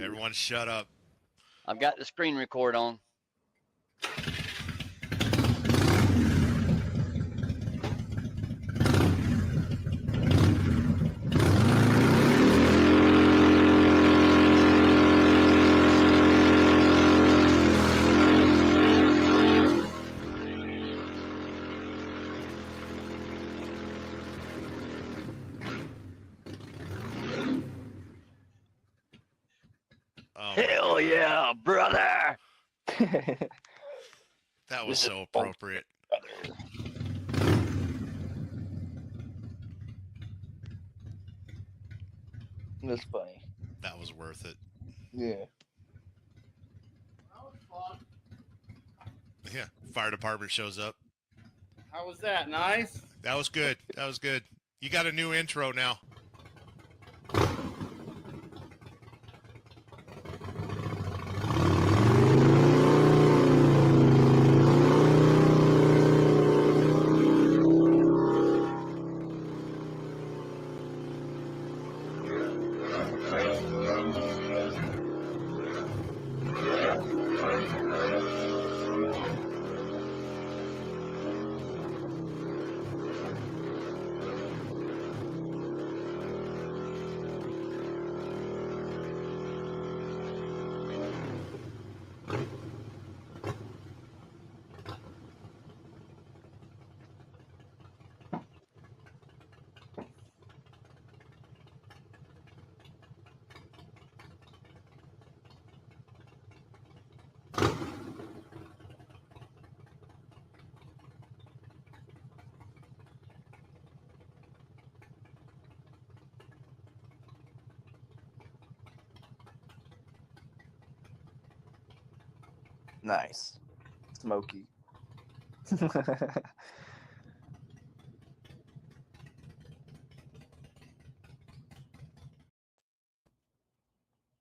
Everyone shut up. I've got the screen record on. Oh, hell yeah, brother. That was so appropriate. That's funny. That was worth it. Yeah. That was fun. Yeah. Fire department shows up. How was that? Nice? That was good. That was good. You got a new intro now. Nice. Smoky.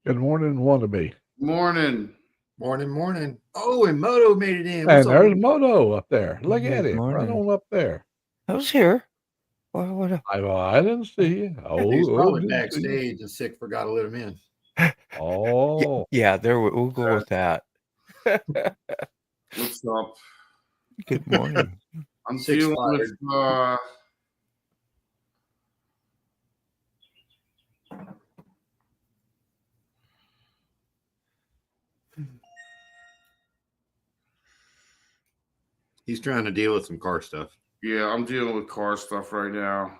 Good morning, Wannabe. Morning. Morning. Oh, and Moto made it in. And there's Moto up there. Look at him. Right morning. on up there. I was here. What? I didn't see you. He's probably didn't see you. backstage and sick forgot to let him in. Oh. Yeah, we'll go with that. What's up? Good morning. I'm Six dealing with He's trying to deal with some car stuff. yeah, I'm dealing with car stuff right now.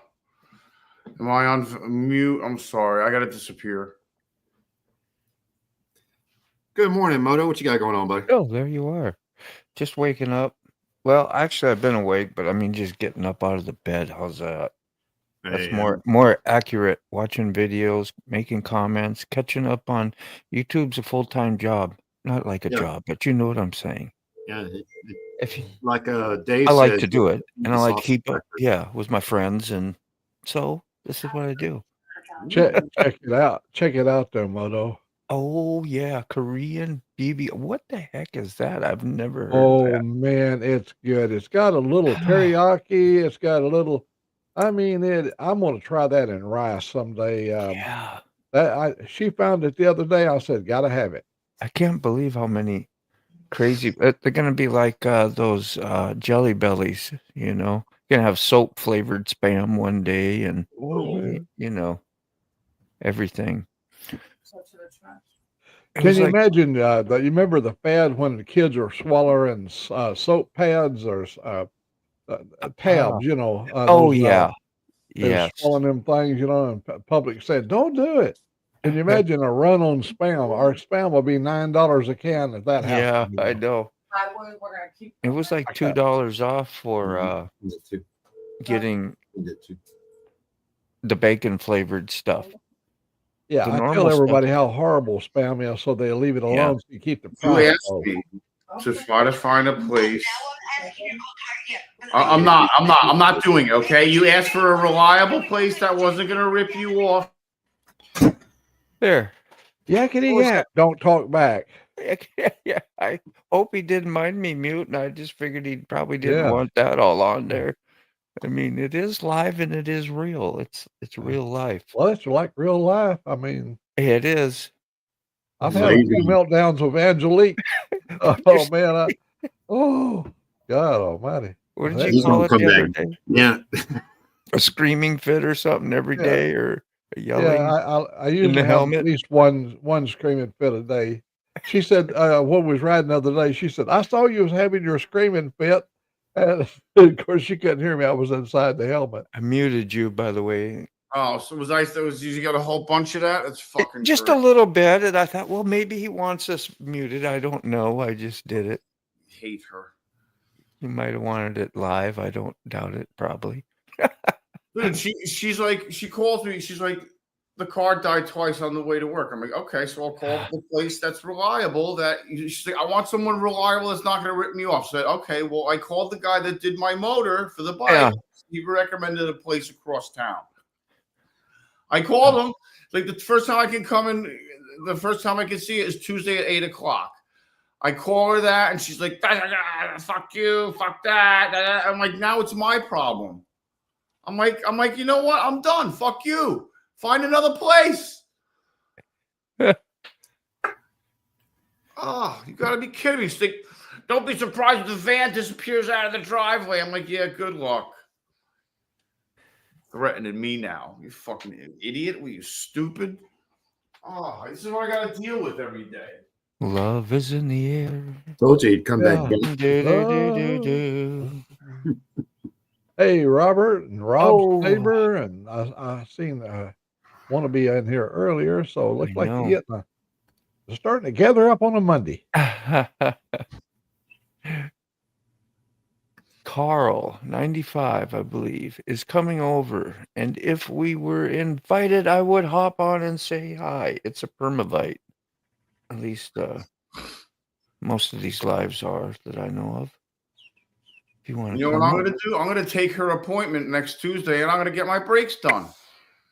Am I on mute? I'm sorry. I gotta disappear. Good morning, Moto. What you got going on, buddy? Oh, there you are. Just waking up. Well, actually, I've been awake, but I mean, just getting up out of the bed. How's that? That's Hey, more accurate. Watching videos, making comments, catching up on YouTube's a full-time job. Not like a Yeah. job, but you know what I'm saying. Yeah, If you, like Dave I like said, to do it, and I like to sausage keep up, breakfast. yeah, with my friends, and so this is what I do. Check it out. Check it out there, Moto. Oh yeah, Korean BB. What the heck is that? I've never heard of Oh that. man, it's good. It's got a little teriyaki. It's got a little. I mean, I'm gonna try that in rice someday. Yeah, She found it the other day. I said, gotta have it. I can't believe how many crazy. They're gonna be like those Jelly Bellies. You know, gonna have soap flavored spam one day, and you know everything. It Can was you like, imagine that? You remember the fad when the kids were swallowing soap pads or tabs? You know. oh yeah, They were yes, swallowing them things. You know, and public said, "Don't do it." Can you imagine a run on spam? Our spam will be $9 a can if that happens. yeah, I know. It was like $2 off for getting the bacon flavored stuff. Yeah, The I normal tell stuff. everybody how horrible spam is, so they leave it alone Yeah. so you keep the You price asked low. me to try to find a place. I'm not doing it, okay? You asked for a reliable place that wasn't gonna rip you off. There. Yakety yak, don't talk back. Yeah, I hope he didn't mind me muting. I just figured he probably didn't Yeah. want that all on there. I mean, it is live and it is real. It's real life. Well, it's like real life. I mean, It is. I've had a few Amazing. meltdowns with Angelique. Oh man, oh God Almighty! What did That- you He's call gonna it come the other back. day? Yeah. A screaming fit or something every Yeah. day, or a Yeah, yelling? I usually have helmet? at least one screaming fit a day. She said, when we was riding the other day, she said, "I saw you was having your screaming fit," and of course she couldn't hear me. I was inside the helmet. I muted you, by the way. Oh, so you got a whole bunch of that? That's fucking Just great. a little bit, and I thought, well, maybe he wants us muted. I don't know. I just did it. Hate her. You might have wanted it live. I don't doubt it. Probably. Dude, she's like, she calls me. She's like, the car died twice on the way to work. I'm like, okay, so I'll call the place that's reliable. She's like, I want someone reliable that's not going to rip me off. So I said, okay, well, I called the guy that did my motor for the bike. Yeah. He recommended a place across town. I called him. Like the first time I can come in, the first time I can see it is Tuesday at 8:00. I call her that, and she's like, "Fuck you, fuck that." I'm like, now it's my problem. I'm like, you know what? I'm done. Fuck you. Find another place. Oh, you gotta be kidding me. She's like, don't be surprised if the van disappears out of the driveway. I'm like, yeah, good luck. Threatening me now. You fucking idiot. Were you stupid? Oh, this is what I gotta deal with every day. Love is in the air. Told you he'd come back. Yeah. Do. Hey, Robert and Rob Oh. Saber, and I seen want to be in here earlier, so it looks I like know. you're starting to gather up on a Monday. Carl, 95, I believe, is coming over. And if we were invited, I would hop on and say hi. It's a permavite. At least most of these lives are that I know of. If you want to You know what I'm going to do? I'm going to take her appointment next Tuesday, and I'm going to get my brakes done.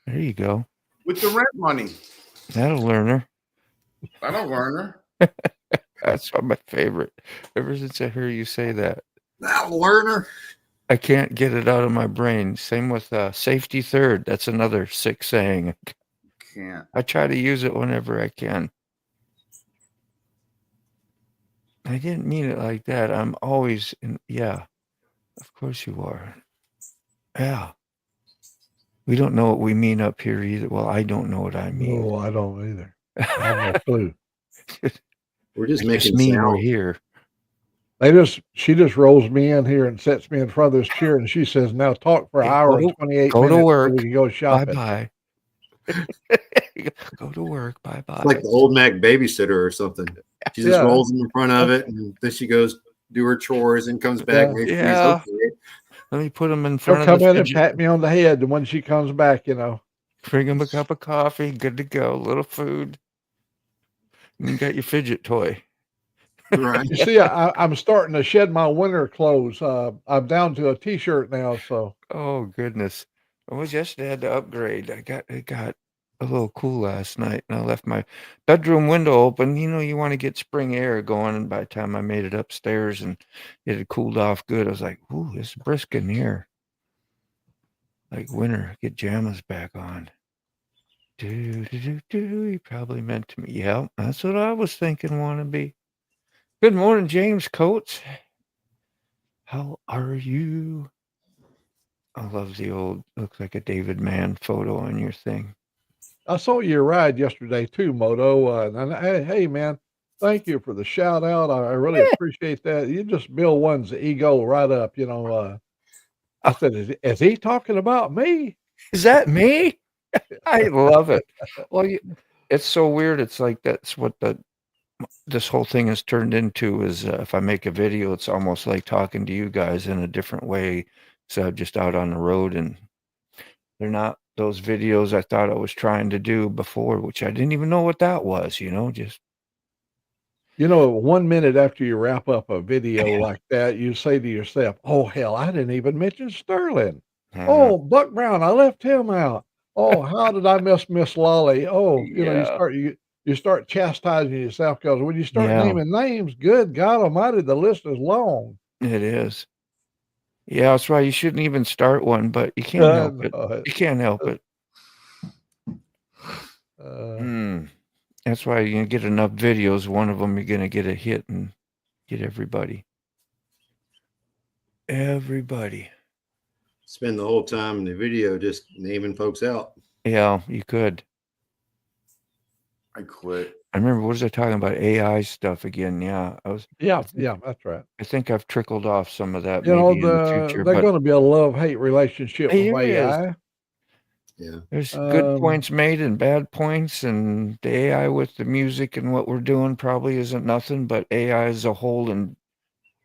There you go. With the rent money. That'll learn her. That'll learn her. That's my favorite. Ever since I heard you say that, That'll learn her. I can't get it out of my brain. Same with safety third. That's another sick saying. Can't. I try to use it whenever I can. I didn't mean it like that. I'm always yeah. Of course you are. Yeah. We don't know what we mean up here either. Well, I don't know what I mean. No, I don't either. I have no clue. We're just I making just mean we're sound. here. She just rolls me in here and sets me in front of this chair, and she says, "Now talk for an Hey, hour go and 28 go to minutes. So work. we can go shopping." Bye-bye. Go to work. Bye-bye. It's like the old Mac babysitter or something. She just Yeah. rolls in front of it, and then she goes do her chores and comes back. Yeah. Makes sure Yeah. he's okay. Let me put him in She'll front of come the in and fidget. pat me on the head, and when she comes back, Bring him a cup of coffee. Good to go. Little food. And you got your fidget toy. Right. you see, I'm starting to shed my winter clothes. I'm down to a t-shirt now, so Oh goodness! I was yesterday had to upgrade. It got a little cool last night, and I left my bedroom window open. You know, you want to get spring air going, and by the time I made it upstairs and it had cooled off good, I was like, "Ooh, it's brisk in here." Like winter, get jammas back on. He probably meant to me. Yeah, that's what I was thinking. Wannabe. Good morning, James Coates. How are you? I love the old, looks like a David Mann photo on your thing. I saw your ride yesterday too, Moto. Hey, man, thank you for the shout out. I really appreciate that. You just build one's ego right up. I said, is he talking about me? Is that me? I love it. Well, it's so weird. It's like that's what this whole thing has turned into is if I make a video, it's almost like talking to you guys in a different way. So I'm just out on the road, and they're not those videos I thought I was trying to do before, which I didn't even know what that was, just 1 minute after you wrap up a video like that, you say to yourself, "Oh hell, I didn't even mention Sterling. Oh, Buck Brown, I left him out. Oh, how did I miss Lolly? Oh, Yeah. you start chastising yourself because when you start Yeah. naming names, good God Almighty, the list is long. It is. Yeah, that's why you shouldn't even start one, but you can't help it. No, You can't help it. That's why you get enough videos. One of them, you're going to get a hit and get everybody. Everybody. Spend the whole time in the video just naming folks out. Yeah, you could. I quit. I remember, what was I talking about? AI stuff again. Yeah, Yeah, that's right. I think I've trickled off some of that You know, maybe in the future. they're But going to be a love-hate relationship with There is. AI. Yeah. there's good Um, points made and bad points, and the AI with the music and what we're doing probably isn't nothing, but AI as a whole in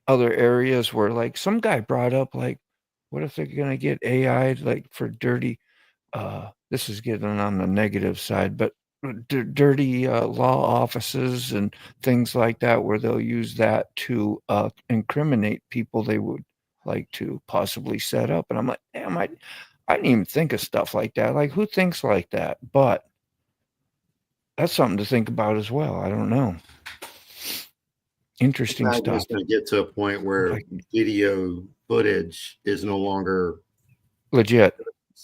other areas where, like, some guy brought up, like, what if they're going to get AI like for dirty, this is getting on the negative side, but dirty law offices and things like that, where they'll use that to incriminate people they would like to possibly set up. And I'm like, damn, I didn't even think of stuff like that. Like, who thinks like that? But that's something to think about as well. I don't know. Interesting It's stuff. going to get to a point where Like- video footage is no longer, Legit.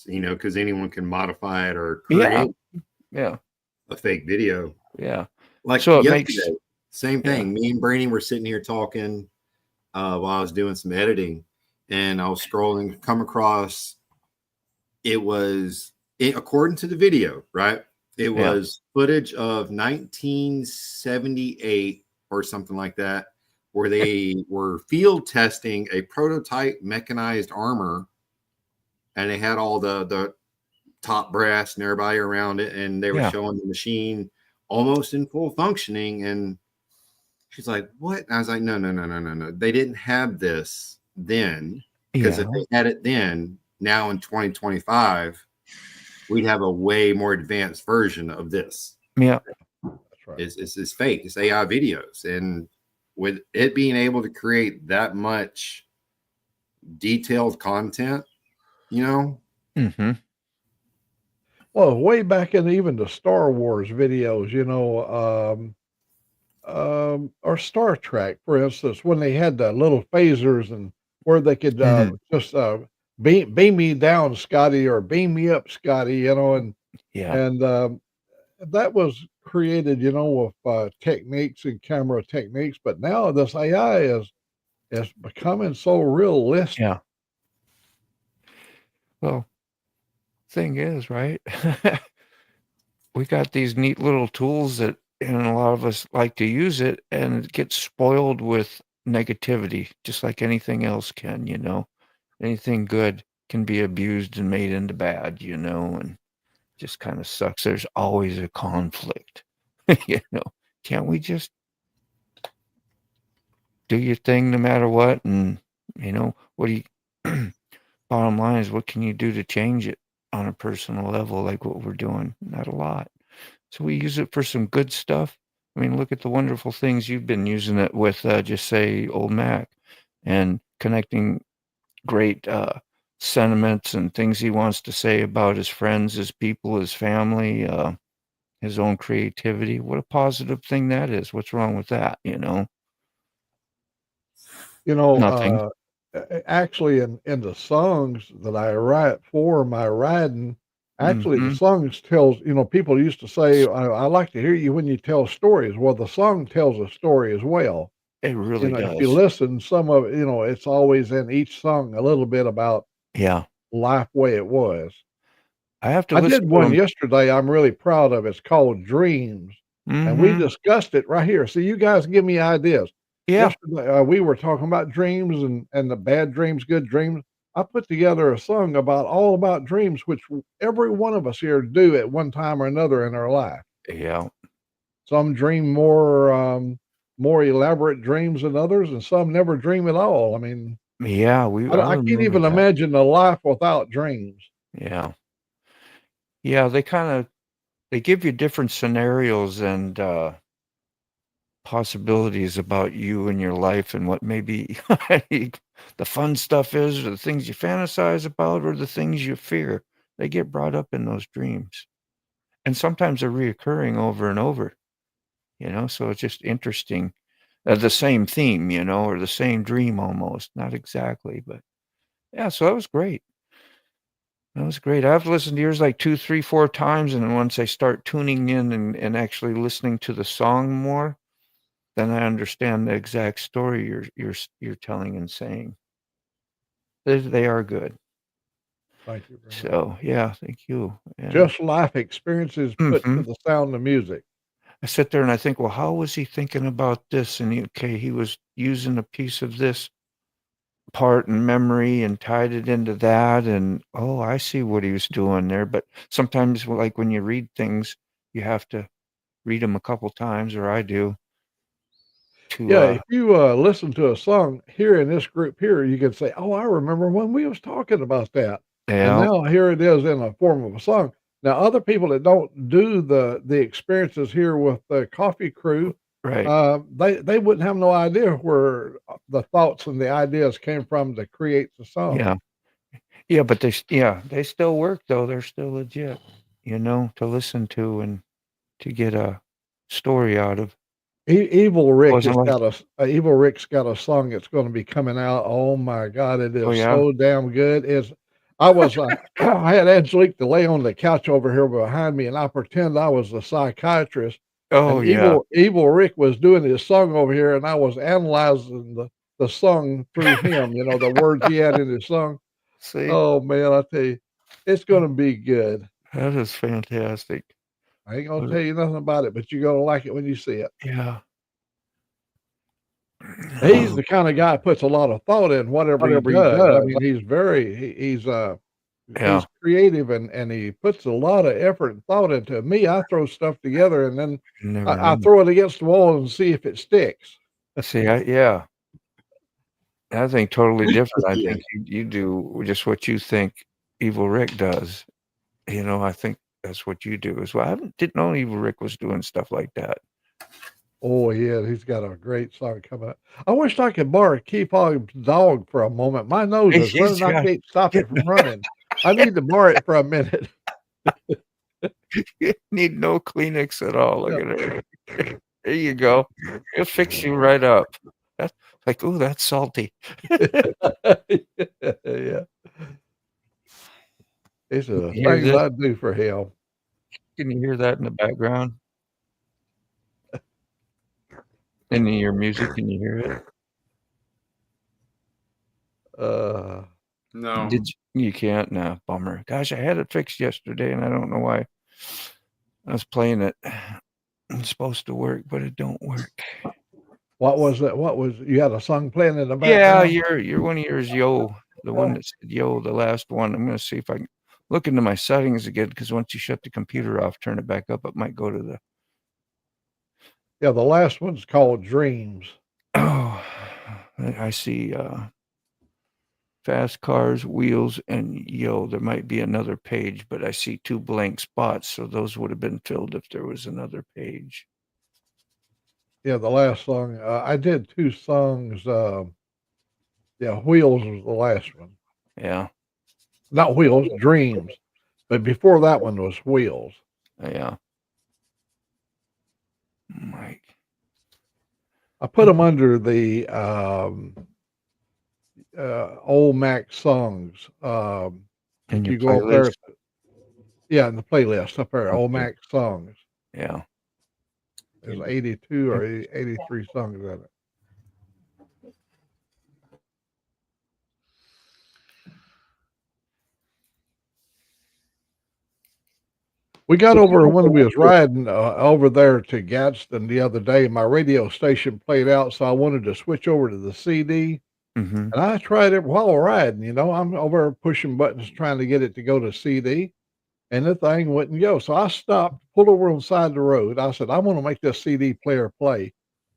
because anyone can modify it or Yeah. create Yeah. a fake video. Yeah. Like So it yesterday, makes- same thing. Me and Brady were sitting here talking while I was doing some editing, and I was scrolling, come across. According to the video, right? It was footage of 1978 or something like that, where they were field testing a prototype mechanized armor, and they had all the top brass and everybody around it, and they were Yeah. showing the machine almost in full functioning. And she's like, "What?" And I was like, "No. They didn't have this then, because if Yeah. they had it then, now in 2025, we'd have a way more advanced version of this. Yeah. that's right. It's fake. It's AI videos, and with it being able to create that much detailed content, Mm-hmm. Well, way back in even the Star Wars videos, or Star Trek, for instance, when they had the little phasers and where they could just beam me down, Scotty, or beam me up, Scotty, and Yeah. and that was created, with techniques and camera techniques. But now this AI is becoming so realistic. Yeah. Well, thing is, right? We got these neat little tools that, and a lot of us like to use it, and it gets spoiled with negativity, just like anything else can, Anything good can be abused and made into bad, and just kind of sucks. There's always a conflict, Can't we just do your thing no matter what? And, what do you, bottom line is, what can you do to change it on a personal level, like what we're doing? Not a lot. So we use it for some good stuff. I mean, look at the wonderful things you've been using it with, just say old Mac, and connecting great sentiments and things he wants to say about his friends, his people, his family, his own creativity. What a positive thing that is. What's wrong with that? Nothing. Actually, in the songs that I write for my riding, actually the songs tells, people used to say, I like to hear you when you tell stories. Well, the song tells a story as well. It really does. If you listen, some of it, it's always in each song a little bit about life way it was. I have to I listen did to one them. yesterday I'm really proud of. It's called Dreams. And we discussed it right here. So you guys give me ideas. Yeah. Yesterday, we were talking about dreams and the bad dreams, good dreams. I put together a song all about dreams, which every one of us here do at one time or another in our life. Yeah. Some dream more elaborate dreams than others, and some never dream at all. I mean, Yeah, I can't even imagine a life without dreams. Yeah. Yeah, they give you different scenarios and possibilities about you and your life, and what maybe the fun stuff is, or the things you fantasize about, or the things you fear. They get brought up in those dreams. And sometimes they're reoccurring over and over, so it's just interesting. The same theme, or the same dream almost. Not exactly, but yeah, so that was great. That was great. I've listened to yours like 2, 3, 4 times, and once I start tuning in and actually listening to the song more, then I understand the exact story you're telling and saying. They are good. Thank you very much. So yeah, thank you. And Just life experiences put to Mhm. the sound of music. I sit there and I think, well, how was he thinking about this? And he was using a piece of this part and memory and tied it into that, and oh, I see what he was doing there. But sometimes, like when you read things, you have to read them a couple times, or I do. Yeah, To if you listen to a song here in this group here, you can say, "Oh, I remember when we was talking about that," and yeah, now here it is in a form of a song. Now, other people that don't do the experiences here with the coffee crew, right, they wouldn't have no idea where the thoughts and the ideas came from to create the song. yeah, yeah. But they still work though. They're still legit, to listen to and to get a story out of. Evil Rick Wasn't has like, got Evil Rick's got a song that's going to be coming out. Oh my God, it oh is yeah, so damn good. I was I had Angelique to lay on the couch over here behind me, and I pretend I was the psychiatrist, oh and yeah. Evil Rick was doing his song over here, and I was analyzing the song through him. The words he had in his song. See, Oh man, I tell you, it's going to be good. that is fantastic. I ain't gonna tell you nothing about it, but you're gonna like it when you see it. Yeah. He's the kind of guy that puts a lot of thought in whatever he Whatever he does. I does. mean, he's very Yeah. he's creative and he puts a lot of effort and thought into it. Me, I throw stuff together and then Never I know. throw it against the wall and see if it sticks. See, yeah. I think totally different. I Yeah. think you do just what you think Evil Rick does. I think that's what you do as well. Didn't know Evil Rick was doing stuff like that. Oh yeah, he's got a great song coming up. I wish I could borrow Keith Hogg's dog for a moment. My nose is running. I can't stop it from running. I need to borrow it for a minute. You need no Kleenex at all. Look at it. There you go. It'll fix you right up. That's like, ooh, that's salty. Yeah. These are the You hear things this? I do for him. Can you hear that in the background? In your music, can you hear it? No. You can't? No, bummer. Gosh, I had it fixed yesterday and I don't know why. I was playing it. It's supposed to work, but it don't work. What was it? You had a song playing in the Yeah, background? you're one of yours, yo. The one that said yo, the last one. I'm gonna see if I can look into my settings again, because once you shut the computer off, turn it back up, it might go to the Yeah, the last one's called Dreams. oh, I see fast cars, wheels, and yo. There might be another page, but I see 2 blank spots, so those would have been filled if there was another page. Yeah, the last song. I did 2 songs. Yeah, Wheels was the last one. Yeah, Not Wheels, Dreams. But before that one was Wheels. yeah. Mike. I put them under the old Mac songs. In If your you go up there, playlist? yeah, in the playlist up there, old Okay. Mac songs. Yeah. There's 82 or 83 songs in it. We got over when we was riding over there to Gadsden the other day. My radio station played out, so I wanted to switch over to the CD. Mm-hmm. And I tried it while riding. I'm over pushing buttons trying to get it to go to CD, and the thing wouldn't go. So I stopped, pulled over on the side of the road. I said, I want to make this CD player play.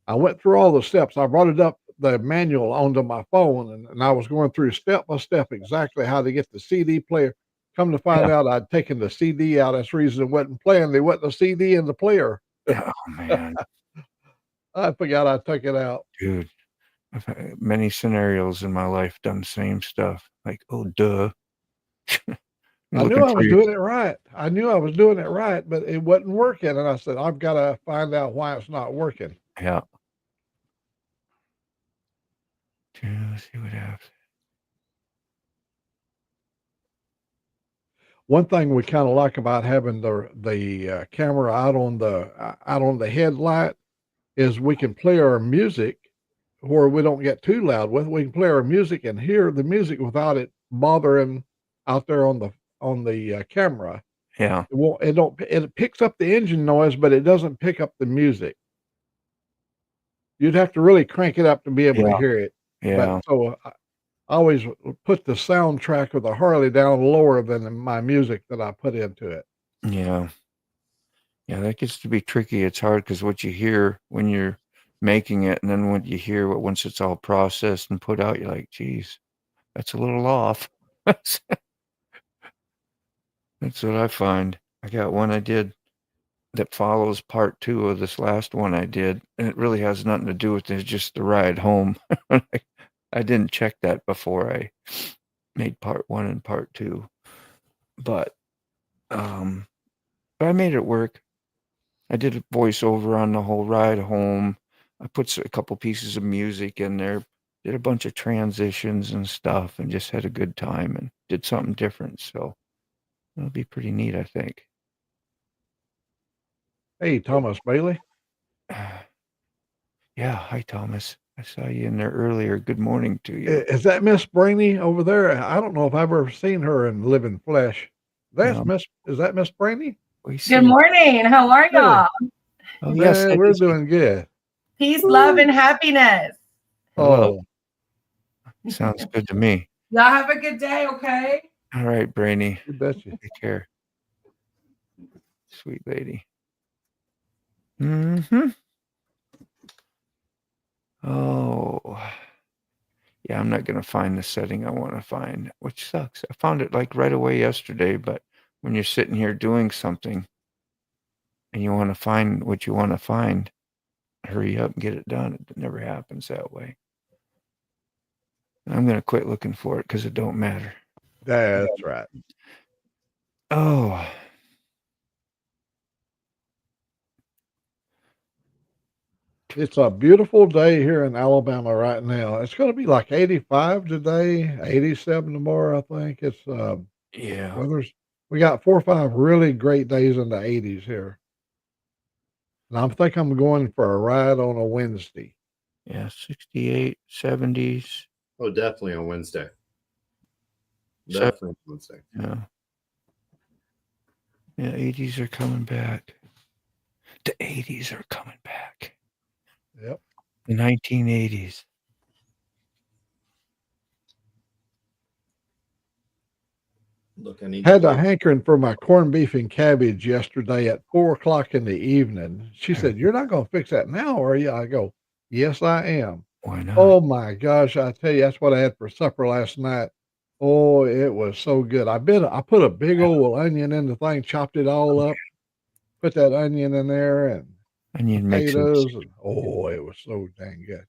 I went through all the steps. I brought it up the manual onto my phone, and I was going through step by step exactly how to get the CD player. Come to find out, I'd taken the CD out. That's the reason it wasn't playing. There wasn't a CD in the player. Oh man, I forgot I took it out. dude. I've had many scenarios in my life done the same stuff. Like, oh duh. I knew Looking I for was your doing it right. I knew I was doing it right, but it wasn't working. And I said, I've got to find out why it's not working. yeah. Let's see what happens. one thing we kind of like about having the camera out on the headlight is we can play our music where we don't get too loud with it. We can play our music and hear the music without it bothering out there on the camera. Yeah. It picks up the engine noise, but it doesn't pick up the music. You'd have to really crank it up to be able to hear it. Yeah. But so I always put the soundtrack of the Harley down lower than my music that I put into it. Yeah. Yeah, that gets to be tricky. It's hard because what you hear when you're making it, and then when you hear it once it's all processed and put out, you're like, geez, that's a little off. That's what I find. I got one I did that follows part 2 of this last one I did, and it really has nothing to do with it. It's just the ride home. I didn't check that before I made part 1 and part 2, but I made it work. I did a voiceover on the whole ride home. I put a couple pieces of music in there, did a bunch of transitions and stuff, and just had a good time and did something different. So it'll be pretty neat, I think. Hey, Thomas Bailey. Yeah, hi, Thomas. I saw you in there earlier. Good morning to you. Is that Miss Brainy over there? I don't know if I've ever seen her in living flesh. Is that Miss Brainy? Good morning. How are y'all? Oh, yes, we're doing good. Peace, love, and happiness. Oh, sounds good to me. Y'all have a good day, okay? All right, Brainy. You betcha. Take care. Sweet lady. Mm-hmm. Oh. Yeah, I'm not going to find the setting I want to find, which sucks. I found it like right away yesterday, but when you're sitting here doing something and you want to find what you want to find, hurry up and get it done. It never happens that way. I'm going to quit looking for it because it don't matter. That's right. Oh. It's a beautiful day here in Alabama right now. It's going to be like 85 today, 87 tomorrow, I think. It's Yeah. we got 4 or 5 really great days in the 80s here. And I think I'm going for a ride on a Wednesday. Yeah, 68, 70s. Oh, definitely on Wednesday. So- Definitely on Wednesday. Yeah. Yeah, 80s are coming back. The 80s are coming back. Yep. The 1980s. Look, I need Had to a hankering for my corned beef and cabbage yesterday at 4 o'clock in the evening. She said, "You're not going to fix that now, are you?" I go, "Yes, I am." Why not? Oh my gosh, I tell you, that's what I had for supper last night. Oh, it was so good. I put a big old onion in the thing, chopped it all up, put that onion in there and Onion makes potatoes. And, oh, it was so dang good.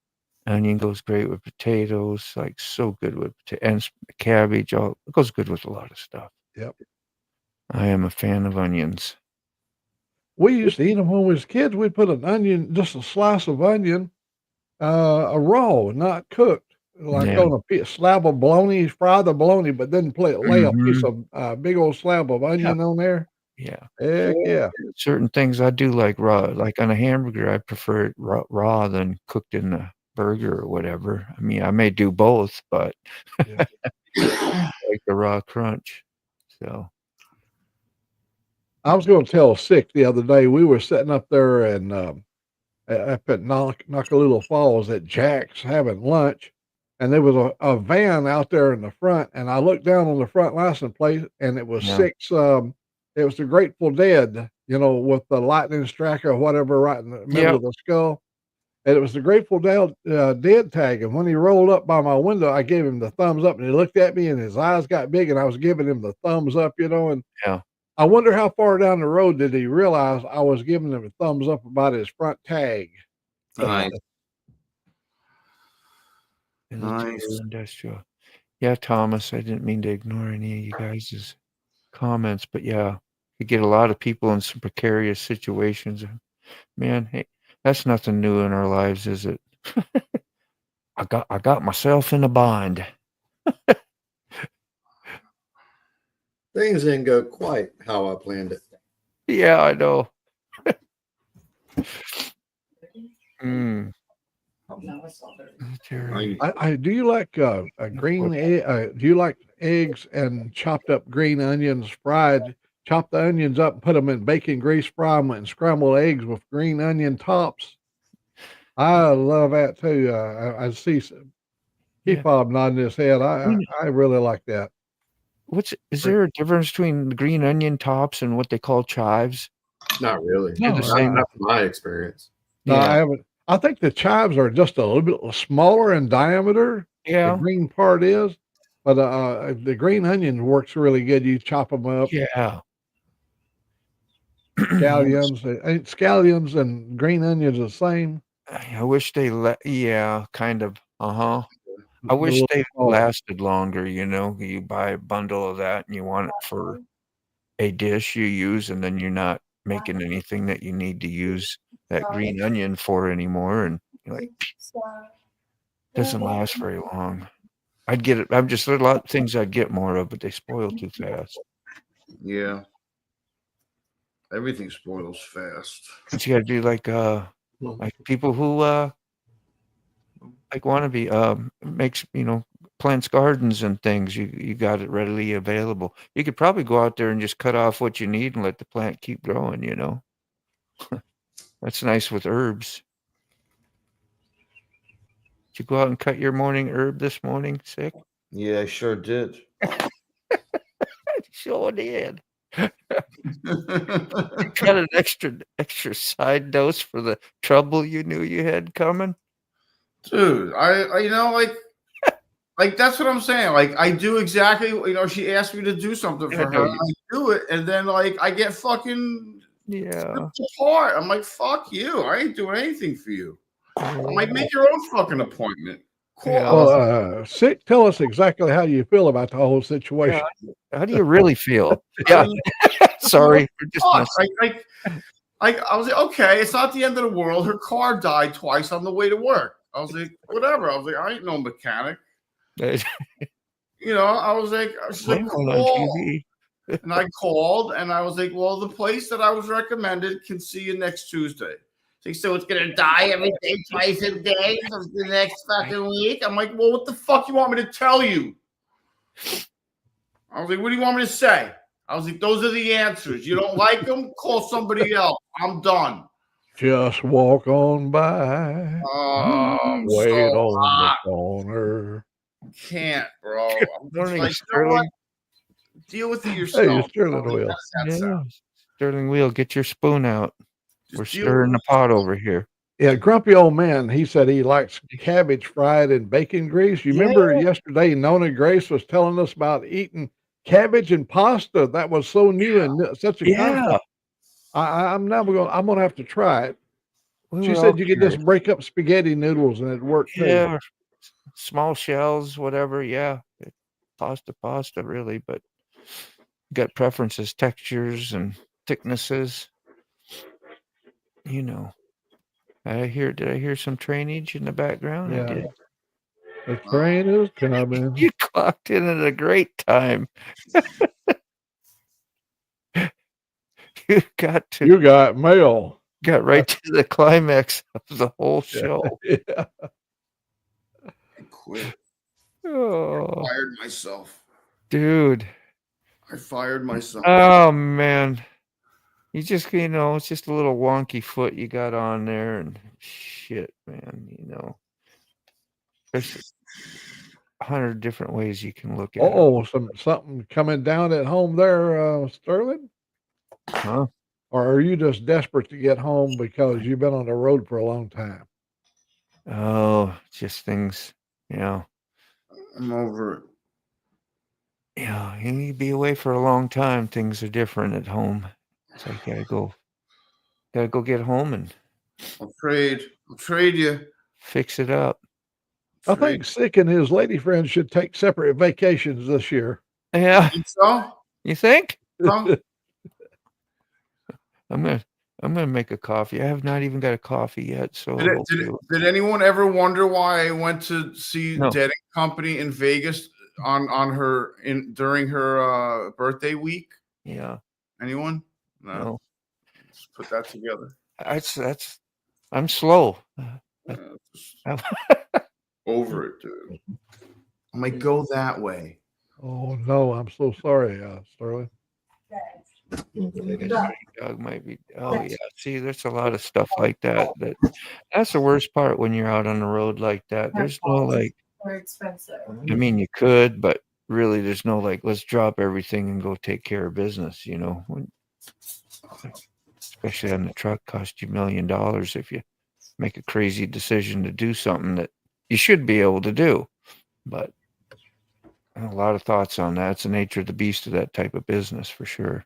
Onion goes great with potatoes, like so good with and cabbage. It goes good with a lot of stuff. Yep. I am a fan of onions. We used to eat them when we was kids. We'd put an onion, just a slice of onion, a raw, not cooked, like on a slab of bologna, fry the bologna, but then lay a piece of big old slab of onion on there. Yeah. Heck yeah. Certain things I do like raw. Like on a hamburger, I prefer it raw than cooked in the burger or whatever. I mean, I may do both, but Yeah. like the raw crunch. So I was going to tell Sick the other day. We were sitting up there and up at Nakalula Falls at Jack's having lunch, and there was a van out there in the front, and I looked down on the front license plate, and it was Sick's. It was the Grateful Dead, with the lightning strike or whatever right in the middle of the skull. And it was the Grateful Dead tag. And when he rolled up by my window, I gave him the thumbs up, and he looked at me, and his eyes got big, and I was giving him the thumbs up, and I wonder how far down the road did he realize I was giving him a thumbs up about his front tag. Nice. Industrial. Yeah, Thomas, I didn't mean to ignore any of you guys' comments, but yeah, you get a lot of people in some precarious situations. Man, hey, that's nothing new in our lives, is it? I got myself in a bind. Things didn't go quite how I planned it. Yeah, I know. Mm. Terry. Do you like a green egg? Do you like eggs and chopped up green onions fried? Chop the onions up and put them in bacon grease, fry them, and scramble eggs with green onion tops. I love that too. I see Yeah. Bob nodding his head. I really like that. Is there a difference between the green onion tops and what they call chives? Not really. No, Not from my experience. No, I Yeah. haven't. I think the chives are just a little bit smaller in diameter. The Yeah. green part is, but the green onion works really good. You chop them up. Yeah. Scallions and green onions are the same. I wish they yeah, kind of. I A wish little they smaller. lasted longer, you know. You buy a bundle of that and you want it for a dish you use, and then you're not making anything that you need to use that green onion for anymore, and you're like, doesn't last very long. I'd get it. There's a lot of things I'd get more of, but they spoil too fast. Yeah. Everything spoils fast. But you gotta do like people who like want to be makes, you know, plants gardens and things. You got it readily available. You could probably go out there and just cut off what you need and let the plant keep growing, you know. That's nice with herbs. Did you go out and cut your morning herb this morning, Sick? Yeah, I sure did. Sure did. Got an extra side dose for the trouble you knew you had coming. Dude, I you know, like that's what I'm saying. Like I do exactly, you know, she asked me to do something for her. I do it, and then like I get fucking ripped apart. I'm like, fuck you. I ain't doing anything for you. I'm like, make your own fucking appointment. Cool. Well, Sick, tell us exactly how you feel about the whole situation. How do you really feel? Yeah. Sorry. Like I was like, okay, it's not the end of the world. Her car died twice on the way to work. I was like, whatever. I was like, I ain't no mechanic. You know, I was like, she's like, cool. And I called and I was like, well, the place that I was recommended can see you next Tuesday. So it's gonna die every day, twice a day for the next fucking week. I'm like, well, what the fuck you want me to tell you? I was like, what do you want me to say? I was like, those are the answers. You don't like them? Call somebody else. I'm done. Just walk on by. Wait so on hot. the corner. Can't, bro. Morning, like, Sterling. Deal with it yourself. Hey, Sterling Wheel. Yeah. Sterling Wheel, get your spoon out. We're deal stirring the pot over here. Yeah, grumpy old man. He said he likes cabbage fried in bacon grease. You remember yesterday Nona Grace was telling us about eating cabbage and pasta. That was so new and such a concept. I'm gonna have to try it. She said you could just break up spaghetti noodles and it'd work too. Yeah, small shells, whatever. Yeah, pasta, really. But got preferences, textures, and thicknesses. You know, did I hear some trainage in the background? Yeah. I did. The train is coming. You clocked in at a great time. You got mail. Got right to the climax of the whole show. Yeah. I quit. Oh, I fired myself. dude. I fired myself. Oh man. You just, you know, it's just a little wonky foot you got on there and shit, man, you know. There's 100 different ways you can look at it. Something coming down at home there, Sterling? Huh? Or are you just desperate to get home because you've been on the road for a long time? Oh, just things, you know. I'm over it. Yeah, you need to be away for a long time. Things are different at home. So I gotta go get home and I'll trade you. Fix it up. I think Sick and his lady friend should take separate vacations this year. Yeah. So? You think? Huh? I'm gonna make a coffee. I have not even got a coffee yet. So Did anyone ever wonder why I went to see Dead & Company in Vegas on her during her birthday week? Yeah. Anyone? No. Let's put that together. I'm slow. Over it, dude. I might go that way. Oh no, I'm so sorry, Sterling. Dog might be. Oh yeah. See, there's a lot of stuff like that. That's the worst part when you're out on the road like that. There's no like. Very expensive. I mean, you could, but really, there's no like. Let's drop everything and go take care of business. You know, especially on the truck, cost you $1 million if you make a crazy decision to do something that you should be able to do. But a lot of thoughts on that. It's the nature of the beast of that type of business for sure.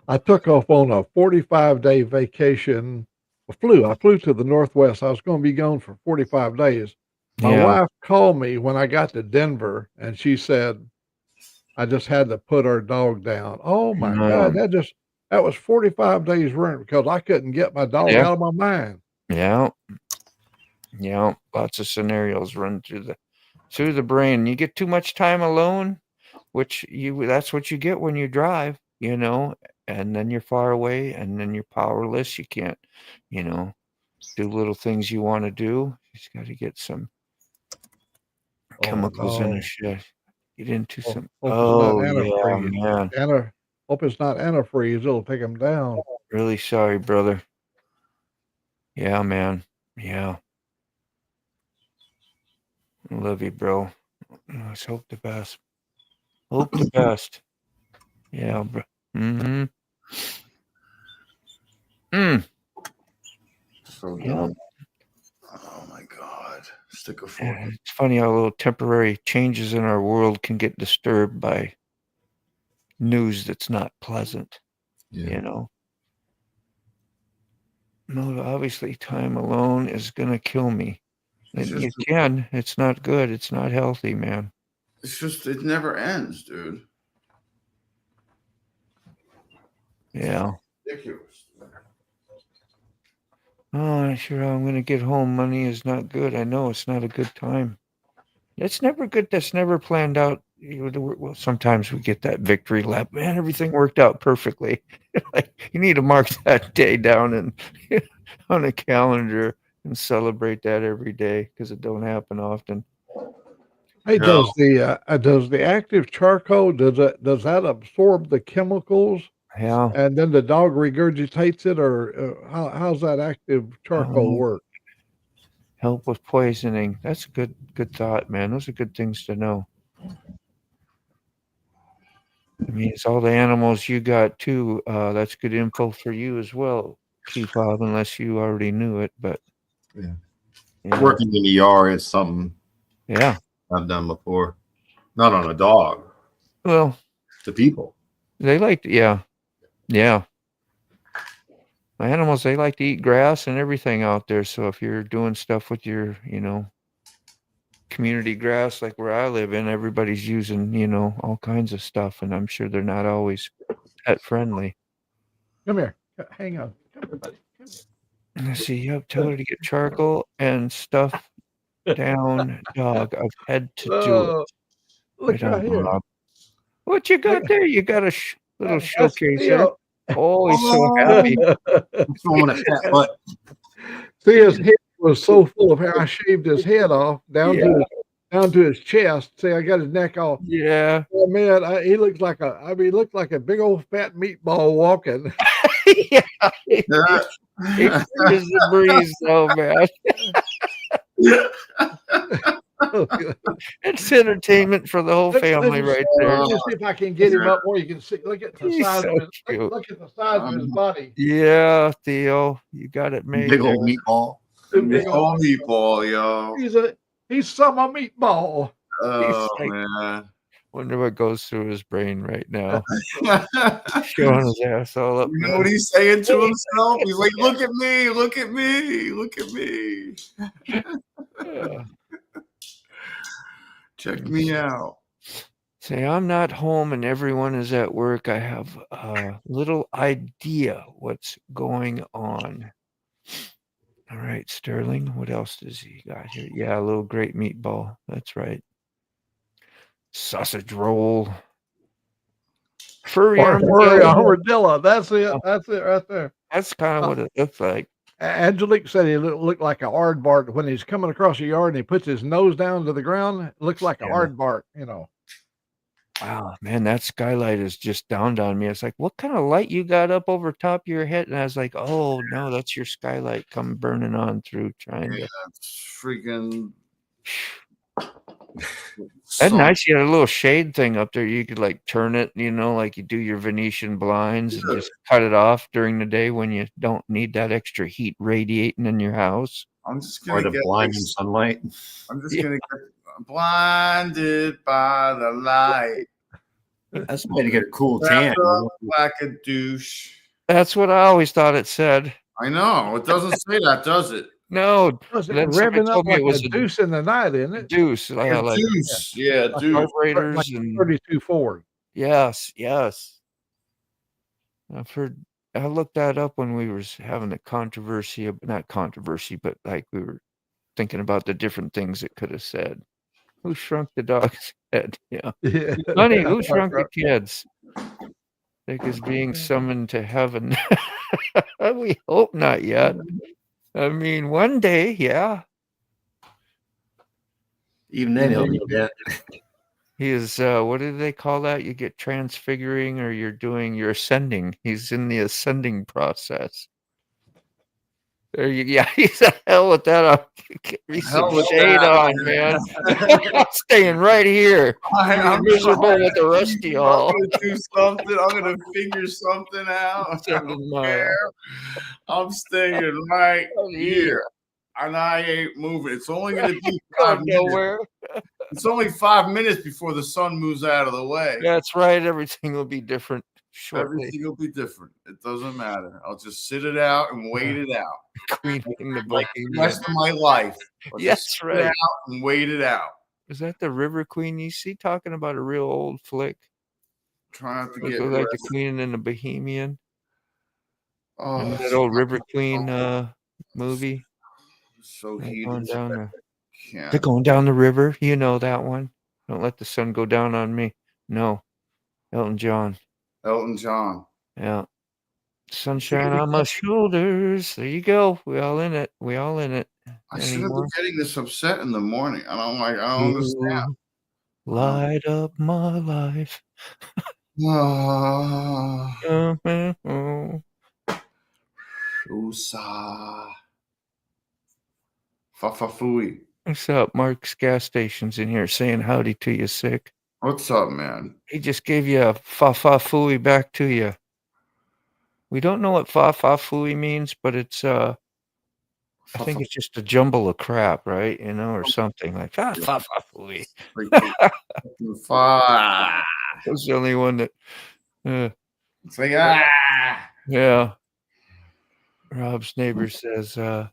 I took off on a 45-day vacation. I flew to the Northwest. I was going to be gone for 45 days. My wife called me when I got to Denver, and she said, I just had to put our dog down. Oh my God. That was 45 days rent because I couldn't get my dog out of my mind. Yeah. Yeah. Lots of scenarios run through the brain. You get too much time alone, that's what you get when you drive, you know, and then you're far away and then you're powerless. You can't, you know, do little things you want to do. You just got to get some chemicals in a shed. Get into some. Oh, yeah, man. Hope it's not antifreeze. It'll take them down. Really sorry, brother. Yeah, man. Yeah. I love you, bro. Let's hope the best. Hope the best. Yeah, bro. Mm-hmm. So dumb. Oh my God. Stick a fork. It's funny how little temporary changes in our world can get disturbed by news that's not pleasant. You know. No, obviously time alone is gonna kill me. It's not good. It's not healthy, man. It's just it never ends, dude. Yeah. Ridiculous. Oh, sure. I'm gonna get home. Money is not good. I know it's not a good time. It's never good. That's never planned out. Well, sometimes we get that victory lap. Man, everything worked out perfectly. Like you need to mark that day down and on a calendar and celebrate that every day because it don't happen often. Hey, does the active charcoal does that absorb the chemicals? Yeah. And then the dog regurgitates it, or how's that active charcoal work? Help with poisoning. That's a good thought, man. Those are good things to know. I mean, it's all the animals you got too. That's good info for you as well, Chief Bob, unless you already knew it. But working in the ER is something I've done before. Not on a dog. Well, the people. They like to, yeah. My animals, they like to eat grass and everything out there. So if you're doing stuff with your, community grass, like where I live in, everybody's using, all kinds of stuff. And I'm sure they're not always pet friendly. Come here. Hang on. Come here, buddy. Come here. Let's see. Tell her to get charcoal and stuff down dog. I've had to do it. Look right here. What you got there? You got a little showcase there. Oh, he's so happy. See, his head was so full of hair. I shaved his head off down to his chest. See, I got his neck off. Yeah. Oh, man, he looks like he looked like a big old fat meatball walking. Yeah. He is the breeze, though, man. It's entertainment for the whole family right there. Let me see if I can get him up more. You can see. Look at the size of his. Look at the size of his body. Yeah, Theo, you got it made. Big old meatball. Big old meatball, yo. He's some a meatball. Oh man. Wonder what goes through his brain right now. Showing his ass all up. You know what he's saying to himself? He's like, look at me, look at me, look at me. Yeah. Check me out. Say, I'm not home and everyone is at work. I have a little idea what's going on. All right, Sterling, what else does he got here? Yeah, a little great meatball. That's right. sausage roll, furry Or armadillo. armadillo. That's it. That's it right there. That's kind of what it looks like. Angelique said he looked like a aardvark when he's coming across the yard and he puts his nose down to the ground. It looks like a aardvark, you know. Wow, man, that skylight has just dawned on me. It's like, what kind of light you got up over top of your head? And I was like, oh no, that's your skylight come burning on through trying to. That's freaking. That's nice. You had a little shade thing up there. You could like turn it, you know, like you do your Venetian blinds and just cut it off during the day when you don't need that extra heat radiating in your house. I'm just Or gonna the get blinding sunlight. I'm just gonna get blinded by the light. That's a way to get a cool Wrapped tan. up like a douche. That's what I always thought it said. I know it doesn't say that, does it? No, Was it then somebody revving up told me like it was a deuce in the night, isn't it? deuce. A Like deuce, yeah, Like deuce. carburetors Like and 32 Ford. yes. I've heard. I looked that up when we were having a controversy, not controversy, but like we were thinking about the different things it could have said. Who shrunk the dog's head? Yeah. Yeah. Honey, who shrunk the kids? Nick is being summoned to heaven. We hope not yet. I mean, one day, yeah. Even then, he'll need that. He is, what do they call that? You get transfiguring or you're ascending. He's in the ascending process. Yeah, he's a hell with that. Get me some Hell with shade that. on, man. I'm staying right here. I'm miserable with the rest of y'all. I'm gonna do something. I'm gonna figure something out. I Sending don't my- care. I'm staying right Yeah. here, and I ain't moving. It's only gonna be 5 Going minutes. nowhere. It's only 5 minutes before the sun moves out of the way. That's right. Everything will be different shortly. Everything will be different. It doesn't matter. I'll just sit it out and wait it out. Cleaning the Like the Bohemian. rest of my life. I'll Yes, just sit right. it out and wait it out. Is that the River Queen? You see, talking about a real old flick. Try not to It get was like the rest. Queen and the Bohemian. Oh, Remember that old River Queen movie? so They're heated. going down the, Can't. they're going down the river. You know that one. Don't let the sun go down on me. No, Elton John. Elton John. Yeah. Sunshine on my shoulders. There you go. We all in it. We all in it. I shouldn't Anymore. be getting this upset in the morning. I don't understand. Ooh, light up my life. Ah, Oh. Usa. Fafafui. What's up? Mark's gas station's in here saying howdy to you, sick. What's up, man? He just gave you a fa-fa-fooey back to you. We don't know what fa-fa-fooey means, but it's I think it's just a jumble of crap, right? You know, or something like fa-fa-fooey. Fa. That's the only one that It's like, ah. yeah. Rob's neighbor says, that's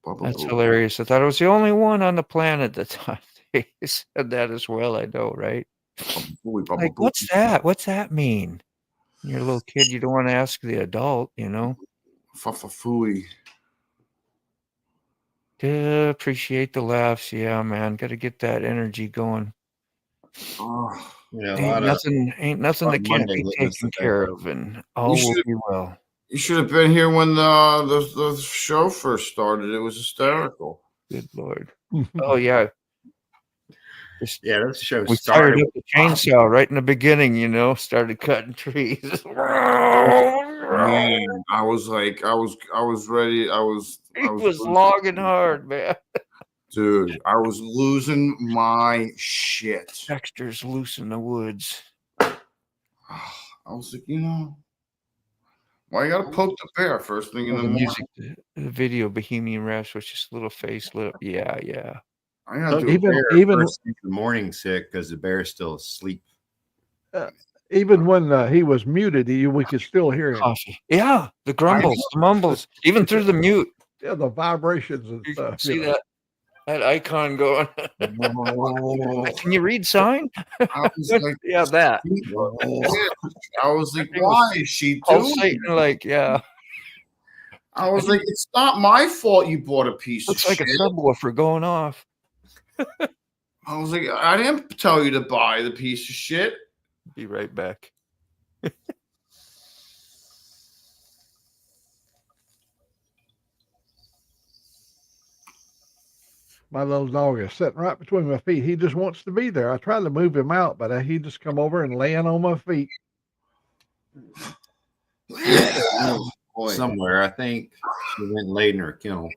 Bubba. hilarious. I thought I was the only one on the planet that thought he said that as well. I know, right? Like, what's that? What's that mean? You're a little kid, you don't want to ask the adult, you know. Fafafui. Yeah, appreciate the laughs. Yeah, man. Gotta get that energy going. Oh, Yeah, a Ain't lot of nothing lot that of can't Monday be witness taken today. care of, and all You will should- be well. you should have been here when the show first started. It was hysterical. Good Lord. Oh yeah. Just yeah, that show we fired started. up the chainsaw right in the beginning, you know, started cutting trees. Man, I was ready. I was He was losing- logging hard, man. Dude, I was losing my shit. Dexter's loose in the woods. I was like, why you gotta poke the bear first thing in the The morning? music, the video, Bohemian Rhapsody, was just a little face lit up. Yeah. I gotta do Even Bear even first thing in the morning sick because the bear's still asleep. even when he was muted, we could still hear him. Coffee. Yeah, the grumbles, the mumbles, even through the mute. Yeah, the vibrations and You stuff. can see you know. that icon going. Can you read sign? I was like, Yeah, that. I was like, why is she doing Pulsating it? like, yeah. I was like, it's not my fault you bought a piece Looks of like shit. a subwoofer going off. I was like, I didn't tell you to buy the piece of shit. Be right back. My little dog is sitting right between my feet. He just wants to be there. I tried to move him out, but he just come over and laying on my feet. Boy. Somewhere, I think she went and laid in her kennel.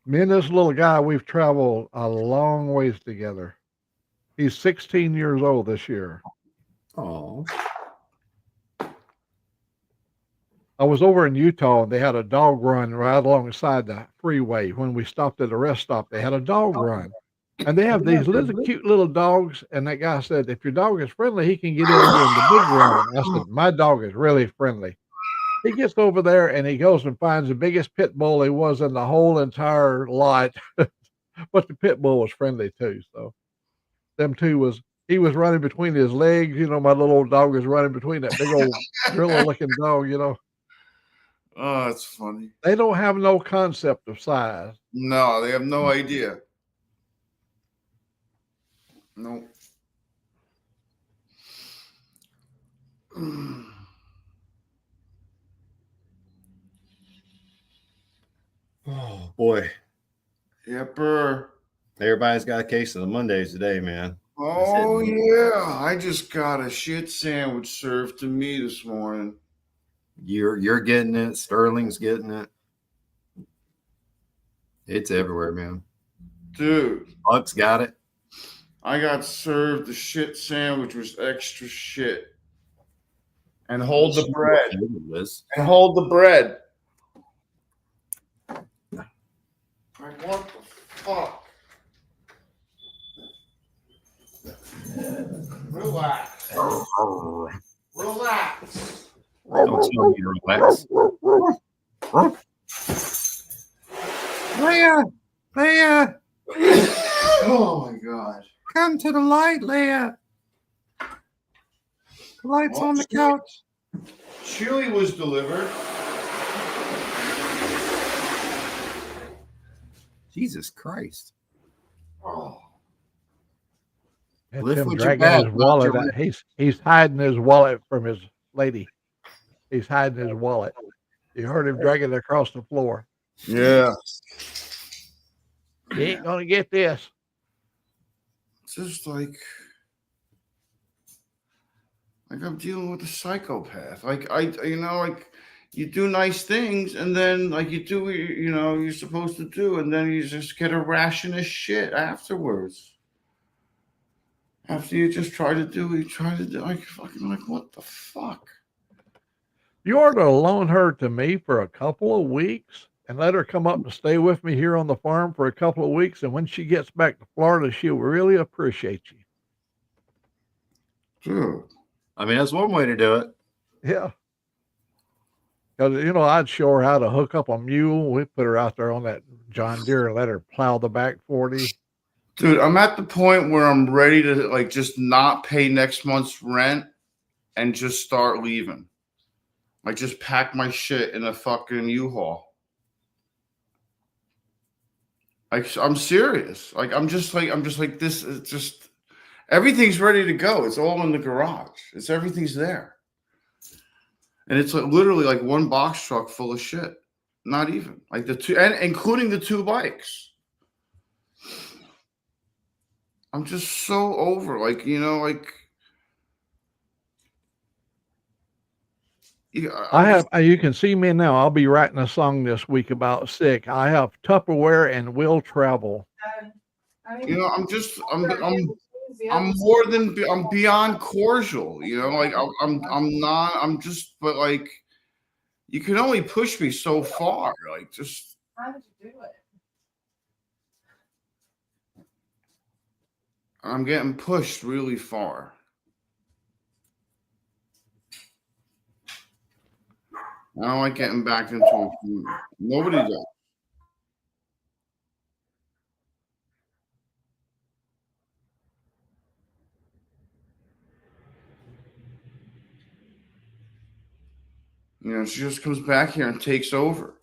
Me and this little guy, we've traveled a long ways together. He's 16 years old this year. Oh, I was over in Utah and they had a dog run right alongside the freeway. When we stopped at a rest stop, they had a dog run. And they have these little cute little dogs. And that guy said, if your dog is friendly, he can get in during the big run. I said, my dog is really friendly. He gets over there and he goes and finds the biggest pit bull he was in the whole entire lot. But the pit bull was friendly too. So them two he was running between his legs. You know, my little old dog was running between that big old gorilla looking dog, you know. Oh, that's funny. They don't have no concept of size. No, they have no idea. No. oh boy. Yepper. Everybody's got a case of the Mondays today, man. Oh yeah, I just got a shit sandwich served to me this morning. You're getting it. Sterling's getting it. It's everywhere, man. Dude, Buck's got it. I got served the shit sandwich with extra shit. And hold the bread. And hold the bread. Like, what the fuck? Relax. Relax. Don't tell me to relax. Leia! Leia! Oh my God. Come to the light, Leia. The light's on the couch. Chili was delivered. Jesus Christ. Oh. That's Lift him with your dragging his back, not wallet your out. He's hiding his wallet from his lady. He's hiding his wallet. You heard him dragging it across the floor. Yeah. You ain't gonna get this. It's just like I'm dealing with a psychopath. Like you do nice things and then like you do what you're supposed to do, and then you just get a ration of shit afterwards. After you just try to do what you try to do, like fucking like what the fuck? You ought to loan her to me for a couple of weeks and let her come up and stay with me here on the farm for a couple of weeks. And when she gets back to Florida, she'll really appreciate you. Dude. I mean, that's one way to do it. Yeah. Because, I'd show her how to hook up a mule. We put her out there on that John Deere and let her plow the back 40. Dude, I'm at the point where I'm ready to like just not pay next month's rent and just start leaving. Like just pack my shit in a fucking U-Haul. Like I'm serious. Like I'm just like this is just everything's ready to go. It's all in the garage. Everything's there. And it's like literally like one box truck full of shit. Not even. Like the two, and including the two bikes. I'm just so over, you can see me now. I'll be writing a song this week about sick. I have Tupperware and will travel. I'm beyond cordial, but like, you can only push me so far. Like, just. How did you do it? I'm getting pushed really far. I don't like getting back into it. Nobody does. She just comes back here and takes over.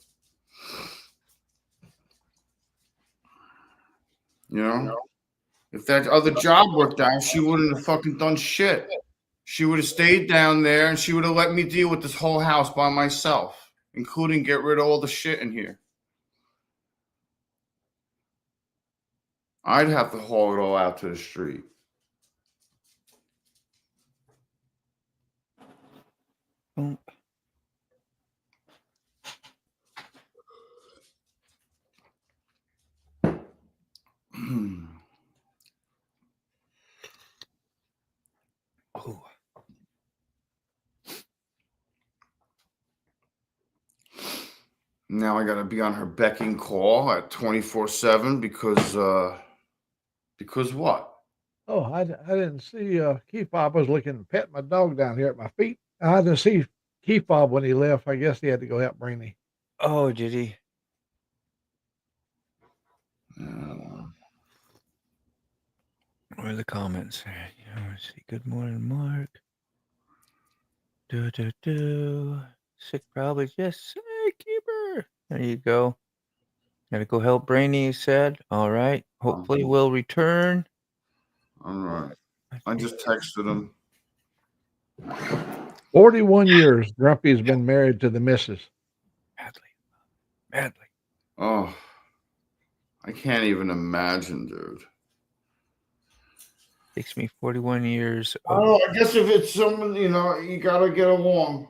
If that other job worked out, she wouldn't have fucking done shit. She would have stayed down there and she would have let me deal with this whole house by myself, including get rid of all the shit in here. I'd have to haul it all out to the street. Oh, oh. Now I got to be on her becking call at 24/7 because what? Oh, I didn't see Key Fob was looking to pet my dog down here at my feet. I didn't see Key Fob when he left. I guess he had to go help Brainy. Oh, did he? Where are the comments? Let's see. Good morning, Mark. Sick, probably. Just sick, keeper. There you go. Gotta go help Brainy, you said. All right. Hopefully we'll return. All right. I just texted him. 41 years Grumpy's been married to the missus. Madly. Oh, I can't even imagine, dude. Takes me 41 years. Oh, I guess if it's someone, you got to get along.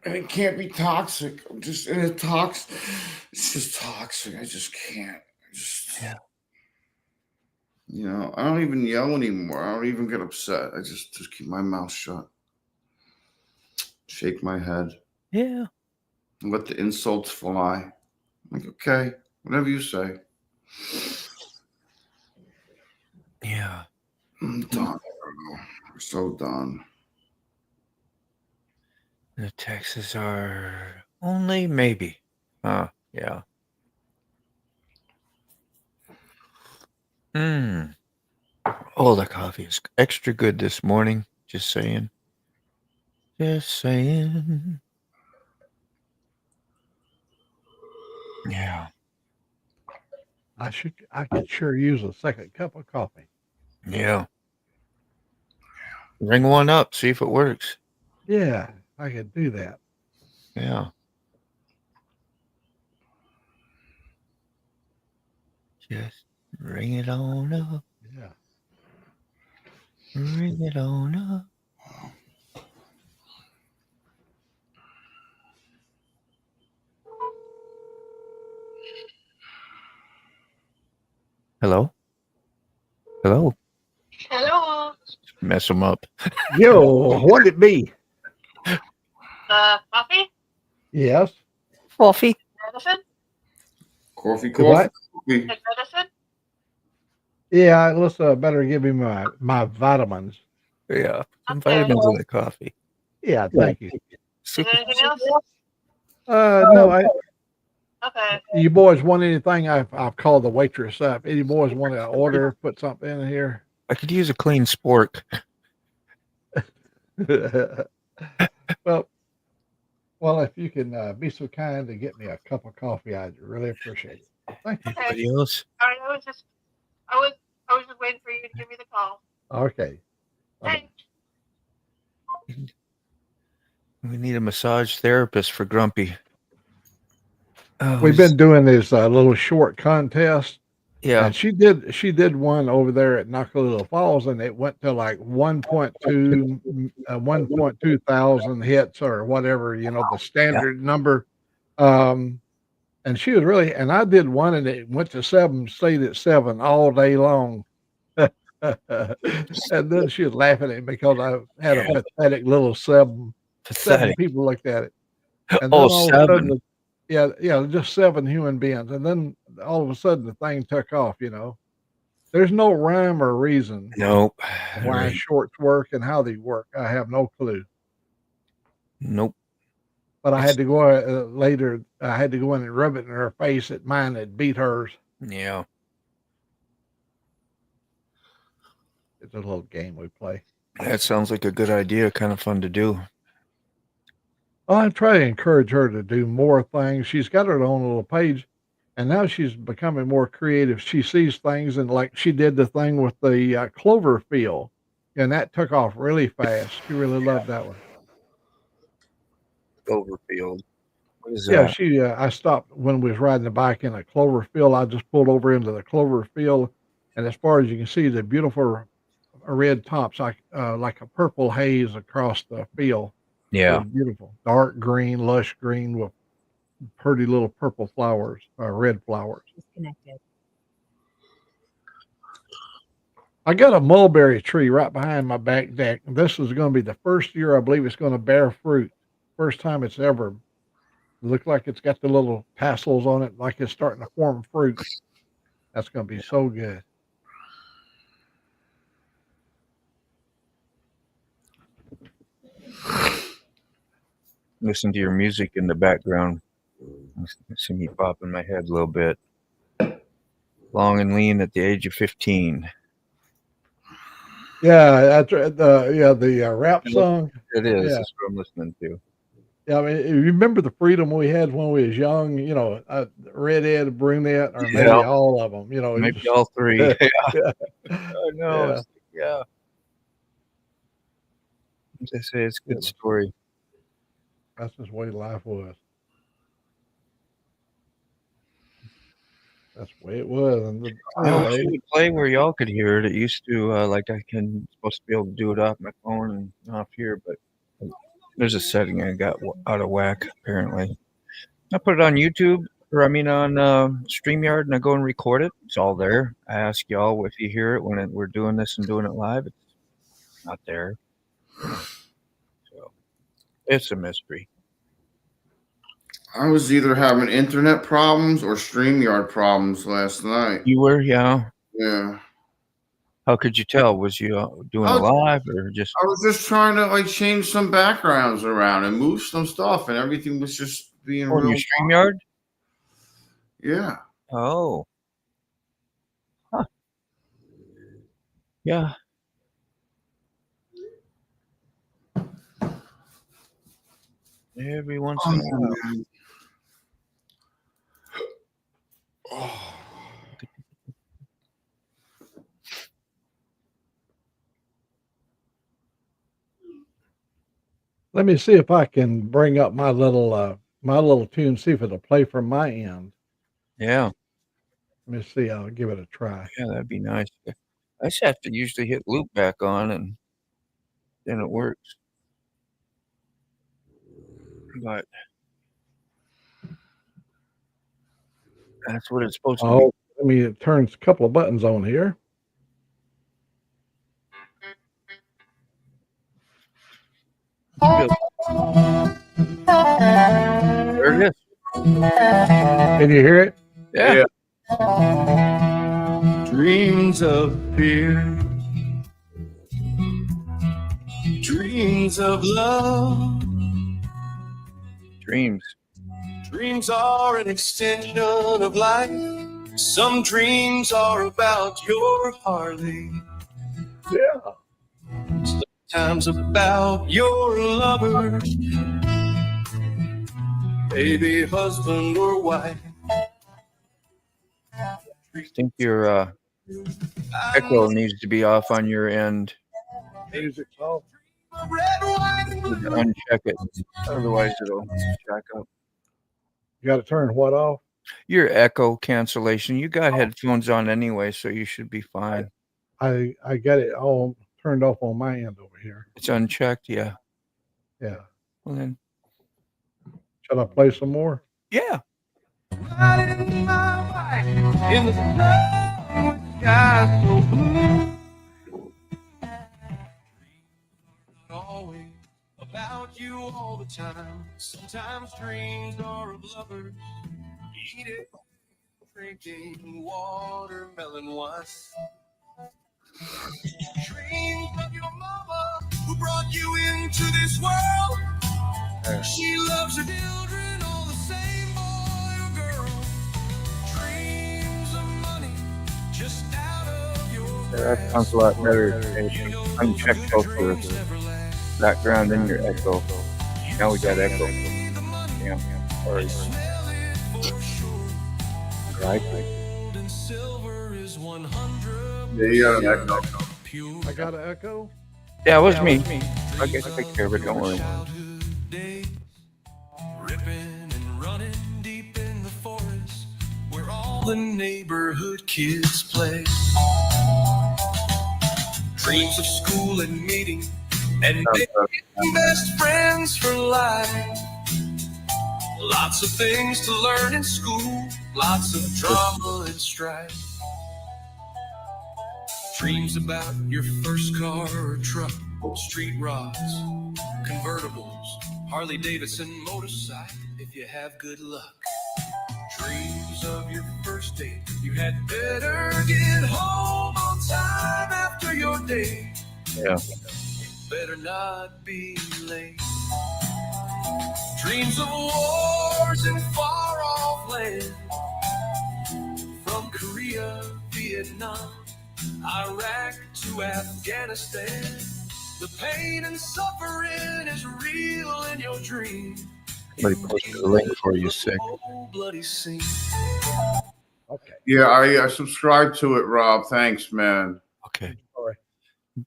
And it can't be toxic. It's just toxic. I just can't. Yeah. I don't even yell anymore. I don't even get upset. I just keep my mouth shut. Shake my head. Yeah. And let the insults fly. I'm like, okay, whatever you say. Yeah. I'm done. We're so done. The Texas are only maybe. Yeah. Oh, the coffee is extra good this morning. Just saying. Yeah. I could sure use a second cup of coffee. Yeah. Ring one up, see if it works. Yeah, I could do that. Yeah. Just ring it on up. Yeah. Ring it on up. Hello? Hello? Hello. Mess them up. Yo, what'd it be? Coffee? Yes. Coffee. Medicine? Coffee. What? Take medicine? Yeah, let's better give me my vitamins. Yeah. Some Okay. vitamins in the coffee. Yeah, thank you. Is there anything else? No, Okay. you boys want anything? I've called the waitress up. Any boys want to order? Put something in here. I could use a clean spork. Well, if you can be so kind to get me a cup of coffee, I'd really appreciate it. Thank you. Anybody else? Sorry, I was just waiting for you to give me the call. Okay. Thanks. We need a massage therapist for Grumpy. Oh, We've been doing this little short contest. Yeah. And she did one over there at Nakalula Falls, and it went to like 1.2 thousand hits or whatever, the standard number. And she was really, and I did one, and it went to 7, stayed at 7 all day long. And then she was laughing at me because I had a pathetic little 7 people looked at it. And then all of a sudden, just 7 human beings. And then all of a sudden the thing took off, There's no rhyme or reason Nope. why shorts work and how they work. I have no clue. Nope. But I had to go later. I had to go in and rub it in her face that mine had beat hers. Yeah. It's a little game we play. That sounds like a good idea. Kind of fun to do. Well, I try to encourage her to do more things. She's got her own little page. And now she's becoming more creative. She sees things, and like she did the thing with the clover field, and that took off really fast. She really loved that one. Cloverfield. What is Yeah, that? I stopped when we was riding the bike in a clover field. I just pulled over into the clover field, and as far as you can see, the beautiful red tops, like a purple haze across the field. It Yeah. was beautiful, dark green, lush green with pretty little purple flowers, red flowers. Disconnected. I got a mulberry tree right behind my back deck. This is going to be the first year I believe it's going to bear fruit. First time it's ever looked like it's got the little tassels on it, like it's starting to form fruit. That's going to be so good. Listen to your music in the background. I see me popping my head a little bit. Long and lean at the age of 15. Yeah, that's the rap song. It is. Yeah. That's what I'm listening to. Yeah, I mean, you remember the freedom we had when we was young, redhead, brunette, or maybe Yeah. all of them, Maybe just- all three. Yeah. Yeah. I know. Yeah. Yeah. As I say, it's a good story. That's just the way life was. That's the way it was. And I wish you would play where y'all could hear it. It used to, like supposed to be able to do it off my phone and off here, but there's a setting I got out of whack, apparently. I put it on YouTube, or on StreamYard, and I go and record it. It's all there. I ask y'all if you hear it when we're doing this and doing it live. It's not there. So it's a mystery. I was either having internet problems or StreamYard problems last night. You were, yeah. Yeah. How could you tell? Was you doing it live or just? I was just trying to change some backgrounds around and move some stuff, and everything was just being On real. your StreamYard? Yeah. Oh. Huh. Yeah. Every once in a while. Oh. Let me see if I can bring up my little tune, see if it'll play from my end. Yeah. Let me see. I'll give it a try. Yeah, that'd be nice. I just have to usually hit loop back on and then it works. But that's what it's supposed to be. Oh, let me turn a couple of buttons on here. There it is. Can you hear it? Yeah. Dreams of fear, dreams of love. Dreams. Dreams are an extension of life. Some dreams are about your Harley. Yeah. Sometimes about your lover, baby, husband or wife. I think your echo needs to be off on your end. Music's off. Uncheck it. Otherwise it'll jack up. You got to turn what off? Your echo cancellation. You got headphones on anyway, so you should be fine. I got it all turned off on my end over here. It's unchecked, yeah. Yeah. Well then, Shall I play some more? yeah. In the snow with skies so blue. Always about you all the time. Sometimes dreams are of lovers. Eat it, drinking watermelon wine. Dreams of your mama who brought you into this world. She loves her children all the same, boy or girl. Dreams of money just out of your That sounds a lot better. Uncheck both the background and your echo. Now we got echo. Yeah. Sorry. Right. and silver is 100. Yeah, you got an echo. Pure. I got an echo. Yeah, it was me. I guess I take care of it. Don't worry. Childhood days, ripping and running deep in the forest where all the neighborhood kids play. Dreams of school and meeting and making best friends for life. Lots of things to learn in school, lots of drama and strife. Dreams about your first car or truck, street rods, convertibles, Harley Davidson motorcycle if you have good luck. Dreams of your first date, you had better get home on time after your date. Yeah. Better not be late. Dreams of wars in far off land, from Korea, Vietnam, Iraq to Afghanistan. The pain and suffering is real in your dream. Somebody posted a link for you, sick. Bloody scene. Okay. Yeah, I subscribe to it, Rob. Thanks, man. Okay. Sorry.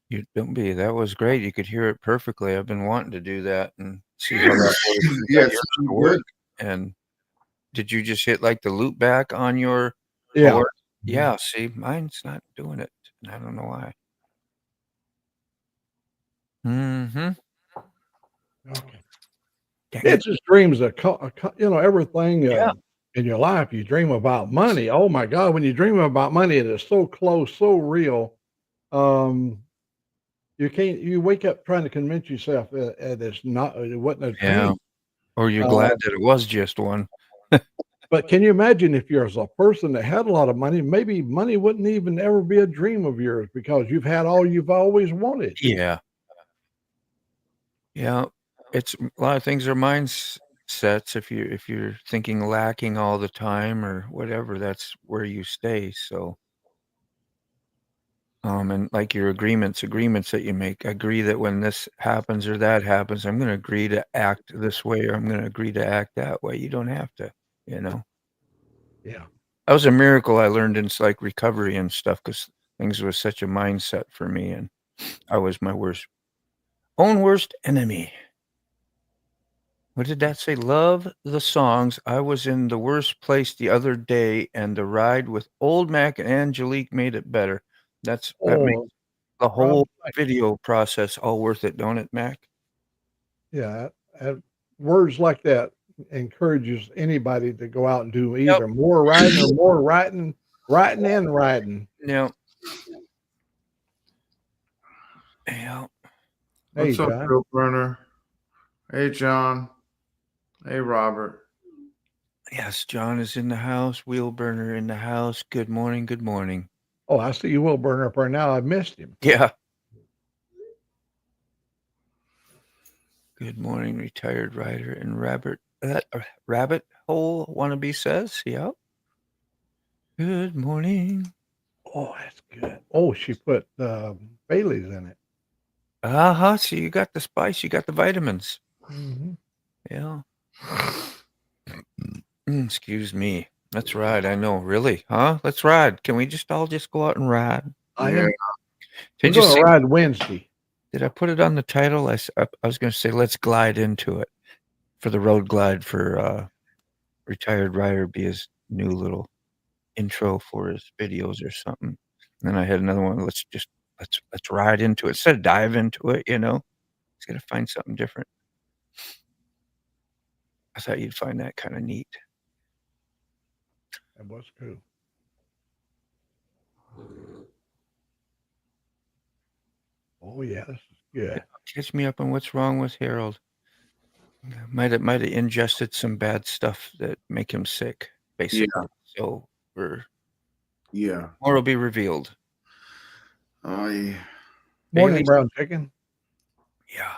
You don't be. That was great. You could hear it perfectly. I've been wanting to do that and see how that works. Yeah, That it's used to good. work. And did you just hit like the loop back on your Yeah. board? Yeah. See, mine's not doing it. And I don't know why. Mm-hmm. Okay. Dang It it. just dreams everything Yeah. in your life. You dream about money. Oh my God. When you dream about money, it is so close, so real. You wake up trying to convince yourself that it wasn't a Yeah. dream. Or you're glad that it was just one. But can you imagine if you're a person that had a lot of money, maybe money wouldn't even ever be a dream of yours because you've had all you've always wanted. Yeah. Yeah. It's a lot of things are mindsets. If you're thinking lacking all the time or whatever, that's where you stay. So and like your agreements that you make, agree that when this happens or that happens, I'm going to agree to act this way or I'm going to agree to act that way. You don't have to, Yeah. That was a miracle I learned in like recovery and stuff because things was such a mindset for me and I was my own worst enemy. What did that say? Love the songs. I was in the worst place the other day and the ride with Old Mac and Angelique made it better. That makes Oh, the whole Rob, video process all worth it, don't it, Mac? yeah. Words like that encourages anybody to go out and do either more riding or more writing and riding. Yeah. Yeah. Hey, What's up, John. Bill Burner? Hey, John. Hey, Robert. Yes, John is in the house. Wheel burner in the house. Good morning. Good morning. Oh, I see you will burn up right now. I missed him. Yeah. Good morning, retired rider and rabbit hole wannabe says, yeah. Good morning. Oh, that's good. Oh, she put Bailey's in it. Uh-huh. So you got the spice, you got the vitamins. Mm-hmm. Yeah. Excuse me. Let's ride. I know. Really? Huh? Let's ride. Can we all just go out and ride? I Yeah. am. We're Did you going see? to ride Wednesday. Did I put it on the title? I was going to say let's glide into it for the road glide for retired rider be his new little intro for his videos or something. And then I had another one. Let's ride into it instead of dive into it. It's got to find something different. I thought you'd find that kind of neat. That was cool. Oh yeah, this is good. Catch me up on what's wrong with Harold. Might have ingested some bad stuff that make him sick, basically. Yeah. So Yeah. more will be revealed. Oh, yeah. Morning, Bailey? brown chicken. Yeah.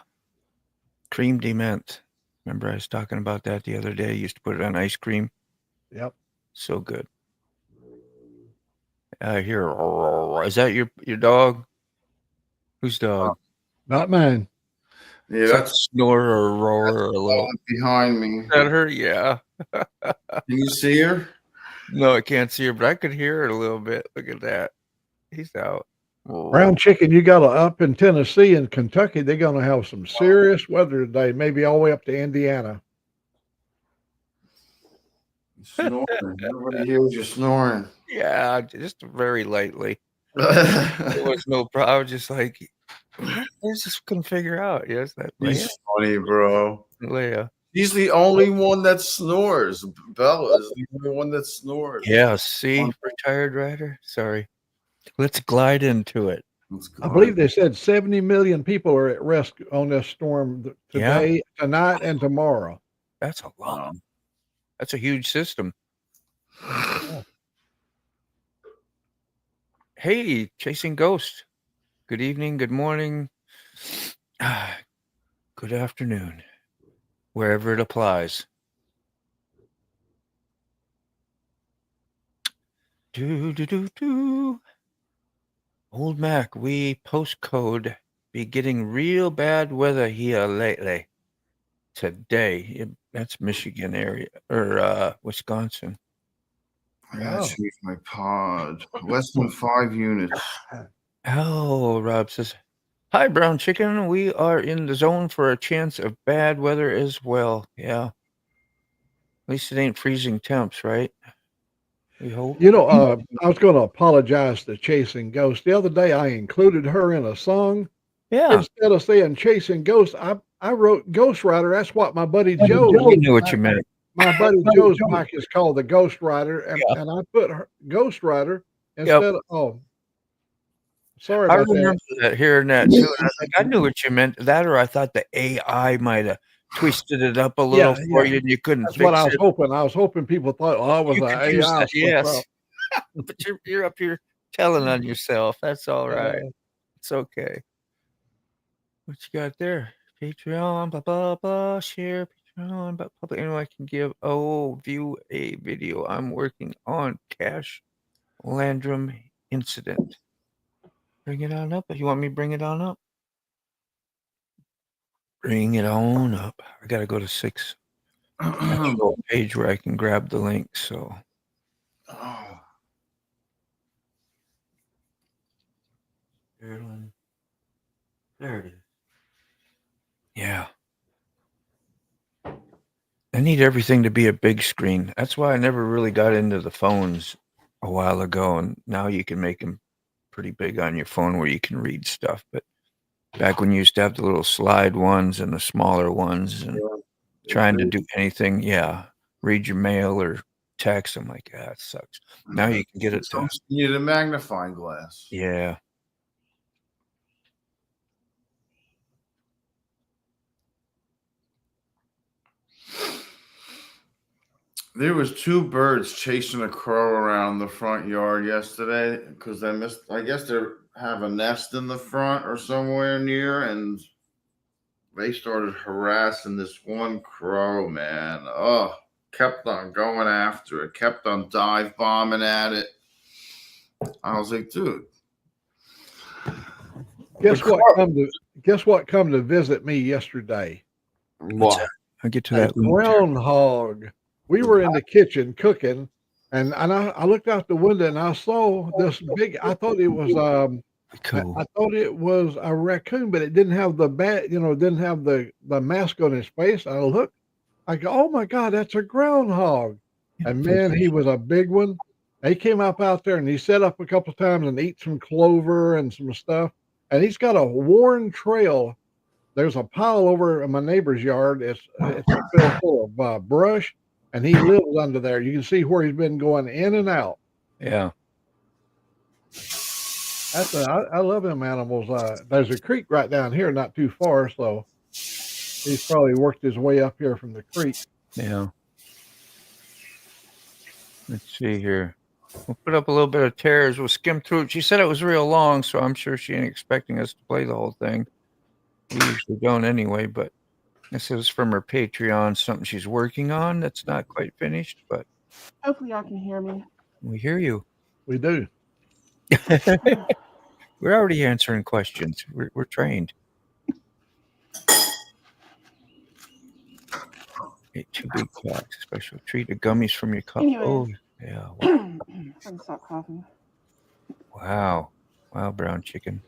Cream dement. Remember I was talking about that the other day? I used to put it on ice cream. Yep. So good. I hear, is that your dog? Whose dog? Not mine. Yeah, Is that that's snore or roar or a little? behind me. Is that her? Yeah. Can you see her? No, I can't see her, but I could hear it a little bit. Look at that. He's out. Whoa. Brown chicken, you got to up in Tennessee and Kentucky. They're going to have some serious weather today, maybe all the way up to Indiana. Snoring. Everybody hears you snoring. Yeah, just very lightly. There was no problem. I was just like, I just couldn't figure out. Yes, that He's funny, bro. Leia. He's the only one that snores. Bella is the only one that snores. Yeah, see, retired rider. Sorry. Let's glide into it. I believe they said 70 million people are at risk on this storm today, tonight, and tomorrow. That's a lot. That's a huge system. Hey, Chasing Ghost. Good evening, good morning, good afternoon, wherever it applies. Old Mac, we postcode be getting real bad weather here lately. Today, that's Michigan area or Wisconsin. I gotta change my pod. Less than 5 units. Oh, Rob says, hi, Brown Chicken. We are in the zone for a chance of bad weather as well. Yeah. At least it ain't freezing temps, right? We hope. You know, I was going to apologize to Chasing Ghosts. The other day, I included her in a song. Yeah. Instead of saying Chasing Ghosts, I wrote Ghost Rider. That's what my buddy Joe. You knew what you meant. My buddy Joe's mic is called the Ghost Rider, and I put her Ghost Rider instead of sorry about I remember that hearing that too. And I was like, I knew what you meant. That, or I thought the AI might have twisted it up a little for you, and you couldn't. That's fix what I was it. hoping. I was hoping people thought, "Oh, I was You an confused AI." that, yes, but you're up here telling on yourself. That's all right. It's okay. What you got there? Patreon, blah blah blah. Share Patreon, but public. Anyone I can give. View a video. I'm working on Cash Landrum incident. Bring it on up. If you want me, to bring it on up. Bring it on up. I gotta go to 6 page where I can grab the link. So. There it is. Yeah. I need everything to be a big screen. That's why I never really got into the phones a while ago. And now you can make them pretty big on your phone where you can read stuff. But back when you used to have the little slide ones and the smaller ones and trying to do anything, read your mail or text, I'm like, it sucks. Now you can get it to. You need a magnifying glass. Yeah. There was 2 birds chasing a crow around the front yard yesterday because they missed. I guess they have a nest in the front or somewhere near, and they started harassing this one crow. Man, kept on going after it, kept on dive bombing at it. I was like, dude. Guess what? Come to visit me yesterday. What? I'll get to A that. groundhog. We were in the kitchen cooking, and I looked out the window and I saw this big. I thought it was Cool. I thought it was a raccoon, but it didn't have the didn't have the mask on his face. I looked, I go, oh my God, that's a groundhog. And man, he was a big one. He came up out there and he set up a couple of times and ate some clover and some stuff. And he's got a worn trail. There's a pile over in my neighbor's yard. It's filled full of brush, and he lives under there. You can see where he's been going in and out. Yeah. I love them animals. There's a creek right down here, not too far, so he's probably worked his way up here from the creek. Yeah. Let's see here. We'll put up a little bit of tears. We'll skim through it. She said it was real long, so I'm sure she ain't expecting us to play the whole thing. We usually don't anyway, but this is from her Patreon, something she's working on that's not quite finished, but hopefully y'all can hear me. We hear you. We do. We're already answering questions. We're trained. Ate 2 big packs. Special treat of gummies from your cup. Anyway. Oh, Yeah. I can stop coughing. Wow. Wow, brown chicken.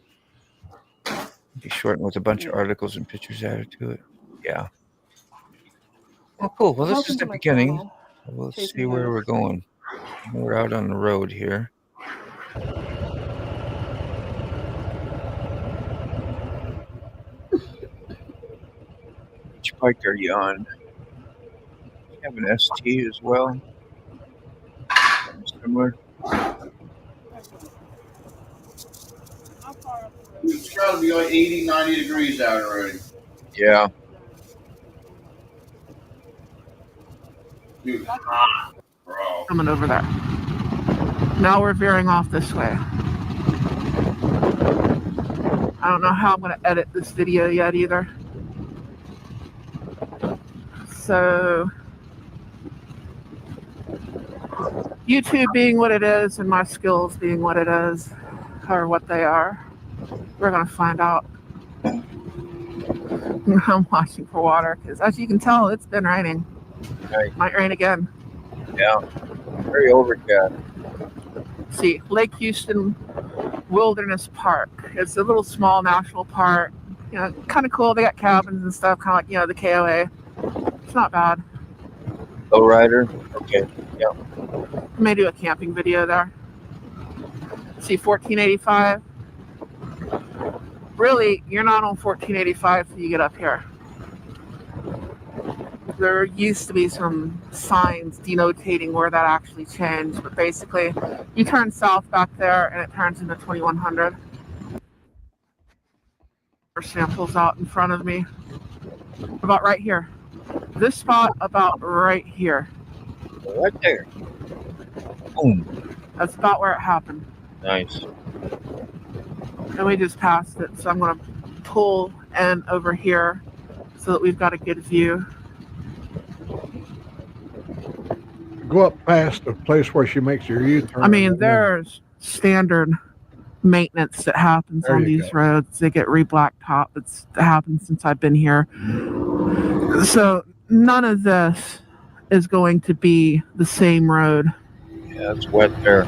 Be shortened with a bunch of articles and pictures added to it. Yeah. Well, cool. Well, this Welcome is to the my beginning. channel. We'll see Chasing where Ghosts. we're going. We're out on the road here. Which bike are you on? You have an ST as well? Something similar? It's got to be like 80, 90 degrees out already. Yeah. Dude, hot, bro. Coming over there. Now we're veering off this way. I don't know how I'm going to edit this video yet either. So, YouTube being what it is and my skills being what it is, or what they are, we're going to find out. I'm watching for water because, as you can tell, it's been raining. Right. Might rain again. Yeah. Very overcast. See, Lake Houston Wilderness Park. It's a little small national park. You know, kind of cool. They got cabins and stuff, kind of like, you know, the KOA. It's not bad. Lowrider? Okay. Yeah. I may do a camping video there. See, 1485. Really, you're not on 1485 till you get up here. There used to be some signs denotating where that actually changed, but basically, you turn south back there and it turns into 2100. Samples out in front of me. About right here. This spot about right here. Right there. Boom. That's about where it happened. Nice. And we just passed it, so I'm going to pull in over here so that we've got a good view. Go up past the place where she makes your U-turn. I mean, and then- there's standard maintenance that happens There on you these go. roads. They get re-blacktop. It's happened since I've been here. So none of this is going to be the same road Yeah, it's wet there.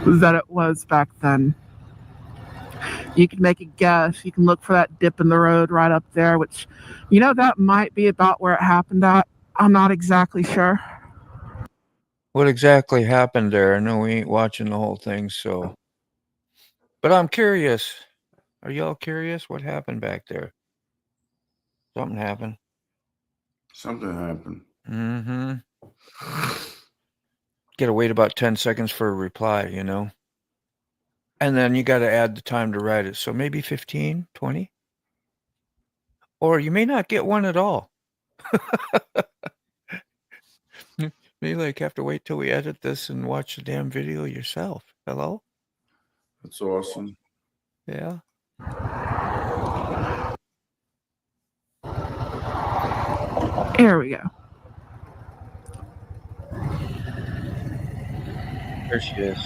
that it was back then. You can make a guess. You can look for that dip in the road right up there, which, you know, that might be about where it happened at. I'm not exactly sure. What exactly happened there? I know we ain't watching the whole thing, so. But I'm curious. Are y'all curious? What happened back there? Something happened. Something happened. Mm-hmm. Gotta wait about 10 seconds for a reply, you know? And then you gotta add the time to write it. So maybe 15, 20? Or you may not get one at all. Maybe like have to wait till we edit this and watch the damn video yourself. Hello? That's awesome. Yeah. Here we go. There she is.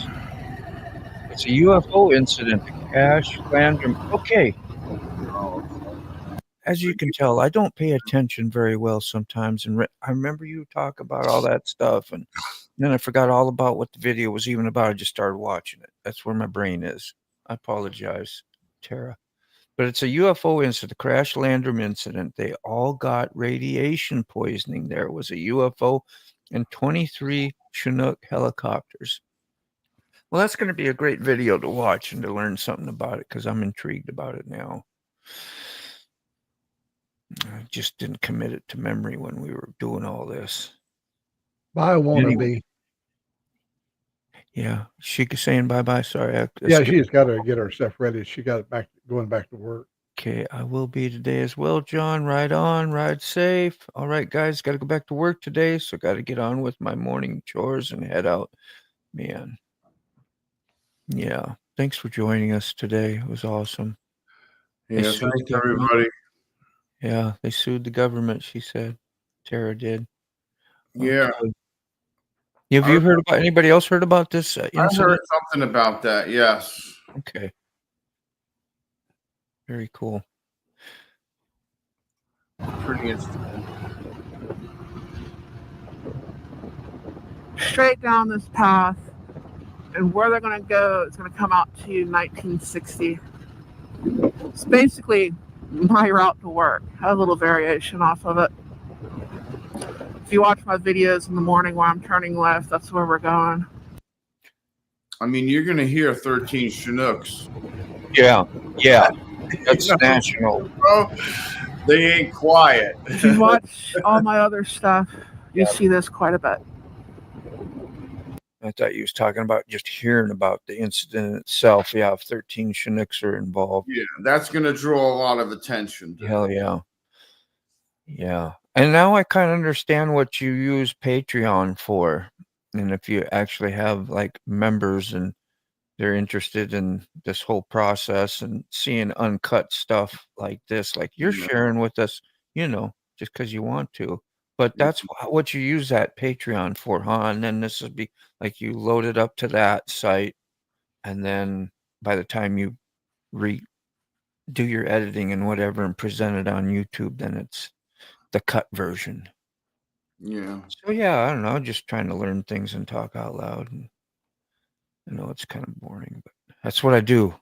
It's a UFO incident. The crash landed. Okay. As you can tell, I don't pay attention very well sometimes. And I remember you talk about all that stuff. And then I forgot all about what the video was even about. I just started watching it. That's where my brain is. I apologize, Tara. But it's a UFO incident, the crash landing incident. They all got radiation poisoning. There was a UFO and 23 Chinook helicopters. Well, that's going to be a great video to watch and to learn something about it because I'm intrigued about it now. I just didn't commit it to memory when we were doing all this. I want to Anyway. be. Yeah, she saying bye-bye. Sorry. Yeah, she's got to get herself ready. She got it going back to work. Okay, I will be today as well, John. Ride on, ride safe. All right, guys, got to go back to work today, so got to get on with my morning chores and head out. Man. Yeah, thanks for joining us today. It was awesome. Yeah, thanks everybody. Yeah, they sued the government, she said. Tara did. Yeah. Okay. Have you heard about, anybody else heard about this incident? I heard something about that, yes. Okay. Very cool. Pretty interesting. straight down this path, and where they're going to go is going to come out to 1960. It's basically my route to work. I have a little variation off of it. If you watch my videos in the morning while I'm turning left, that's where we're going. I mean, you're going to hear 13 Chinooks. Yeah. That's national. Bro, they ain't quiet. If you watch all my other stuff, you see this quite a bit. I thought you was talking about just hearing about the incident itself. Yeah, if 13 Chinooks are involved. Yeah, that's going to draw a lot of attention. Hell yeah. Yeah. And now I kind of understand what you use Patreon for. And if you actually have like members and they're interested in this whole process and seeing uncut stuff like this, like you're sharing with us, just because you want to. But that's what you use that Patreon for, huh? And then this would be like you load it up to that site. And then by the time you do your editing and whatever and present it on YouTube, then it's the cut version. Yeah. So yeah, I don't know, just trying to learn things and talk out loud. And I know it's kind of boring, but that's what I do.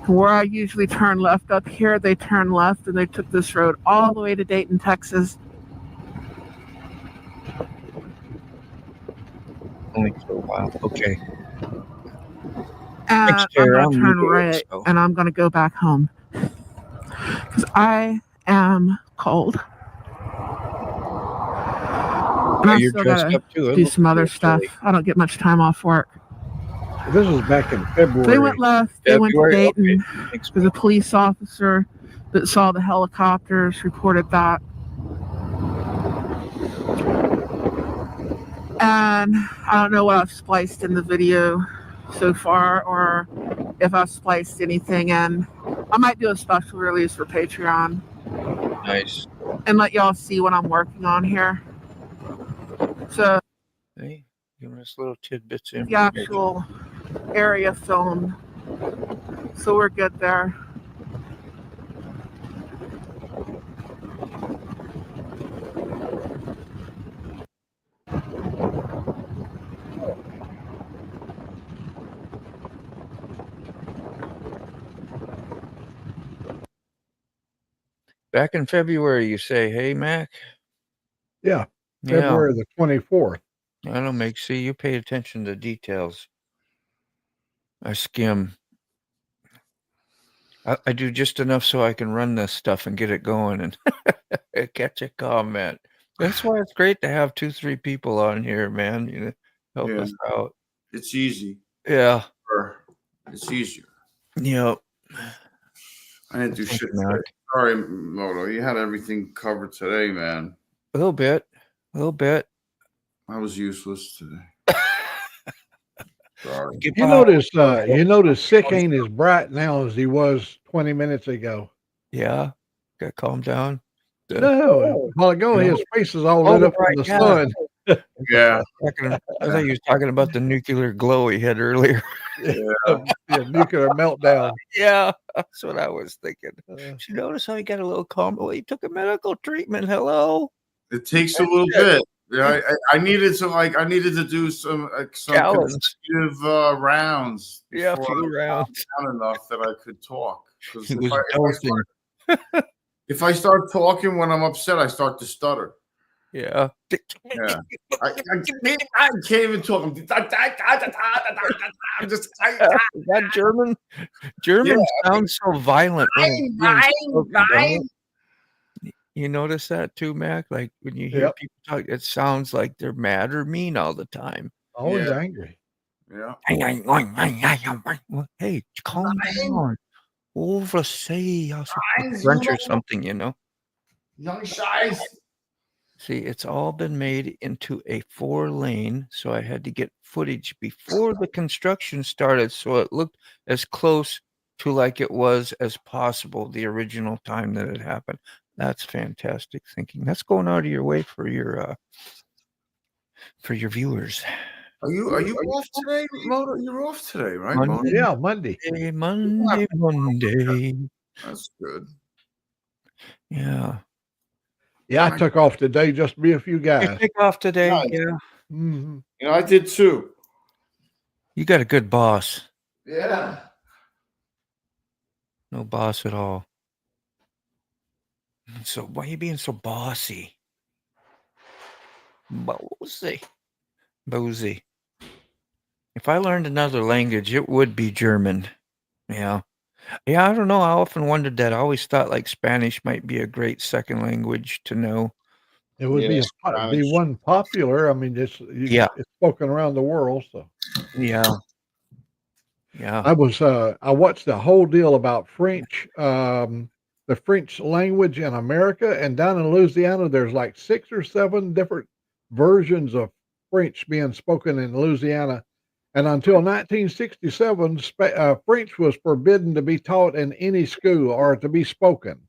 Where I usually turn left up here, they turn left, and they took this road all the way to Dayton, Texas. Only for a while. Okay. And Thanks, I'm Tara. going to turn right, and I'm going to go back home. Because I am cold. And I You're still dressed gotta up too. It do looks some other pretty stuff. chilly. I don't get much time off work. This is back in February. They went left. They went to February? Okay. Dayton. Thanks, There's a police officer that saw the helicopters, reported that. And I don't know what I've spliced in the video so far, or if I've spliced anything in. I might do a special release for Patreon Nice. and let y'all see what I'm working on here. So Hey, giving us little tidbits in. the actual area filmed. So we're good there. Back in February, you say, hey, Mac? Yeah, Yeah. February the 24th. I don't make. See, you pay attention to details. I skim. I do just enough so I can run this stuff and get it going and catch a comment. That's why it's great to have 2-3 people on here, man. Help us out. It's easy. Yeah. It's easier. Yep. I didn't do Thank shit you, Mac. today. Sorry, Moto. You had everything covered today, man. A little bit. I was useless today. Sorry. You notice Sick ain't as bright now as he was 20 minutes ago. Yeah. Got to calm down. No, a while ago his face is all lit up from the sun. Yeah. I thought you was talking about the nuclear glow he had earlier. Yeah, nuclear meltdown. Yeah, that's what I was thinking. Did you notice how he got a little calm? Well, he took a medical treatment. Hello. It takes a little bit. Yeah, I needed to do some consecutive rounds. Yeah, a before few I rounds. calmed down enough that I could talk. 'Cause He was dosing. if I start talking when I'm upset, I start to stutter. Yeah. Yeah. I can't even talk. I'm just. Is that German? German sounds so violent. when it's spoken, you notice that too, Mac? Like when you hear people talk, it sounds like they're mad or mean all the time. Always angry. Yeah. Hey, calm down. Over say French or something, Young Shies. See, it's all been made into a 4-lane, so I had to get footage before the construction started, so it looked as close to like it was as possible the original time that it happened. That's fantastic thinking. That's going out of your way for your viewers. Are you off today, Moto? You're off today, right? Monday. Moto? Yeah, Monday. Monday. That's good. Yeah. Yeah, I took off today just to be a few You guys. take off today? Nice. Yeah. Hmm. You know, I did too. You got a good boss. Yeah. No boss at all. So why are you being so bossy? Boozy. If I learned another language, it would be German. Yeah. Yeah, I don't know. I often wondered that. I always thought like Spanish might be a great second language to know. It would be Spanish. one popular. I mean, it's spoken around the world. So Yeah. Yeah. I watched the whole deal about French, the French language in America, and down in Louisiana, there's like 6 or 7 different versions of French being spoken in Louisiana. And until 1967, French was forbidden to be taught in any school or to be spoken.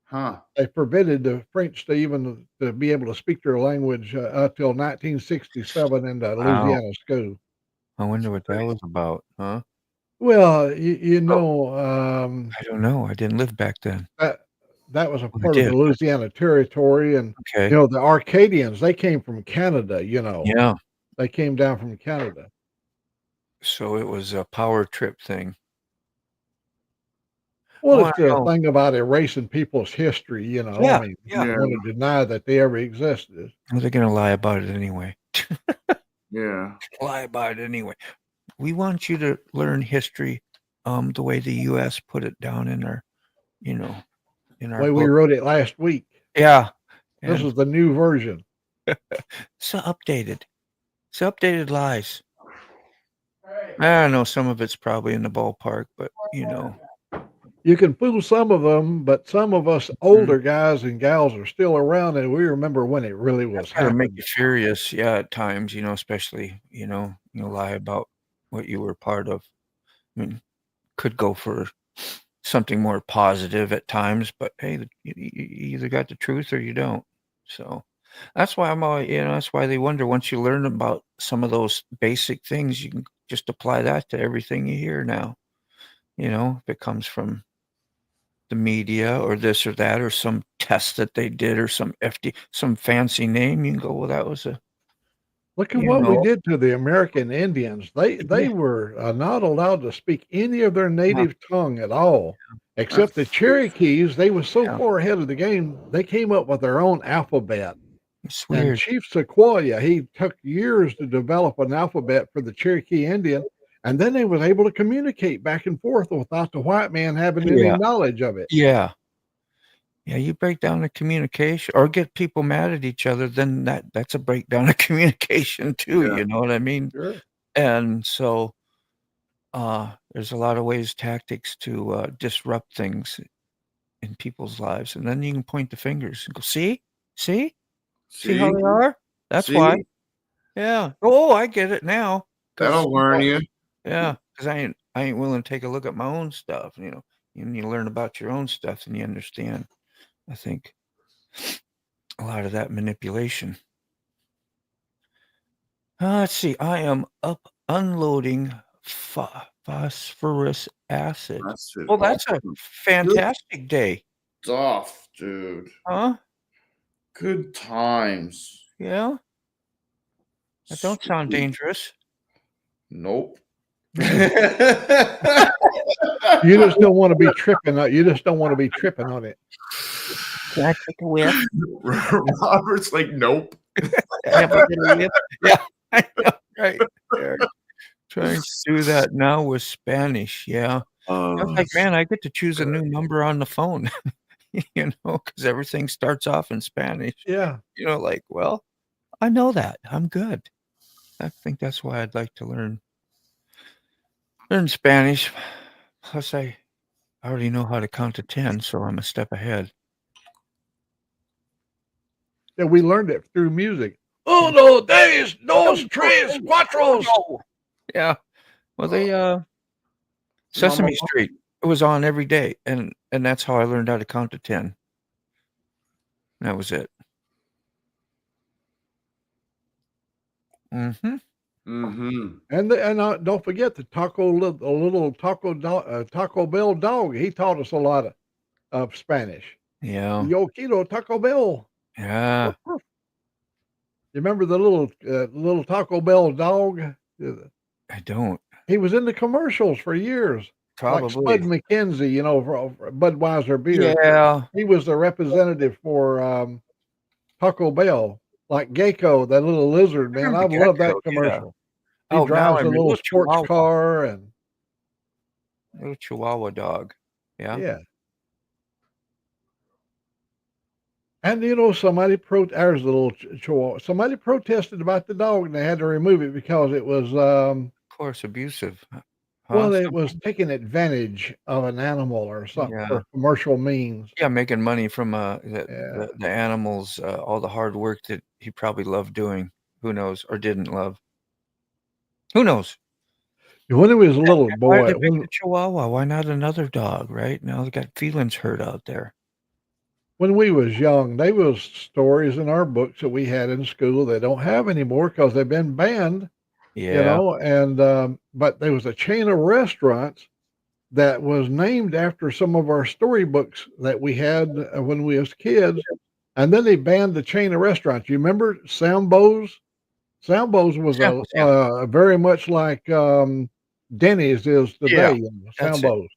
Huh. They forbidden the French to even to be able to speak their language until 1967 in the Louisiana school. I wonder what that was about, huh? Well, you know, I don't know. I didn't live back then. that was a I part of did. the Louisiana territory, and Okay. you know the Arcadians. They came from Canada. You know, Yeah. they came down from Canada. So it was a power trip thing. Well, Oh, it's I the know. thing about erasing people's history. You know, Yeah, I mean, yeah. you want to deny that they ever existed. Well, they're gonna lie about it anyway. Yeah. Lie about it anyway. We want you to learn history, the way the U.S. put it down in our, in our The way we book. wrote it last week. Yeah. This And is the new version. it's updated. It's updated lies. I don't know. Some of it's probably in the ballpark, but you know. You can fool some of them, but some of us older guys and gals are still around, and we remember when it really was It's gonna make happening. you furious, yeah, at times, especially, lie about what you were part of. I mean, could go for something more positive at times, but hey, you either got the truth or you don't. So that's why I'm always, that's why they wonder once you learn about some of those basic things, you can just apply that to everything you hear now. If it comes from the media or this or that or some test that they did or some fancy name, you can go, well, that was a Look at what we did to the American Indians. They were not allowed to speak any of their native tongue at all, except the Cherokees. They were so far ahead of the game, they came up with their own alphabet. It's And weird. Chief Sequoyah, he took years to develop an alphabet for the Cherokee Indian, and then they was able to communicate back and forth without the white man having any Yeah. knowledge of it. Yeah. Yeah, you break down the communication or get people mad at each other, then that's a breakdown of communication too, Yeah. you know what I mean? Sure. And so there's a lot of ways, tactics to disrupt things in people's lives. And then you can point the fingers and go, see how they are? That's why. Yeah. Oh, I get it now. That'll learn you. Yeah, because I ain't willing to take a look at my own stuff. You learn about your own stuff, and you understand. I think a lot of that manipulation. Let's see. I am unloading phosphorus acid. That's it. Well, that's a fantastic day, Stuff, dude. huh? Good times. Yeah. That don't sound dangerous. Nope. You just don't want to be tripping. You just don't want to be tripping on it. Can I take a whiff? Robert's like, nope. Have a little whiff? Yeah, I know, right. There. Trying to do that now with Spanish. Yeah. I was like, man, I get to choose a new number on the phone, because everything starts off in Spanish. Yeah. Like, well, I know that. I'm good. I think that's why I'd like to learn Spanish. Plus, I already know how to count to 10, so I'm a step ahead. Yeah, we learned it through music. Uno, dos, tres, cuatro. Yeah. Well, they Sesame Street. It was on every day, and that's how I learned how to count to 10. That was it. Mm-hmm. Mm-hmm. And don't forget the little Taco Bell dog. He taught us a lot of Spanish. Yeah. Yokito Taco Bell. Yeah. You remember the little Taco Bell dog? I don't. He was in the commercials for years. Like Spud Probably. McKenzie, you know, for Budweiser beer. Yeah. He was the representative for Taco Bell. Like Gecko, that little lizard, man. I remember love that Gecko, yeah. commercial. He Oh, now I drives a remember. little Little sports Chihuahua. car and Little Chihuahua dog. Yeah. yeah. And you know, there's a little Chihuahua. Somebody protested about the dog and they had to remove it because it was Of course, abusive. well, it was taking advantage of an animal or something Yeah. for commercial means. Yeah, making money from Yeah. the animals, all the hard work that he probably loved doing. Who knows, or didn't love. Who knows? When he was a little Why boy, did they make a Chihuahua? Why not another dog? Right now, they got feelings hurt out there. when we was young, they was stories in our books that we had in school they don't have anymore because they've been banned. Yeah. You know, and but there was a chain of restaurants that was named after some of our storybooks that we had when we was kids, and then they banned the chain of restaurants. You remember Sambo's? Sambo's was Sambo's, yeah. very much like Denny's is today. Yeah, You know, that's it. Sambo's.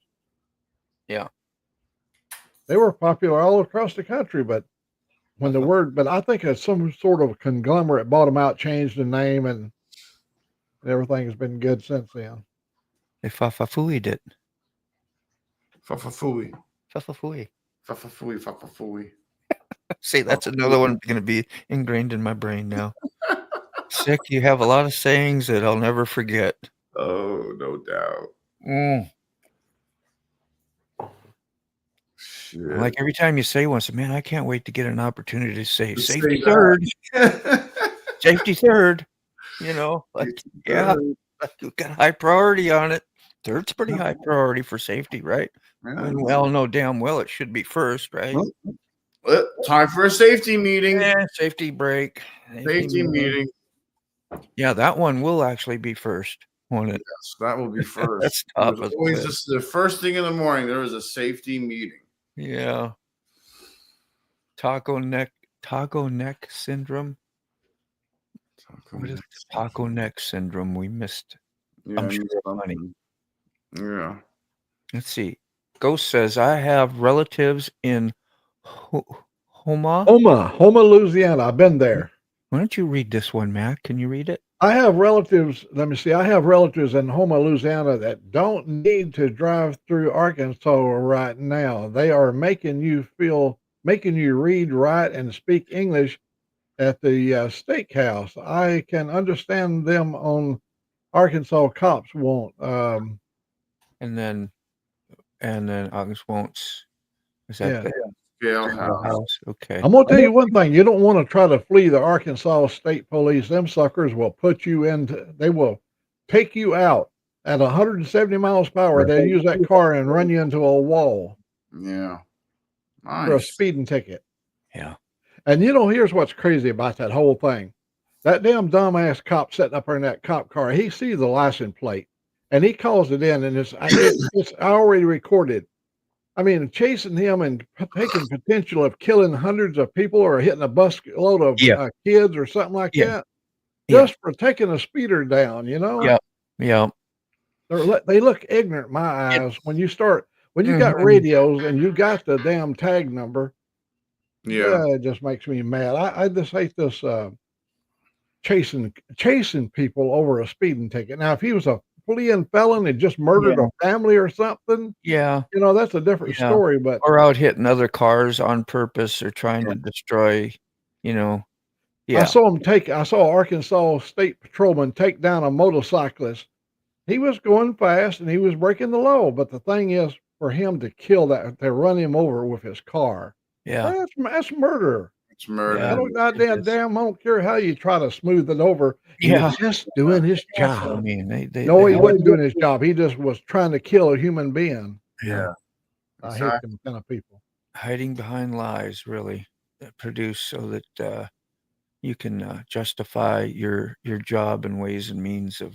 Yeah. They were popular all across the country, but but I think it's some sort of conglomerate bought them out, changed the name, and everything has been good since then. They fafafooied it. Fafafui. Fafafooey. Fafafui. Fafafui. See, that's another one going to be ingrained in my brain now. Sick, you have a lot of sayings that I'll never forget. Oh, no doubt. Mm. Shit. Like every time you say one, I say, man, I can't wait to get an opportunity to say To safety say third. that. Safety third. You know, like, yeah, you've got high priority on it. Third's pretty high priority for safety, right? Yeah. And we all know damn well it should be first, right? Well, time for a safety meeting. Yeah, safety break. Safety meeting. Yeah, that one will actually be first, won't it? Yes, that will be first. That's top of There's the always list. the first thing in the morning. There is a safety meeting. Yeah. Taco neck syndrome. What is taco neck syndrome? We missed. Yeah, I'm sure I it's funny. Yeah. Let's see. Ghost says, I have relatives in Homa, Louisiana. I've been there. Why don't you read this one, Matt? Can you read it? I have relatives. Let me see. I have relatives in Houma, Louisiana that don't need to drive through Arkansas right now. They are making you read, write, and speak English at the steakhouse. I can understand them on Arkansas cops won't. And then August won't. Is that the Jailhouse? Okay. I'm gonna tell you one thing. You don't want to try to flee the Arkansas State Police. Them suckers will put you into. They will take you out at 170 miles per hour. They'll use that car and run you into a wall. Yeah. Nice. For a speeding ticket. Yeah. And you know, here's what's crazy about that whole thing. That damn dumbass cop sitting up there in that cop car, he sees the license plate and he calls it in, and it's already recorded. I mean, chasing him and taking potential of killing hundreds of people or hitting a bus load of kids or something like that, just for taking a speeder down, you know? Yeah. Yeah. They look ignorant in my eyes when you got radios and you got the damn tag number. Yeah. It just makes me mad. I just hate this chasing people over a speeding ticket. Now, if he was a fleeing felon and just murdered a family or something, you know, that's a different story. But or out hitting other cars on purpose or trying to destroy, you know. Yeah. I saw Arkansas State Patrolman take down a motorcyclist. He was going fast and he was breaking the law. But the thing is, for him to kill to run him over with his car, that's murder. It's murder. I don't care how you try to smooth it over. He was just doing his job. I mean, he wasn't doing his job. He just was trying to kill a human being. Yeah. I hate them kind of people. Hiding behind lies, really, produced so that you can justify your job and ways and means of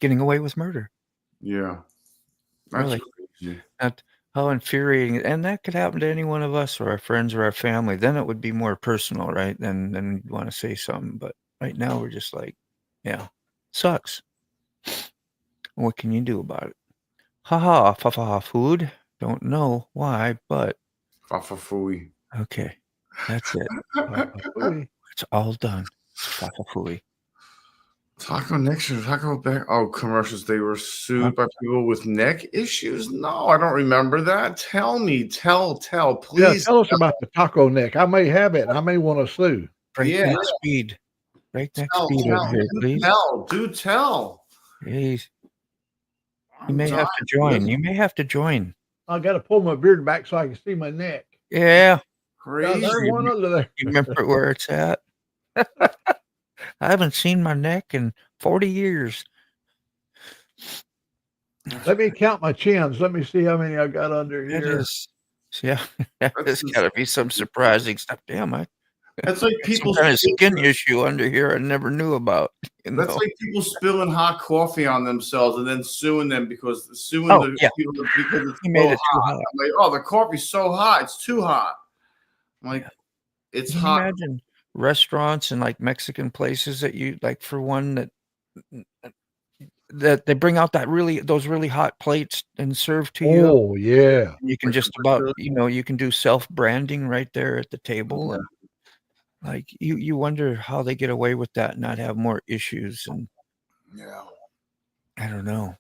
getting away with murder. Yeah. That's really crazy. how infuriating, and that could happen to any one of us or our friends or our family. Then it would be more personal, right? Then you want to say something, but right now we're just like, yeah, sucks. What can you do about it? Ha ha, food. Don't know why, but Fafafui. okay, that's it. Fafafui. It's all done. Fafafui. Taco neck or Taco back. Oh, commercials. They were sued by people with neck issues. No, I don't remember that. Tell me, tell, Yeah, please. tell us about the taco neck. I may have it. I may want to sue. Breakneck speed. Breakneck speed over here, please. Do tell. Please. You I'm may have to join. You may have to join. I got to pull my beard back so I can see my neck. Yeah. Crazy. There's one under there. You remember where it's at? I haven't seen my neck in 40 years. Let me count my chins. Let me see how many I got under It here. is. Yeah, there's got to be some surprising stuff. Damn, That's like some people kind of skin issue under here I never knew about. You That's know? like people spilling hot coffee on themselves and then suing them because the people because it's He made so it too hot. I'm like, oh, the coffee's so hot, it's too hot. I'm like, it's Can you hot. imagine restaurants and like Mexican places that you like, for one, that they bring out those really hot plates and serve to you. Oh, yeah. And you can just about, you can do self-branding right there at the table. And like you wonder how they get away with that and not have more issues. And Yeah. I don't know.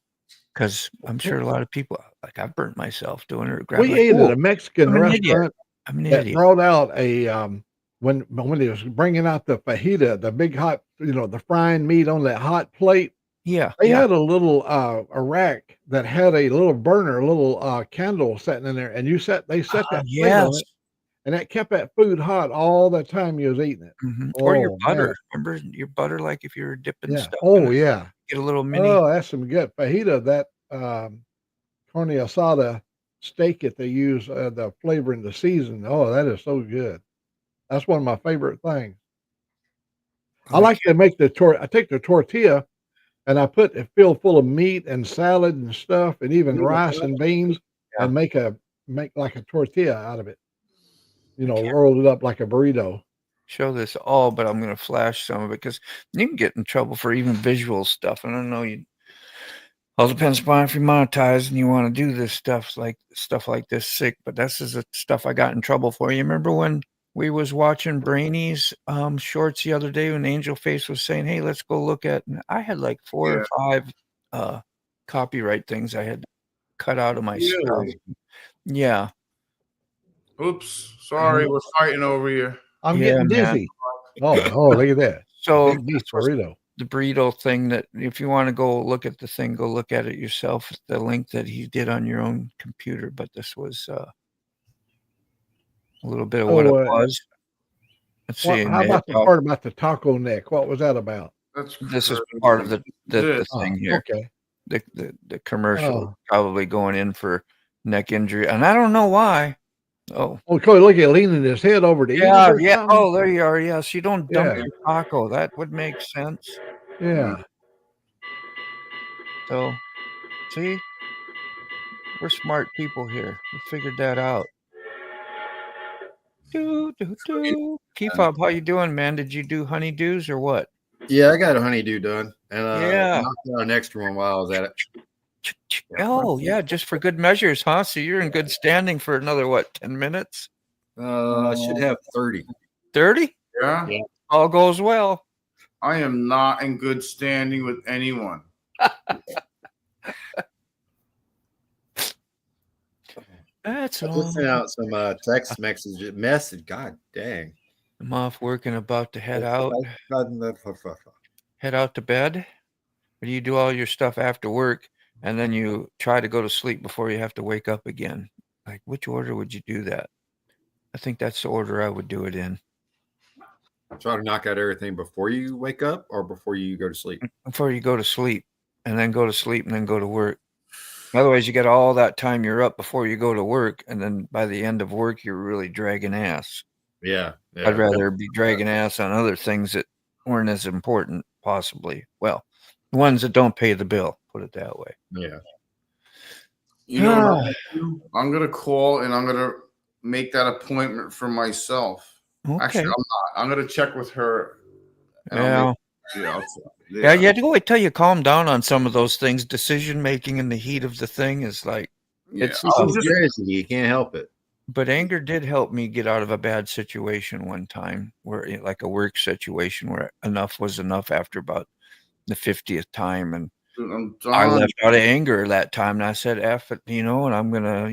Because I'm sure a lot of people, like I've burnt myself doing it. We ate at a Mexican I'm an idiot. restaurant I'm an that idiot. brought out a when he was bringing out the fajita, the big hot, the frying meat on that hot plate. Yeah. They had a little a rack that had a little burner, a little candle sitting in there, and they set that plate on Yes. it, and that kept that food hot all the time you was eating it. Or your Oh, butter. man. Remember your butter, like if you were dipping Yeah. stuff in Oh, it, yeah. get a little mini. Oh, that's some good fajita. That carne asada steak that they use, the flavor and the season. Oh, that is so good. That's one of my favorite things. I like to make I take the tortilla and I put it filled full of meat and salad and stuff and even rice and beans and make like a tortilla out of it. Roll it up like a burrito. Show this all, but I'm going to flash some of it because you can get in trouble for even visual stuff. I don't know. All depends upon if you monetize and you want to do this stuff like this sick, but this is the stuff I got in trouble for. You remember when we was watching Brainy's shorts the other day when Angel Face was saying, hey, let's go look at, and I had like 4 or 5 copyright things I had cut out of my stuff. Yeah. Oops. Sorry, we're fighting over here. I'm getting dizzy. Oh, look at that. So Big beef burrito. The burrito thing, that if you want to go look at the thing, go look at it yourself. The link that he did on your own computer, but this was a little bit of what it was. Let's see. How about the part about the taco neck? What was that about? This is part of the thing here. Okay. The commercial probably going in for neck injury, and I don't know why. Oh, Cody, look at leaning his head over to eat. Yeah. Oh, there you are. Yes, you don't dump your taco. That would make sense. Yeah. So, see, we're smart people here. We figured that out. Keep up. How you doing, man? Did you do honeydews or what? Yeah, I got a honeydew done, and yeah, knocked out an extra one while I was at it. Oh, yeah, just for good measures, huh? So you're in good standing for another, 10 minutes? I should have 30. 30? Yeah. All goes well. I am not in good standing with anyone. That's all. Send out some text message. God dang. I'm off work and about to head out. Head out to bed? Or do you do all your stuff after work? And then you try to go to sleep before you have to wake up again. Like, which order would you do that? I think that's the order I would do it in. Try to knock out everything before you wake up or before you go to sleep? Before you go to sleep, and then go to sleep and then go to work. Otherwise, you get all that time you're up before you go to work. And then by the end of work, you're really dragging ass. Yeah. I'd rather be dragging ass on other things that weren't as important, possibly. Well, ones that don't pay the bill, put it that way. Yeah. You know what I'm gonna do? I'm gonna call and I'm gonna make that appointment for myself. Okay. Actually, I'm not. I'm gonna check with her. And Yeah. Yeah, you have to wait till you calm down on some of those things. Decision making in the heat of the thing is like, it's Jersey, you can't help it. But anger did help me get out of a bad situation one time, where like a work situation where enough was enough after about the 50th time, and I left out of anger that time, and I said, "F it," and I'm gonna,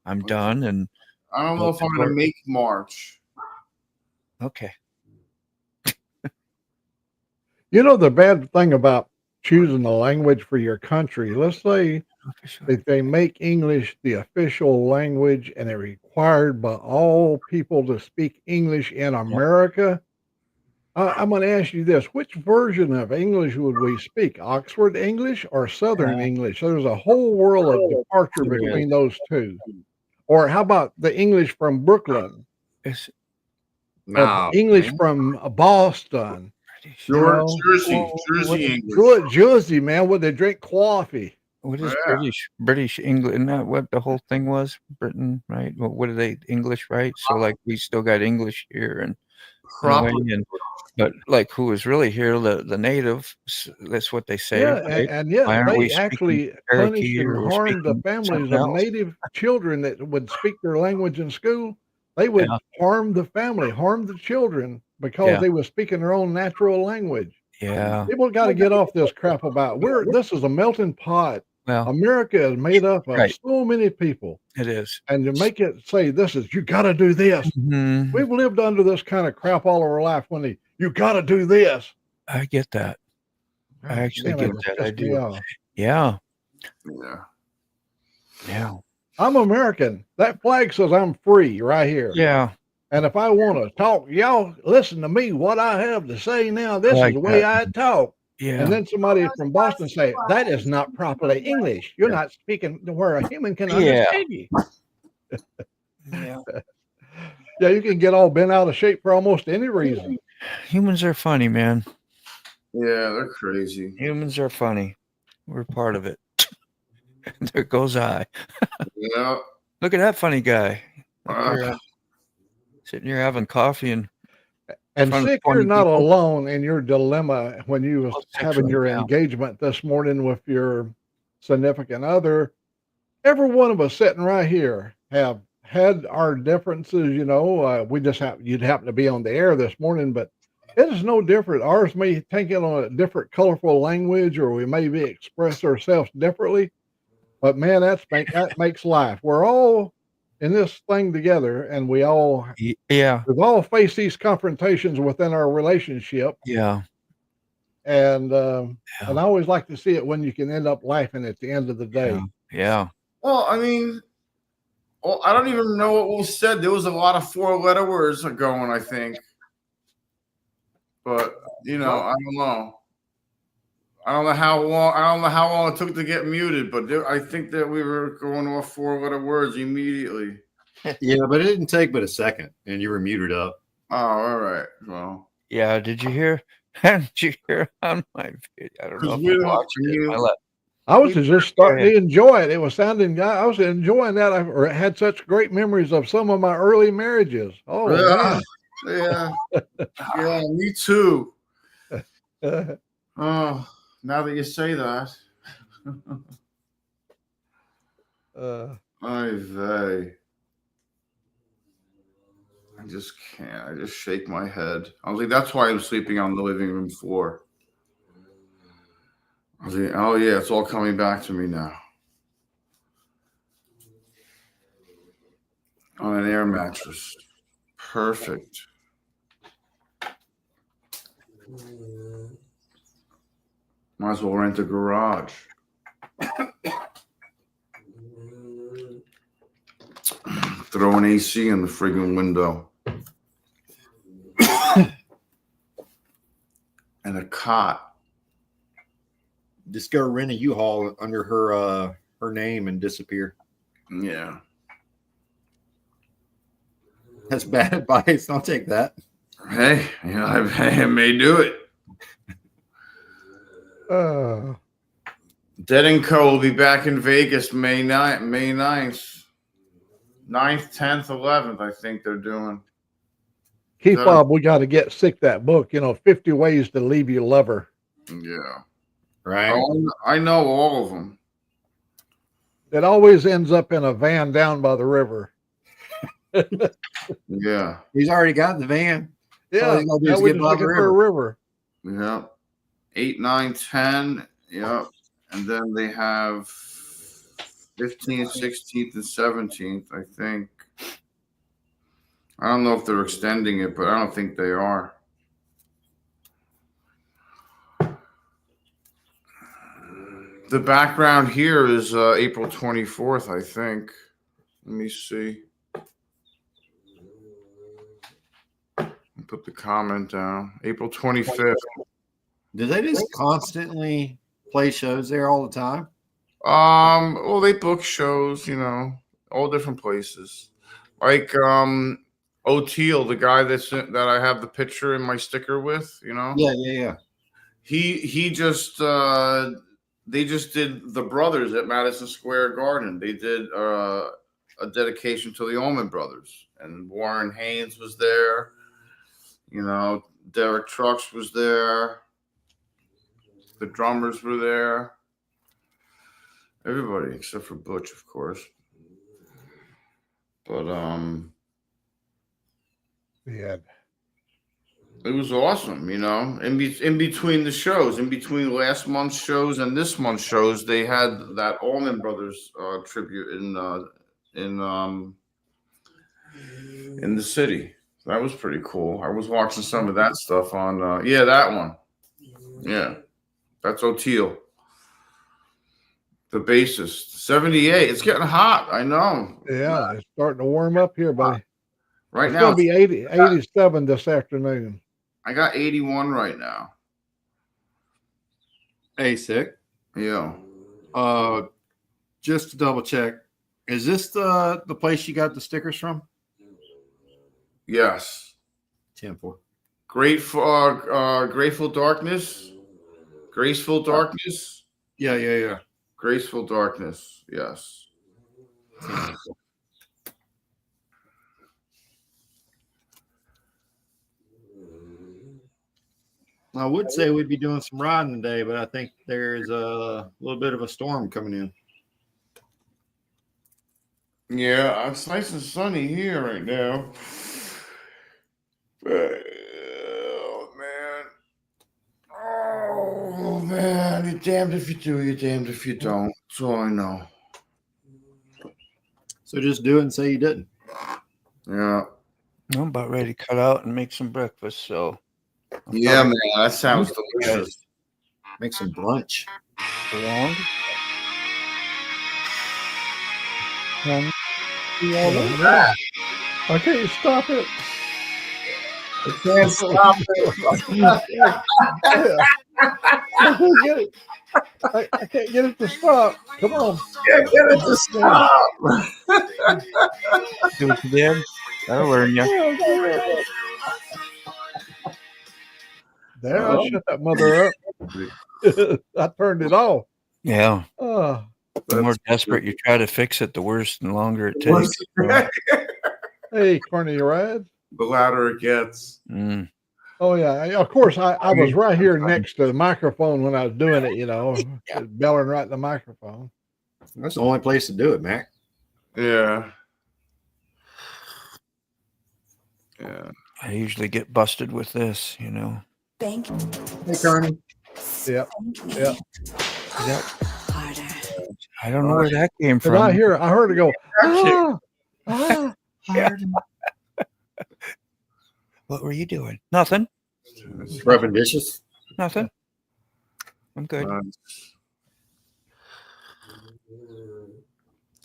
I'm done. And I don't know if I'm gonna make March. Okay. The bad thing about choosing a language for your country, let's say that they make English the official language and they're required by all people to speak English in America. I'm going to ask you this. Which version of English would we speak? Oxford English or Southern English? So there's a whole world of departure between those two. Or how about the English from Brooklyn? English from Boston? Jersey English. Jersey, man, where they drink coffee. What is British English? Isn't that what the whole thing was? Britain, right? What are they? English, right? So like we still got English here, and but like who is really here? The native. That's what they say. Yeah, right? and they actually punish and harm the families of native children that would speak their language in school. They would harm the family, harm the children because they were speaking their own natural language. Yeah. People got to get off this crap about this is a melting pot. Well, America is made up of so many people. It is. And to make it say you got to do this. Mm-hmm. We've lived under this kind of crap all our life you got to do this. I get that. I actually get that. I do. Yeah. I'm American. That flag says I'm free right here. Yeah. And if I want to talk, y'all listen to me, what I have to say now. This is the way I talk. Yeah. And then somebody from Boston say, that is not properly English. You're not speaking to where a human can understand you. Yeah, you can get all bent out of shape for almost any reason. Humans are funny, man. Yeah, they're crazy. Humans are funny. We're part of it. There goes I. Yeah. Look at that funny guy. Sitting here having coffee and Sick, you're not alone in your dilemma when you was having your engagement this morning with your significant other. Every one of us sitting right here have had our differences. We just you'd happen to be on the air this morning, but it is no different. Ours may take it on a different colorful language, or we maybe express ourselves differently. But man, that makes life. We're all in this thing together, and we've all faced these confrontations within our relationship. Yeah. And I always like to see it when you can end up laughing at the end of the day. Yeah. Well, I mean, I don't even know what was said. There was a lot of 4-letter words going, I think. But I don't know. I don't know how long it took to get muted, but I think that we were going off 4-letter words immediately. Yeah, but it didn't take but a second, and you were muted up. Oh, all right. Well. Yeah. Did you hear? Did you hear on my video? I don't know if you watched it. I was just starting to enjoy it. It was sounding. I was enjoying that. I had such great memories of some of my early marriages. Oh, yeah, yeah, me too. Oh. Now that you say that, I just can't. I just shake my head. I was like, that's why I'm sleeping on the living room floor. I was like, oh yeah, it's all coming back to me now. On an air mattress. Perfect. Might as well rent a garage. Throw an AC in the friggin' window. And a cot. Just go rent a U-Haul under her name and disappear. Yeah. That's bad advice. I'll take that. Hey, I may do it. Dead & Co. will be back in Vegas May 9th, 9th, 10th, 11th, I think they're doing. Keep Bob, we got to get sick that book, 50 Ways to Leave Your Lover. Yeah. Right. Oh, I know all of them. It always ends up in a van down by the river. Yeah. He's already got the van. Yeah. All he's gonna do Now is we're get just by looking the for a river. Yep. 8, 9, 10. Yep. And then they have 15th, 16th, and 17th, I think. I don't know if they're extending it, but I don't think they are. The background here is April 24th, I think. Let me see. Put the comment down. April 25th. Do they just constantly play shows there all the time? Well, they book shows, all different places. Like O'Teal, the guy that I have the picture in my sticker with, Yeah. He just they just did the Brothers at Madison Square Garden. They did a dedication to the Allman Brothers, and Warren Haynes was there. Derek Trucks was there. The drummers were there. Everybody except for Butch, of course. But yeah, it was awesome. In between the shows, in between last month's shows and this month's shows, they had that Allman Brothers tribute in the city. That was pretty cool. I was watching some of that stuff on that one. Yeah, that's O'Teal, the bassist. 78. It's getting hot. I know. Yeah, it's starting to warm up here, buddy. Right it's now, going to be 87 this afternoon. I got 81 right now. Hey, sick. Yeah. Just to double check, is this the place you got the stickers from? Yes. 10-4. Grateful Darkness. Graceful Darkness. Yeah. Graceful Darkness. Yes. I would say we'd be doing some riding today, but I think there's a little bit of a storm coming in. Yeah, it's nice and sunny here right now. Oh man, you're damned if you do, you're damned if you don't. That's all I know. So just do it and say you didn't. Yeah. I'm about ready to cut out and make some breakfast. So yeah, man, that sounds delicious. Make some brunch. Long. I can't stop it. I can't stop it. I can't get it to stop. Come on. Can't get it to stop. Do what you did. That'll learn you. There, I shut that mother up. I turned it off. Yeah. Oh, The more desperate you try to fix it, the worse and longer it takes. hey, Corny, you ride? The louder it gets. Mm. Oh, yeah. Of course, I was right here next to the microphone when I was doing it, belling right in the microphone. That's the only place to do it, Mac. Yeah. Yeah. I usually get busted with this, Thank you. Hey, Carney. Yep. Yep. I don't know where that came from. I heard it go. What were you doing? Nothing. Rubbing dishes. Nothing. I'm good.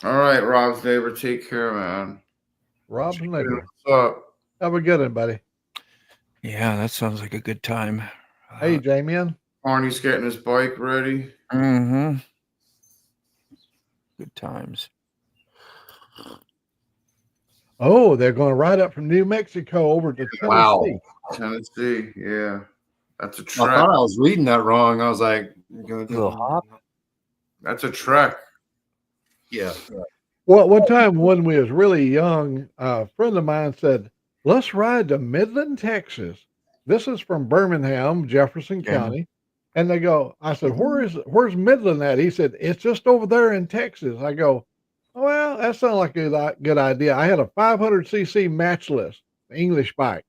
All right, Rob's neighbor. Take care, man. Rob's neighbor. What's up? Have a good one, buddy. Yeah, that sounds like a good time. Hey, Damien. Arnie's getting his bike ready. Mm-hmm. Good times. Oh, they're going to ride up from New Mexico over to Tennessee. Wow. Tennessee, yeah. That's a I trek. thought I was reading that wrong. I was like, Little hop. That's a trek. Yeah. Well, one time when we was really young, a friend of mine said, "Let's ride to Midland, Texas." This is from Birmingham, Jefferson County. And they go, I said, where's Midland at? He said, it's just over there in Texas. I go, well, that sounds like a good idea. I had a 500cc matchless English bike.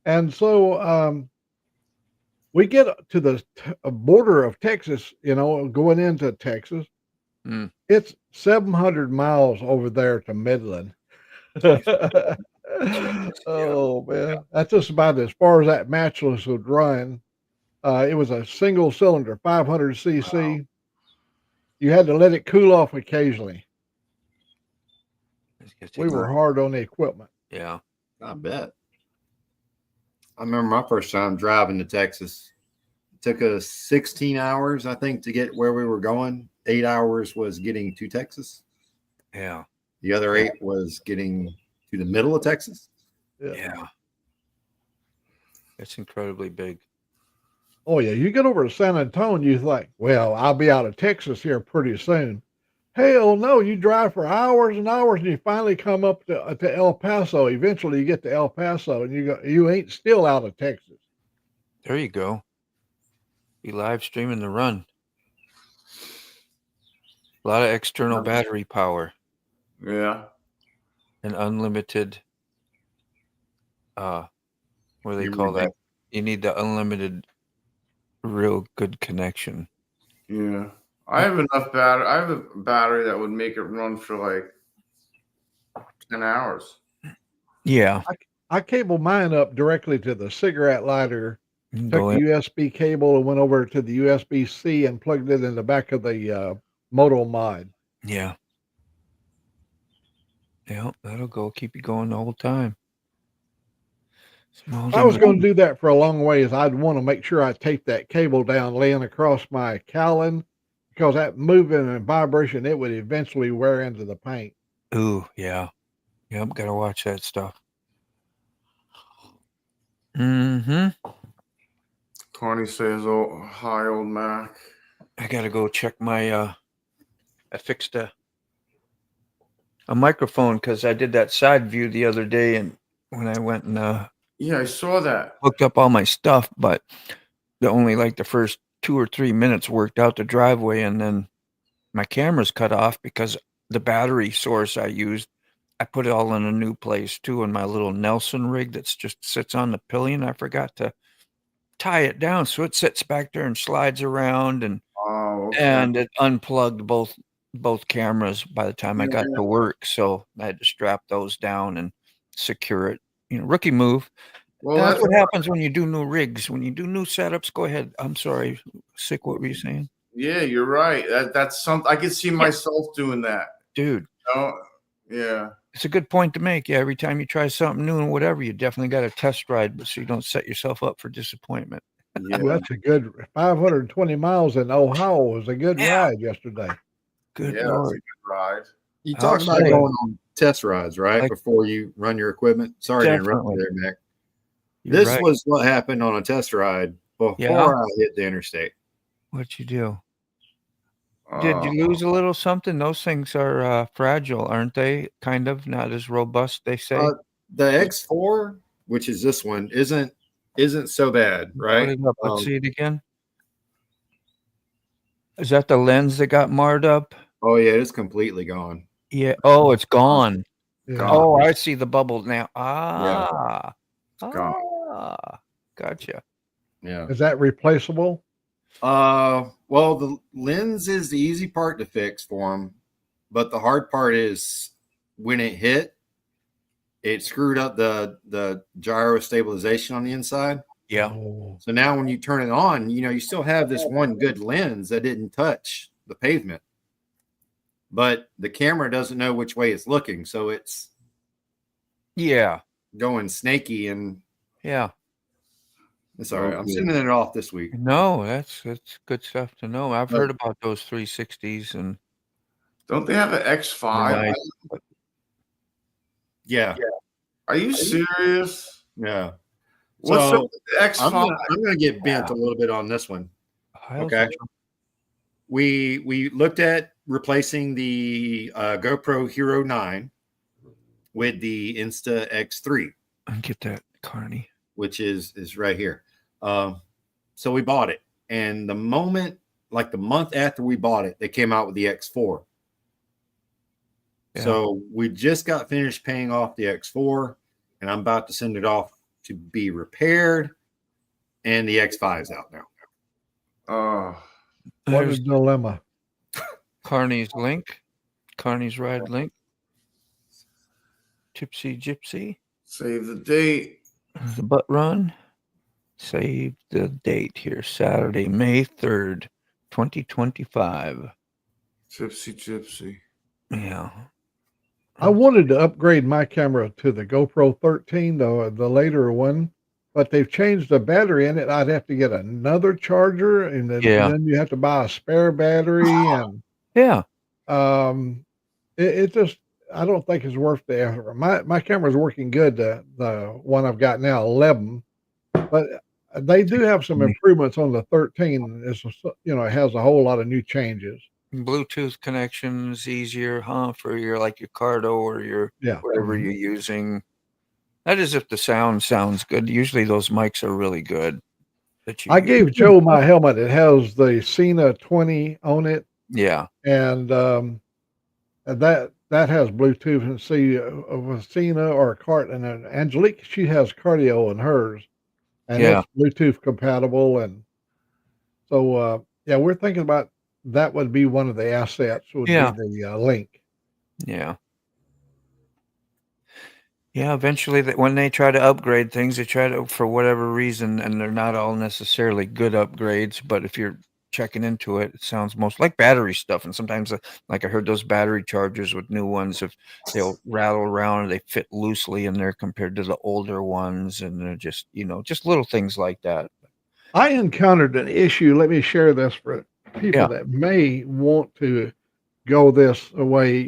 And so we get to the border of Texas, going into Texas. It's 700 miles over there to Midland. Oh, man. That's just about as far as that matchless would run. It was a single cylinder, 500cc. Wow. You had to let it cool off occasionally. We were hard on the equipment. Yeah, I bet. I remember my first time driving to Texas. It took us 16 hours, I think, to get where we were going. 8 hours was getting to Texas. Yeah. The other 8 was getting to the middle of Texas. Yeah. It's incredibly big. Oh, yeah. You get over to San Antonio, you think, well, I'll be out of Texas here pretty soon. Hell no, you drive for hours and hours and you finally come up to El Paso. Eventually you get to El Paso and you ain't still out of Texas. There you go. Be live streaming the run. A lot of external battery power. Yeah. And unlimited, what do they call that? You need the unlimited real good connection. Yeah. I have enough battery. I have a battery that would make it run for like 10 hours. Yeah. I cabled mine up directly to the cigarette lighter, took the USB cable and went over to the USB-C and plugged it in the back of the Moto Mod. Yeah. Yeah, that'll go. Keep you going the whole time. I was going to do that for a long ways. I'd want to make sure I tape that cable down laying across my cowling, because that moving and vibration, it would eventually wear into the paint. Ooh, yeah. Yep, got to watch that stuff. Mm-hmm. Connie says, oh, hi, old Mac. I got to go check my, I fixed a microphone because I did that side view the other day, and when I went and yeah, I saw that. Hooked up all my stuff, but the first 2 or 3 minutes worked out the driveway, and then my camera's cut off because the battery source I used, I put it all in a new place too, in my little Nelson rig that's just sits on the pillion. I forgot to tie it down, so it sits back there and slides around, and and it unplugged both cameras by the time I got to work, so I had to strap those down and secure it. Rookie move. Well, that's what happens when you do new rigs. When you do new setups, go ahead. I'm sorry, Sick. What were you saying? Yeah, you're right. That's something I can see myself doing that, dude. Yeah, it's a good point to make. Yeah, every time you try something new and whatever, you definitely got to test ride, but so you don't set yourself up for disappointment. Yeah, that's a good 520 miles in Ohio was a good ride yesterday. Good Lord. That's a good ride. You talked about going on test rides, right? Before you run your equipment. Sorry to interrupt you there, Nick. This was what happened on a test ride before I hit the interstate. What'd you do? Did you lose a little something? Those things are fragile, aren't they? Kind of not as robust, they say. The X4, which is this one, isn't so bad, right? Let's see it again. Is that the lens that got marred up? Oh yeah, it's completely gone. Yeah. Oh, it's gone. Yeah. Oh, I see the bubble now. Gotcha. Yeah. Is that replaceable? Well, the lens is the easy part to fix for them, but the hard part is when it hit, it screwed up the gyro stabilization on the inside. Yeah. So now when you turn it on, you still have this one good lens that didn't touch the pavement, but the camera doesn't know which way it's looking, so it's going snaky, and it's all right. I'm sending it off this week. No, that's good stuff to know. I've heard about those 360s, and don't they have an X5? Yeah. Are you serious? Yeah. What's up with the X5? I'm going to get bent a little bit on this one. Okay. we looked at replacing the GoPro Hero 9 with the Insta X3. And get that, Carney. Which is right here. So we bought it. And the month after we bought it, they came out with the X4. Yeah. So we just got finished paying off the X4, and I'm about to send it off to be repaired. And the X5 is out now. What a dilemma. Carney's link. Carney's ride link. Tipsy Gypsy. Save the date. The butt run. Save the date here. Saturday, May 3rd, 2025. Tipsy Gypsy. Yeah. I wanted to upgrade my camera to the GoPro 13, the later one, but they've changed the battery in it. I'd have to get another charger, and then you have to buy a spare battery. And it just, I don't think it's worth the effort. My camera's working good, the one I've got now, 11, but they do have some improvements on the 13. It has a whole lot of new changes. Bluetooth connections easier, for your Cardo or your whatever you're using. That is if the sound sounds good. Usually those mics are really good. I gave Joe my helmet. It has the Cena 20 on it. Yeah. And that has Bluetooth, and see with Cena or Cart, and then Angelique, she has cardio in hers, and it's Bluetooth compatible. And so we're thinking about that would be one of the assets, would be the link. Yeah. Yeah, eventually when they try to upgrade things, they try to, for whatever reason, and they're not all necessarily good upgrades, but if you're checking into it, it sounds most like battery stuff. And sometimes, like I heard those battery chargers with new ones, if they'll rattle around and they fit loosely in there compared to the older ones, and they're just, just little things like that. I encountered an issue. Let me share this for people that may want to go this way.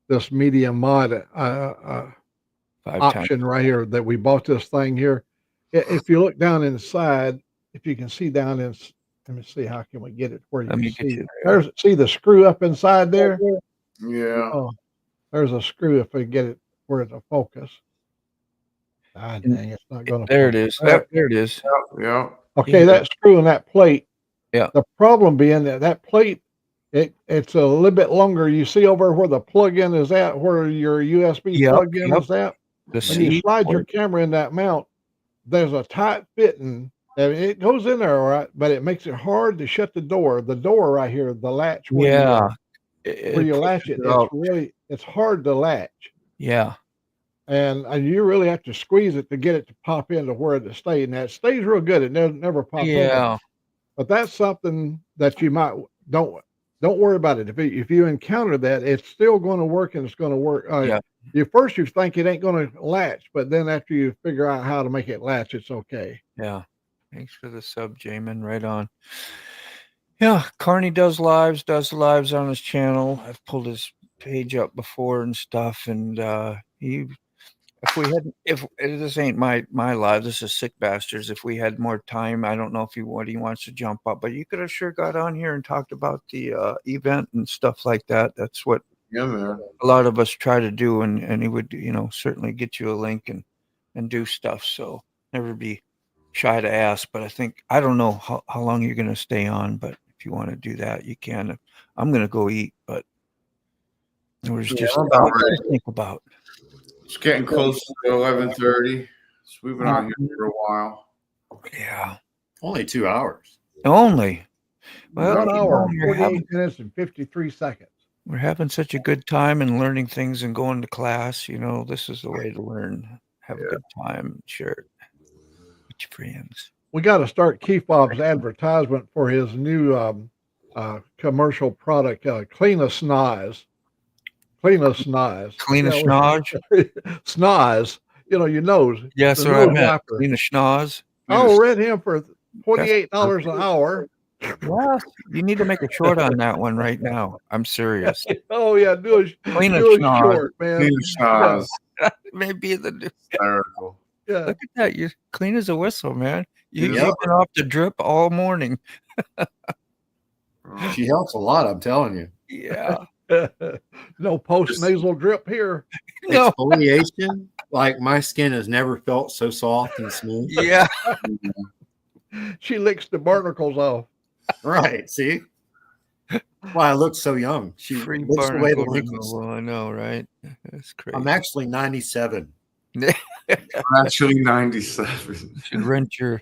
This media mod option right here that we bought this thing here. If you look down inside, if you can see down in, let me see, how can we get it where you can see it? See the screw up inside there? Yeah. Oh, there's a screw if we get it where it'll focus. Ah, dang, it's not going to. There it is. There it is. Yeah. Okay, that screw and that plate. Yeah. The problem being that plate, it's a little bit longer. You see over where the plug-in is at, where your USB plug-in is at. When you slide your camera in that mount, there's a tight fitting. And it goes in there all right, but it makes it hard to shut the door. The door right here, the latch. Where you latch it, it's hard to latch. Yeah. And you really have to squeeze it to get it to pop into where it stays. And that stays real good. It never pops in. But that's something that you might don't worry about it. If you encounter that, it's still going to work, and it's going to work. You think it ain't going to latch, but then after you figure out how to make it latch, it's okay. Yeah. Thanks for the sub, Jamin. Right on. Yeah, Carney does lives on his channel. I've pulled his page up before and stuff, and if this ain't my live, this is Sick Bastards. If we had more time, I don't know what he wants to jump up, but you could have sure got on here and talked about the event and stuff like that. That's what a lot of us try to do, and he would, certainly get you a link and do stuff. So never be shy to ask, but I don't know how long you're going to stay on, but if you want to do that, you can. I'm going to go eat, but there's just a lot to think about. It's getting close to 11:30. So we've been on here for a while. Yeah. Only 2 hours. Only. Well, 1 hour, 48 minutes and 53 seconds. We're having such a good time and learning things and going to class. This is the way to learn. Have a good time. Share it with your friends. We got to start Keefob's advertisement for his new commercial product, Cleanest Snoz. Cleanest Snoz. Cleanest Snoz? Snoz. Your nose. Yes, sir. Cleanest Snoz. I'll rent him for $28 an hour. Well, you need to make a short on that one right now. I'm serious. Oh yeah, do a short, man. Cleanest Snoz. Maybe the hysterical. Yeah. Look at that. You're clean as a whistle, man. You've been off the drip all morning. She helps a lot, I'm telling you. Yeah. No post nasal drip here. No. Exfoliation, like my skin has never felt so soft and smooth. Yeah. She licks the barnacles off. Right. See? Why I look so young. She Free looks away the barnacle wrinkles. removal. I know, right? That's crazy. I'm actually 97. Actually, 97. Should rent your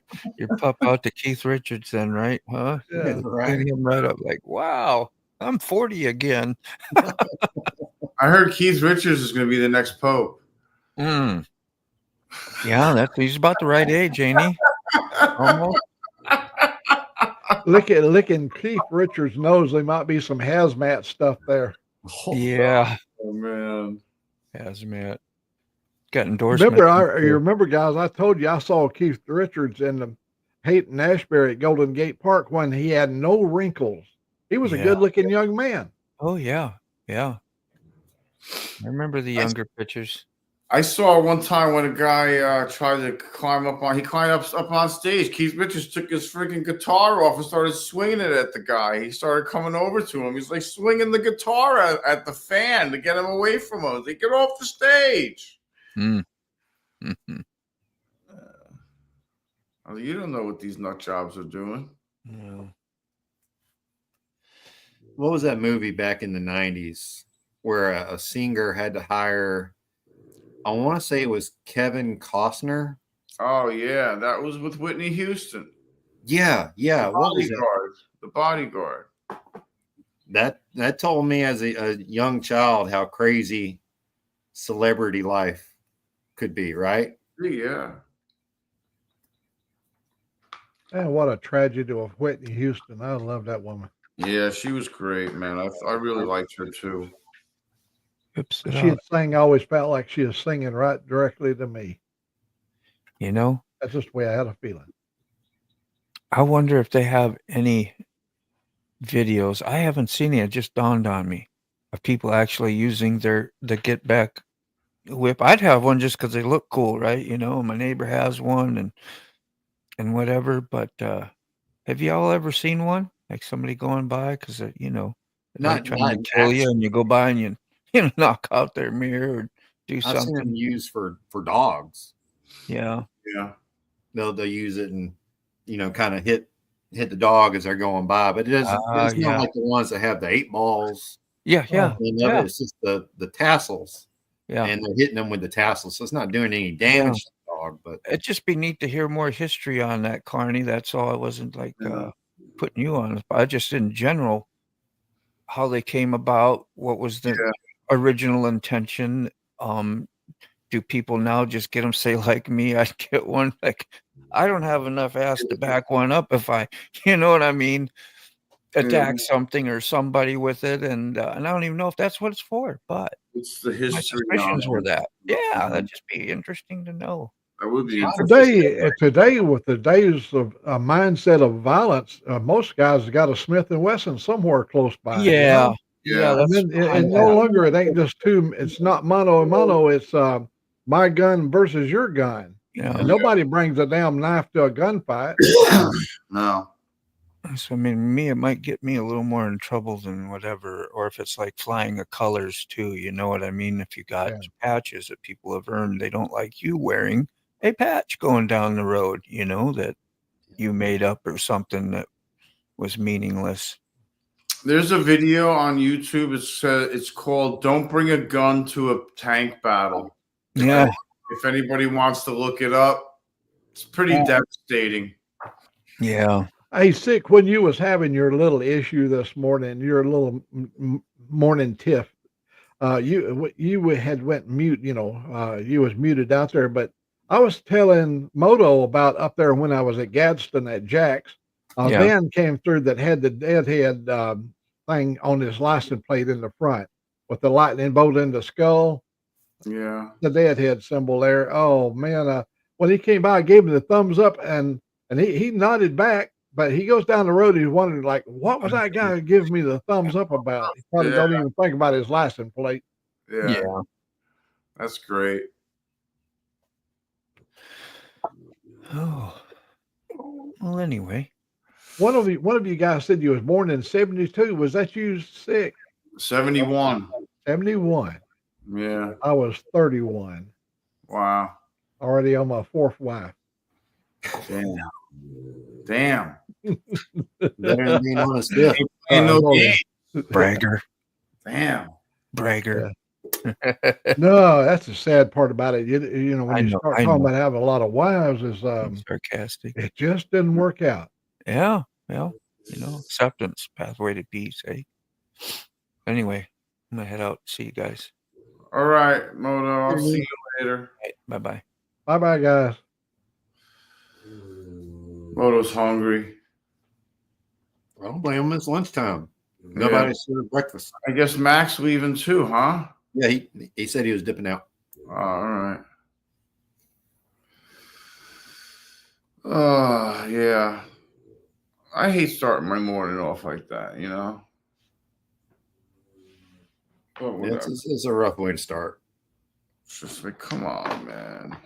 pup out to Keith Richards then, right? Huh? Yeah, right. Clean him right up like, wow, I'm 40 again. I heard Keith Richards is going to be the next pope. Mm. Yeah, he's about the right age, ain't he? Almost. Licking Keith Richards' nose, there might be some hazmat stuff there. Yeah. Oh, man. Hazmat. Got endorsement. You remember, guys, I told you I saw Keith Richards in the Hayden Ashbury at Golden Gate Park when he had no wrinkles. He was a good-looking young man. Oh, yeah. Yeah. I remember the younger pictures. I saw one time when a guy tried to climb up on stage. Keith Richards took his freaking guitar off and started swinging it at the guy. He started coming over to him. He's like swinging the guitar at the fan to get him away from him. They get off the stage. Mm. Mm-hmm. You don't know what these nut jobs are doing. No. What was that movie back in the 90s where a singer had to hire, I want to say it was Kevin Costner? Oh, yeah. That was with Whitney Houston. Yeah. What was that? The Bodyguard. That told me as a young child how crazy celebrity life could be, right? Yeah. And what a tragedy of Whitney Houston. I love that woman. Yeah, she was great, man. I really liked her too. She always felt like she was singing right directly to me. You know? That's just the way I had a feeling. I wonder if they have any videos. I haven't seen it. It just dawned on me of people actually using the Get Back whip. I'd have one just because they look cool, right? You know, my neighbor has one and whatever. But have y'all ever seen one? Like somebody going by because not trying to kill you, and you go by and you knock out their mirror or do something. I've seen them used for dogs. Yeah. They'll use it and kind of hit the dog as they're going by, but it's not like the ones that have the 8 balls. Yeah. It's just the tassels. Yeah. And they're hitting them with the tassels, so it's not doing any damage to the dog. But it'd just be neat to hear more history on that, Carney. That's all. I wasn't like putting you on, but just in general, how they came about, what was the original intention. Do people now just get them, say like me, I'd get one? Like, I don't have enough ass to back one up if I, you know what I mean, attack something or somebody with it. And I don't even know if that's what it's for, but it's the history. My suspicions were that. Yeah, that'd just be interesting to know. That would be today with the days of a mindset of violence, most guys got a Smith & Wesson somewhere close by. Yeah. And no longer it ain't just two. It's not mano a mano. It's my gun versus your gun. Yeah. And nobody brings a damn knife to a gunfight. No. So I mean, it might get me a little more in trouble than whatever, or if it's like flying of colors too. You know what I mean? If you got patches that people have earned, they don't like you wearing a patch going down the road. You know, that you made up or something that was meaningless. There's a video on YouTube. It's called "Don't Bring a Gun to a Tank Battle." Yeah. If anybody wants to look it up, it's pretty devastating. Yeah. Hey, Sick, when you was having your little issue this morning, your little morning tiff, you had went mute. You was muted out there. But I was telling Moto about up there when I was at Gadsden at Jack's. A van came through that had the deadhead thing on his license plate in the front with the lightning bolt in the skull. Yeah. The deadhead symbol there. Oh, man. When he came by, I gave him the thumbs up, and he nodded back, but he goes down the road. He's wondering, like, what was that guy giving me the thumbs up about? He probably don't even think about his license plate. Yeah. That's great. Oh. Well, anyway. One of you guys said you was born in 72. Was that you sick? 71. 71. Yeah. I was 31. Wow. Already on my fourth wife. Damn. Damn. Better than being on a stiff. Ain't no no. game. Bragger. Damn. Bragger. No, that's the sad part about it. You know, when I you know, start I talking know. about having a lot of wives, is Sarcastic. it just didn't work out. Yeah. Well, acceptance, pathway to peace, eh? Anyway, I'm gonna head out. See you guys. All right, Moto. I'll see you later. Bye bye. Bye bye, guys. Moto's hungry. I don't blame him. It's lunchtime. Nobody served breakfast. I guess Mac's leaving too, huh? Yeah, he said he was dipping out. All right. Yeah. I hate starting my morning off like that, you know? But Yeah, it's a rough way to start. It's just like, come on, man.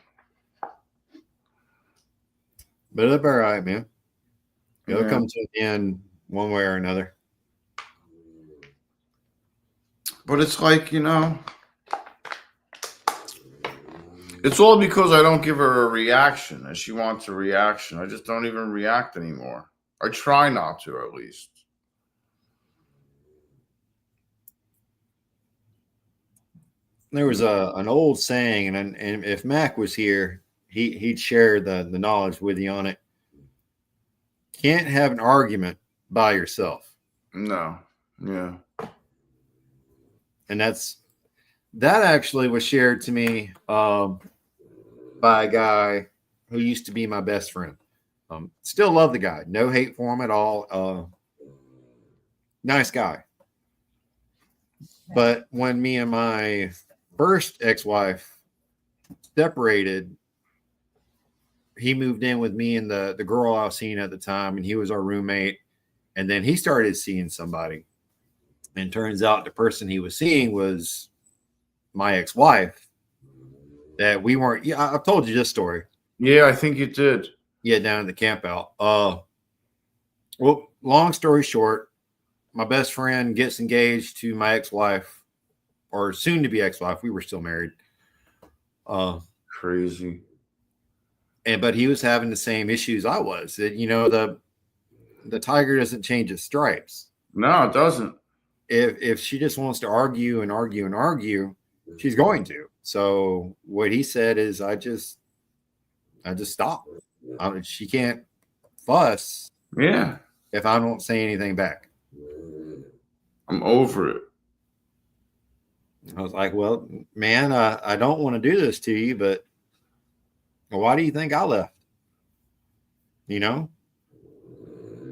But it'll be all right, man. It'll Yeah. come to an end one way or another. But it's like, you know, it's all because I don't give her a reaction and she wants a reaction. I just don't even react anymore. I try not to, at least. There was an old saying, and if Mac was here, he'd share the knowledge with you on it. Can't have an argument by yourself. No. Yeah. And that actually was shared to me by a guy who used to be my best friend. Still love the guy. No hate for him at all. Nice guy. But when me and my first ex-wife separated, he moved in with me and the girl I was seeing at the time, and he was our roommate. And then he started seeing somebody. And turns out the person he was seeing was my ex-wife. That we weren't. Yeah, I've told you this story. Yeah, I think you did. Yeah, down at the camp out. Well, long story short, my best friend gets engaged to my ex-wife, or soon to be ex-wife. We were still married. Crazy. But he was having the same issues I was. That, you know, the tiger doesn't change its stripes. No, it doesn't. If she just wants to argue and argue and argue, she's going to. So what he said is, I just stop. She can't fuss. Yeah. If I don't say anything back. I'm over it. I was like, well, man, I don't want to do this to you, but why do you think I left? You know,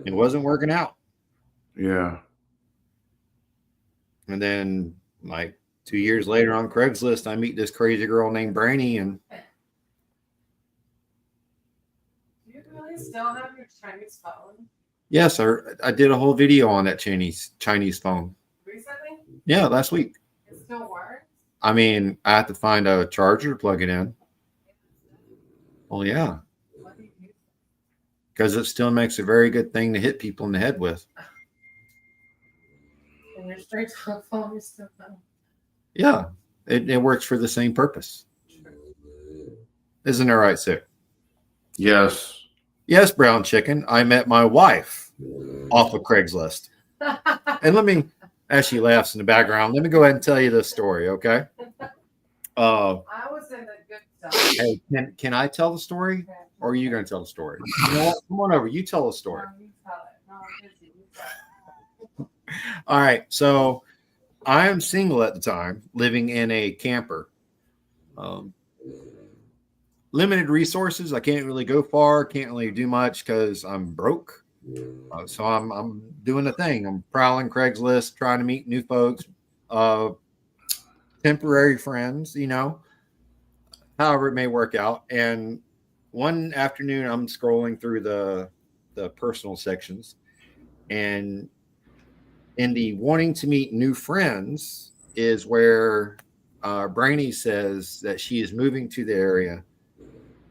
it wasn't working out. Yeah. And then, like 2 years later on Craigslist, I meet this crazy girl named Brainy, and Do you really still have your Chinese phone? yes, I did a whole video on that Chinese phone. Recently? Yeah, last week. It still works? I mean, I have to find a charger to plug it in. Well, yeah, What do you use? because it still makes a very good thing to hit people in the head with. And your straight talk phone is still phone. Yeah, it works for the same purpose. Isn't that right, Sick? Yes. Yes, brown chicken. I met my wife off of Craigslist. And let me, as she laughs in the background, let me go ahead and tell you this story, okay? I was in the good stuff. Hey, can I tell the story, or are you going to tell the story? You know what? Come on over. You tell the story. No, you tell it. No, I'm busy. You tell it. All right. So I am single at the time, living in a camper. Limited resources. I can't really go far. Can't really do much because I'm broke. So I'm doing the thing. I'm prowling Craigslist, trying to meet new folks, temporary friends, you know, however it may work out. And one afternoon, I'm scrolling through the personal sections, and in the wanting to meet new friends is where Brainy says that she is moving to the area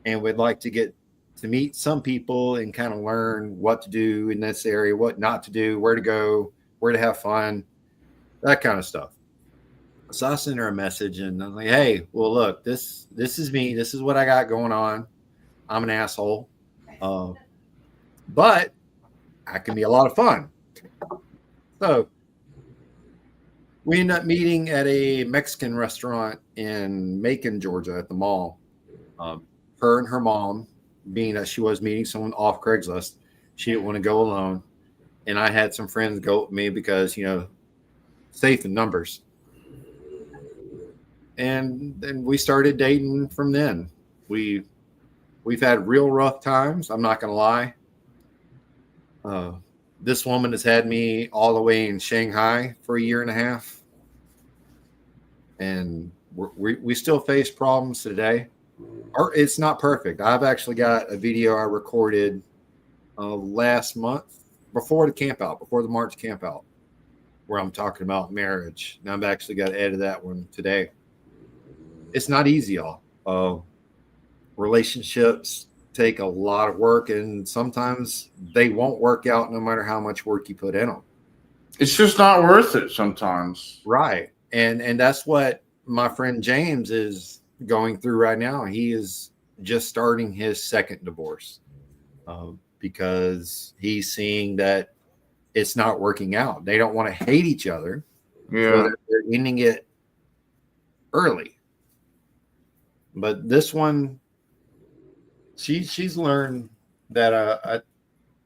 and would like to get to meet some people and kind of learn what to do in this area, what not to do, where to go, where to have fun, that kind of stuff. So I sent her a message and I'm like, hey, well, look, this is me. This is what I got going on. I'm an asshole. But I can be a lot of fun. So we ended up meeting at a Mexican restaurant in Macon, Georgia, at the mall. Her and her mom, being that she was meeting someone off Craigslist, she didn't want to go alone. And I had some friends go with me because, you know, safe in numbers. And then we started dating from then. We've had real rough times. I'm not going to lie. This woman has had me all the way in Shanghai for a year and a half. And we still face problems today. Or it's not perfect. I've actually got a video I recorded last month before the March camp out, where I'm talking about marriage. Now I've actually got to edit that one today. It's not easy, y'all. Relationships take a lot of work, and sometimes they won't work out no matter how much work you put in them. It's just not worth it sometimes. Right. And that's what my friend James is going through right now. He is just starting his second divorce because he's seeing that it's not working out. They don't want to hate each other. Yeah. So they're ending it early. But this one, she's learned that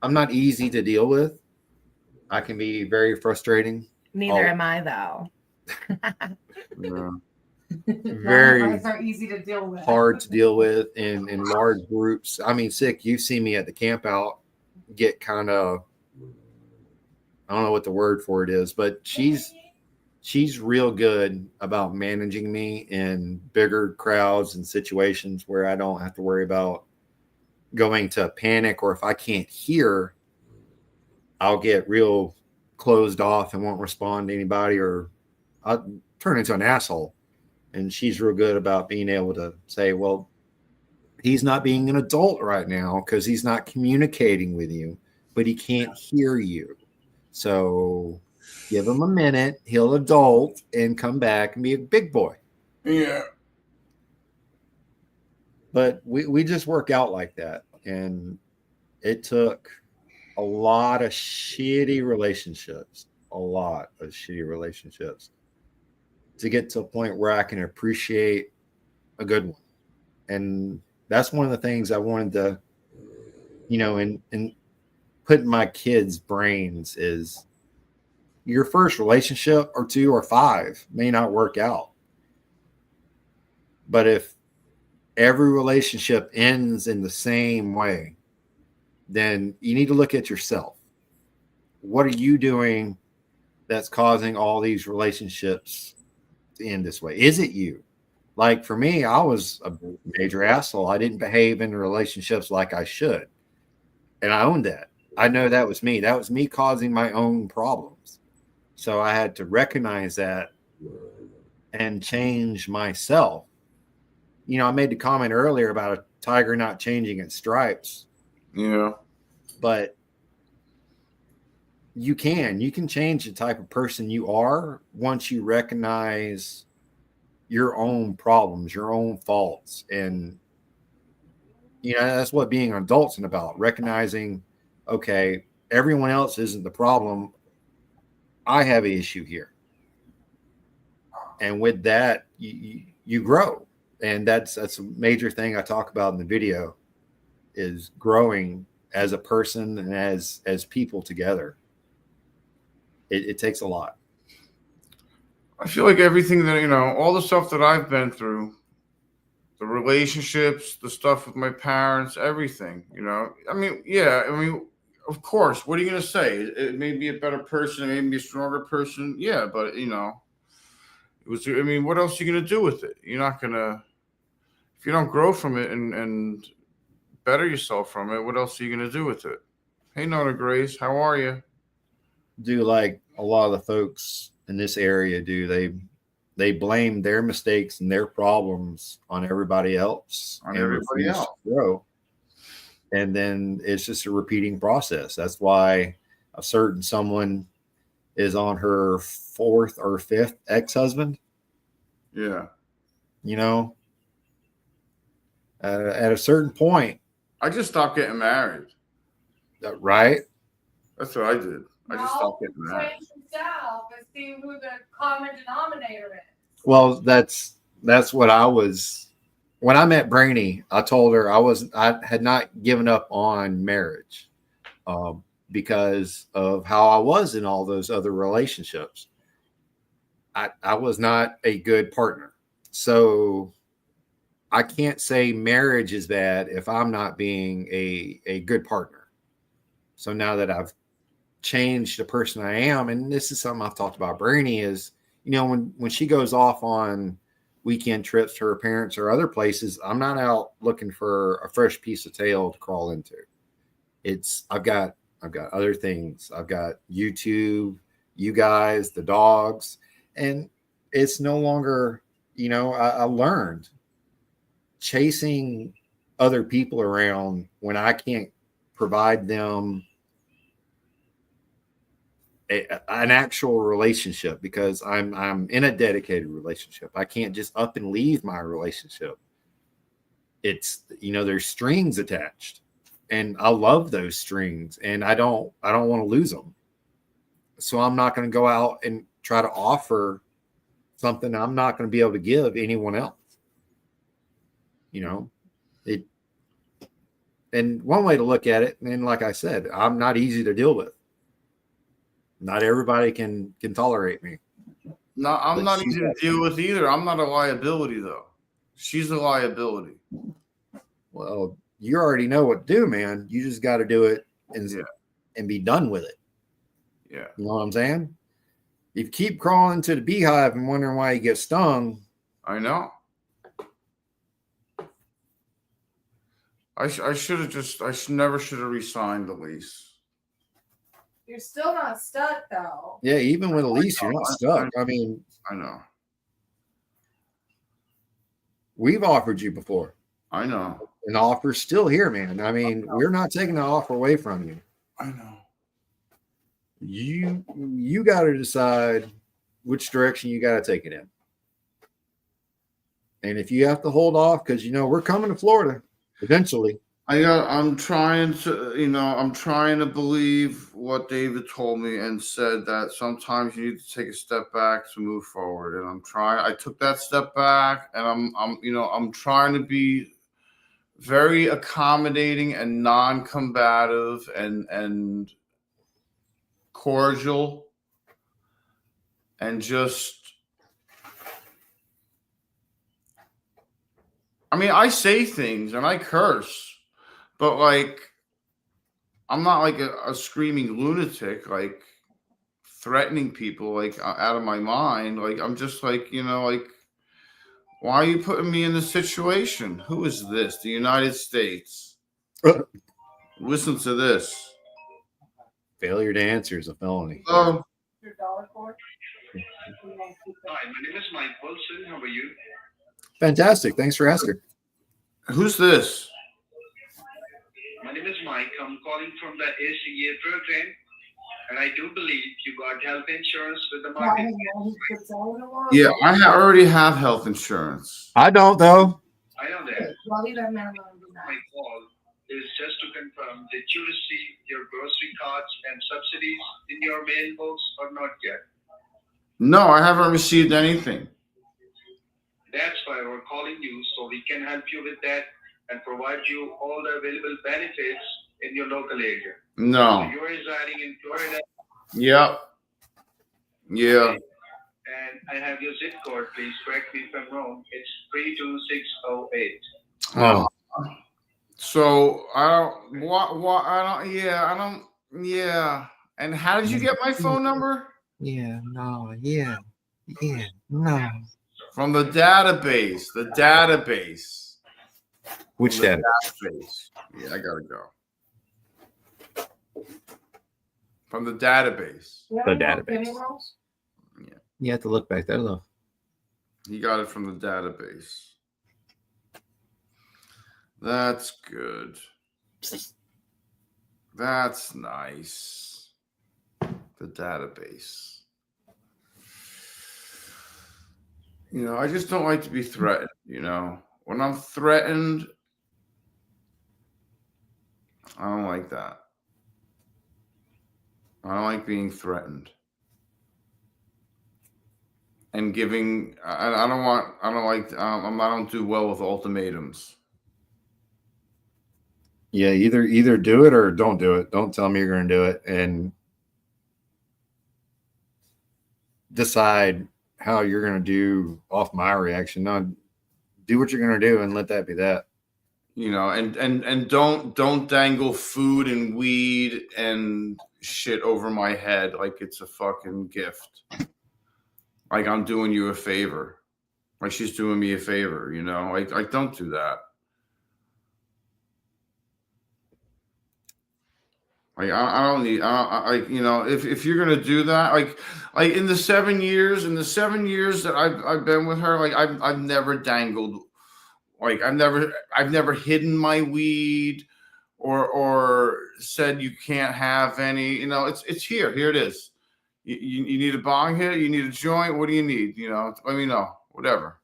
I'm not easy to deal with. I can be very frustrating. Neither am I, though. Yeah. Very are easy to deal with. Hard to deal with in large groups. I mean, Sick, you see me at the camp out get kind of, I don't know what the word for it is, but she's real good about managing me in bigger crowds and situations where I don't have to worry about going to panic, or if I can't hear, I'll get real closed off and won't respond to anybody, or I'll turn into an asshole. And she's real good about being able to say, well, he's not being an adult right now because he's not communicating with you, but he can't hear you. So give him a minute. He'll adult and come back and be a big boy. Yeah. But we just work out like that. And it took a lot of shitty relationships, to get to a point where I can appreciate a good one. And that's one of the things I wanted to, you know, and put in my kids' brains is your first relationship or 2 or 5 may not work out. But if every relationship ends in the same way, then you need to look at yourself. What are you doing that's causing all these relationships to end this way? Is it you? Like for me, I was a major asshole. I didn't behave in relationships like I should. And I owned that. I know that was me. That was me causing my own problems. So I had to recognize that and change myself. You know, I made the comment earlier about a tiger not changing its stripes. Yeah. But you can change the type of person you are once you recognize your own problems, your own faults. And, you know, that's what being an adult's about, recognizing, okay, everyone else isn't the problem. I have an issue here. And with that, you grow. And that's a major thing I talk about in the video, is growing as a person and as people together. It takes a lot. I feel like everything that, you know, all the stuff that I've been through, the relationships, the stuff with my parents, everything, you know, I mean, yeah, I mean, of course, what are you going to say? It may be a better person, it may be a stronger person. Yeah. But, you know, what else are you going to do with it? You're not going to, if you don't grow from it and better yourself from it, what else are you going to do with it? Hey, Nona Grace, how are you? Do like a lot of the folks in this area do. They blame their mistakes and their problems on everybody else. On everybody else. Grow. And then it's just a repeating process. That's why a certain someone is on her 4th or 5th ex-husband. Yeah. You know, at a certain point, I just stopped getting married. right? That's what I did. I just stopped getting married. Change yourself and see who the common denominator is. Well, that's what I was when I met Brainy. I told her I had not given up on marriage because of how I was in all those other relationships. I was not a good partner. So I can't say marriage is bad if I'm not being a good partner. So now that I've changed the person I am, and this is something I've talked about Brainy, is, you know, when she goes off on weekend trips to her parents or other places, I'm not out looking for a fresh piece of tail to crawl into. I've got other things. I've got YouTube, you guys, the dogs, and it's no longer, you know, I learned chasing other people around when I can't provide them an actual relationship, because I'm in a dedicated relationship. I can't just up and leave my relationship. It's, you know, there's strings attached, and I love those strings, and I don't want to lose them. So I'm not going to go out and try to offer something I'm not going to be able to give anyone else. You know, and one way to look at it, and like I said, I'm not easy to deal with. Not everybody can tolerate me. No, I'm not easy to deal with either. I'm not a liability, though. She's a liability. Well, you already know what to do, man. You just got to do it and be done with it. Yeah. You know what I'm saying? If you keep crawling to the beehive and wondering why you get stung. I know. I never should have re-signed the lease. You're still not stuck, though. Yeah, even with a lease, you're not stuck. I mean, I know. We've offered you before. I know. An offer's still here, man. I mean, we're not taking the offer away from you. I know. You got to decide which direction you got to take it in. And if you have to hold off, because, you know, we're coming to Florida eventually. I'm trying to believe what David told me and said, that sometimes you need to take a step back to move forward. And I took that step back, and I'm trying to be very accommodating and non-combative and cordial, and just, I mean, I say things and I curse, but like, I'm not like a screaming lunatic, like threatening people, like out of my mind. Like, I'm just like, you know, like, why are you putting me in this situation? Who is this? The United States. Listen to this. Failure to answer is a felony. Your dollar cord? Hi, my name is Mike Wilson. How are you? Fantastic. Thanks for asking. Who's this? My name is Mike. I'm calling from the ACA program, and I do believe you got health insurance with the market. Yeah, I already have health insurance. I don't, though. I know that. My call is just to confirm that you received your grocery cards and subsidies in your mailbox or not yet. No, I haven't received anything. That's why we're calling you, so we can help you with that and provide you all the available benefits in your local area. No. So you're residing in Florida. Yep. Yeah. And I have your zip code. Please correct me if I'm wrong. It's 32608. Oh. So I don't. Yeah. And how did you get my phone number? Yeah. No. From the database. The database. Which database? Yeah, I gotta go. From the database. The database. Yeah. You have to look back there, though. He got it from the database. That's good. That's nice. The database. You know, I just don't like to be threatened, you know. When I'm threatened, I don't like that. I don't like being threatened. And giving, I don't do well with ultimatums. Yeah, either do it or don't do it. Don't tell me you're going to do it, and decide how you're going to do off my reaction. No, do what you're going to do and let that be that. You know, and don't dangle food and weed and shit over my head like it's a fucking gift. Like I'm doing you a favor. Like she's doing me a favor, you know? Like don't do that. Like I don't need you know, if you're gonna do that, like in the 7 years that I've been with her, like I've never dangled, like I've never hidden my weed or said you can't have any, you know, it's here it is. You need a bong hit, you need a joint, what do you need? You know, let me know, whatever.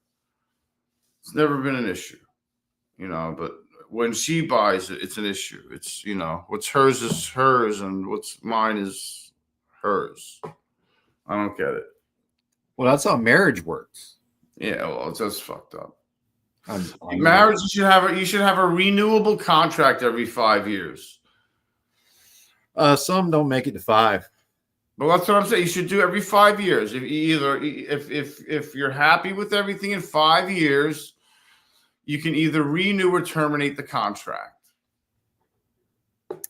It's never been an issue, you know, but when she buys it, it's an issue. It's, you know, what's hers is hers and what's mine is hers. I don't get it. Well, that's how marriage works. Yeah, well, it's just fucked up. Marriage, you should have a renewable contract every 5 years. Some don't make it to 5. But that's what I'm saying. You should do every 5 years. If you're happy with everything in 5 years, you can either renew or terminate the contract.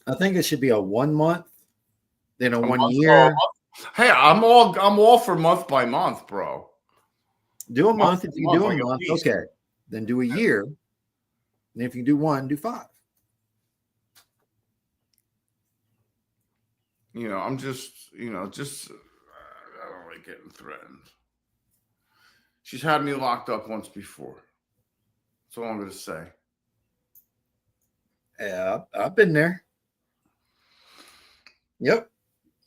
I think it should be a 1 month, then a 1 year. Hey, I'm all for month by month, bro. Do a month. If you do a month, okay. Then do a year. And if you do 1, do 5. You know, I'm just, you know, I don't like getting threatened. She's had me locked up once before. That's all I'm going to say. Yeah, I've been there. Yep,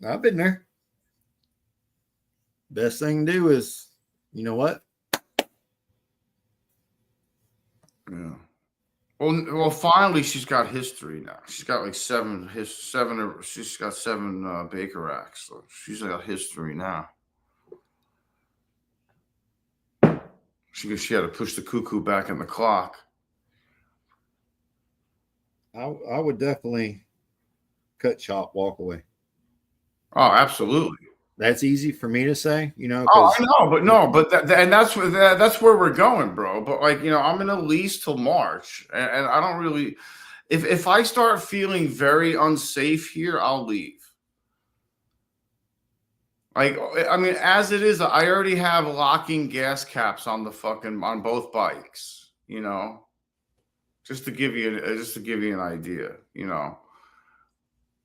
I've been there. Best thing to do is, you know what? Yeah. Well, finally, she's got history now. She's got like seven. She's got 7 Baker Acts. So she's got history now. She had to push the cuckoo back in the clock. I would definitely cut, chop, walk away. Oh, absolutely. That's easy for me to say, you know. Oh, I know, but that's where we're going, bro. But like, you know, I'm in a lease till March, and I don't really. If I start feeling very unsafe here, I'll leave. Like, I mean, as it is, I already have locking gas caps on both bikes. You know, just to give you an idea. You know,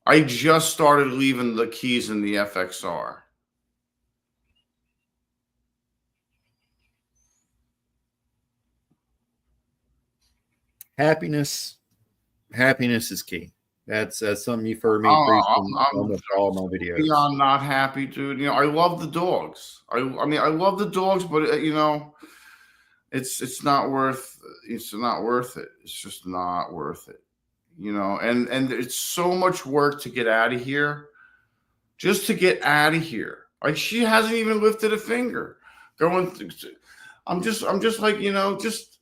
I just started leaving the keys in the FXR. Happiness is key. That's something you've heard me preach almost all my videos. Beyond not happy, dude. You know, I love the dogs. I mean, I love the dogs, but you know, it's not worth it. It's just not worth it. You know, and it's so much work to get out of here. Just to get out of here. Like she hasn't even lifted a finger. I'm just like, you know, just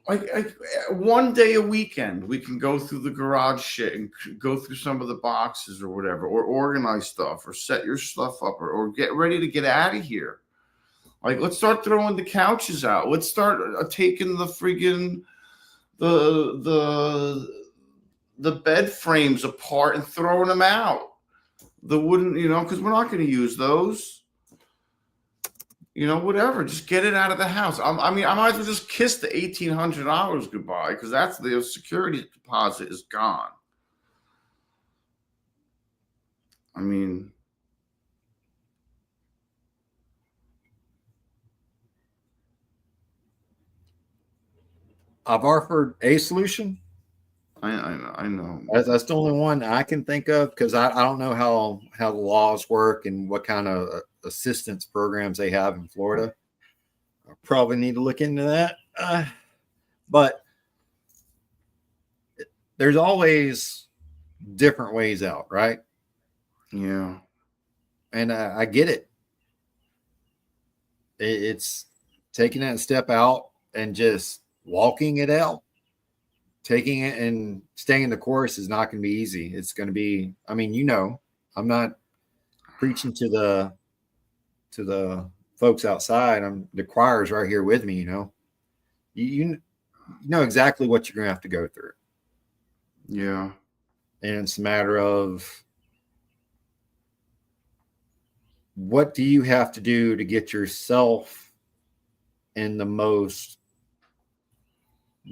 like one day a weekend we can go through the garage shit and go through some of the boxes or whatever, or organize stuff or set your stuff up or get ready to get out of here. Like, let's start throwing the couches out. Let's start taking the friggin' the bed frames apart and throwing them out. The wooden, you know, because we're not going to use those. You know, whatever. Just get it out of the house. I mean, I might as well just kiss the $1,800 goodbye, because that's the security deposit is gone. I mean, I've offered a solution. I know. That's the only one I can think of because I don't know how the laws work and what kind of assistance programs they have in Florida. I probably need to look into that. But there's always different ways out, right? Yeah. And I get it. It's taking that step out and just walking it out. Taking it and staying the course is not going to be easy. It's going to be, I mean, I'm not preaching to the folks outside. The choir's right here with me, you know exactly what you're going to have to go through. Yeah. And it's a matter of what do you have to do to get yourself in the most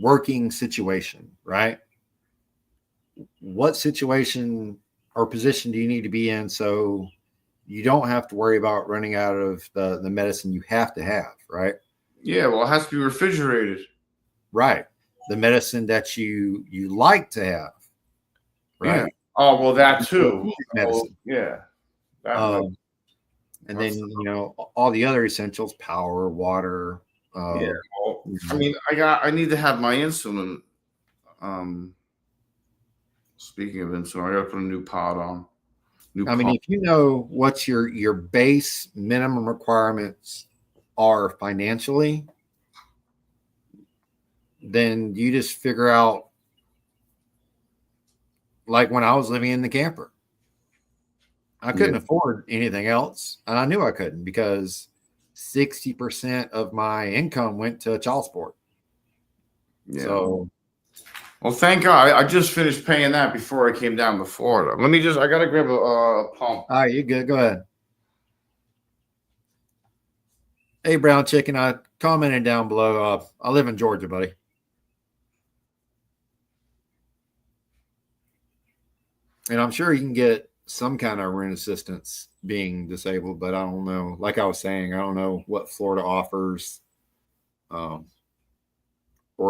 working situation, right? What situation or position do you need to be in so you don't have to worry about running out of the medicine you have to have, right? Yeah, well, it has to be refrigerated. Right. The medicine that you like to have, right? Yeah. Oh, well, that too. Medicine. Yeah. And then, all the other essentials, power, water. Yeah. Well, I mean, I need to have my insulin. Speaking of insulin, I got to put a new pod on. If you know what your base minimum requirements are financially, then you just figure out, like when I was living in the camper, I couldn't afford anything else. And I knew I couldn't because 60% of my income went to child support. Yeah. So, well, thank God. I just finished paying that before I came down to Florida. I got to grab a pump. All right, you good. Go ahead. Hey, Brown Chicken, I commented down below. I live in Georgia, buddy. And I'm sure you can get some kind of rent assistance being disabled, but I don't know. Like I was saying, I don't know what Florida offers, or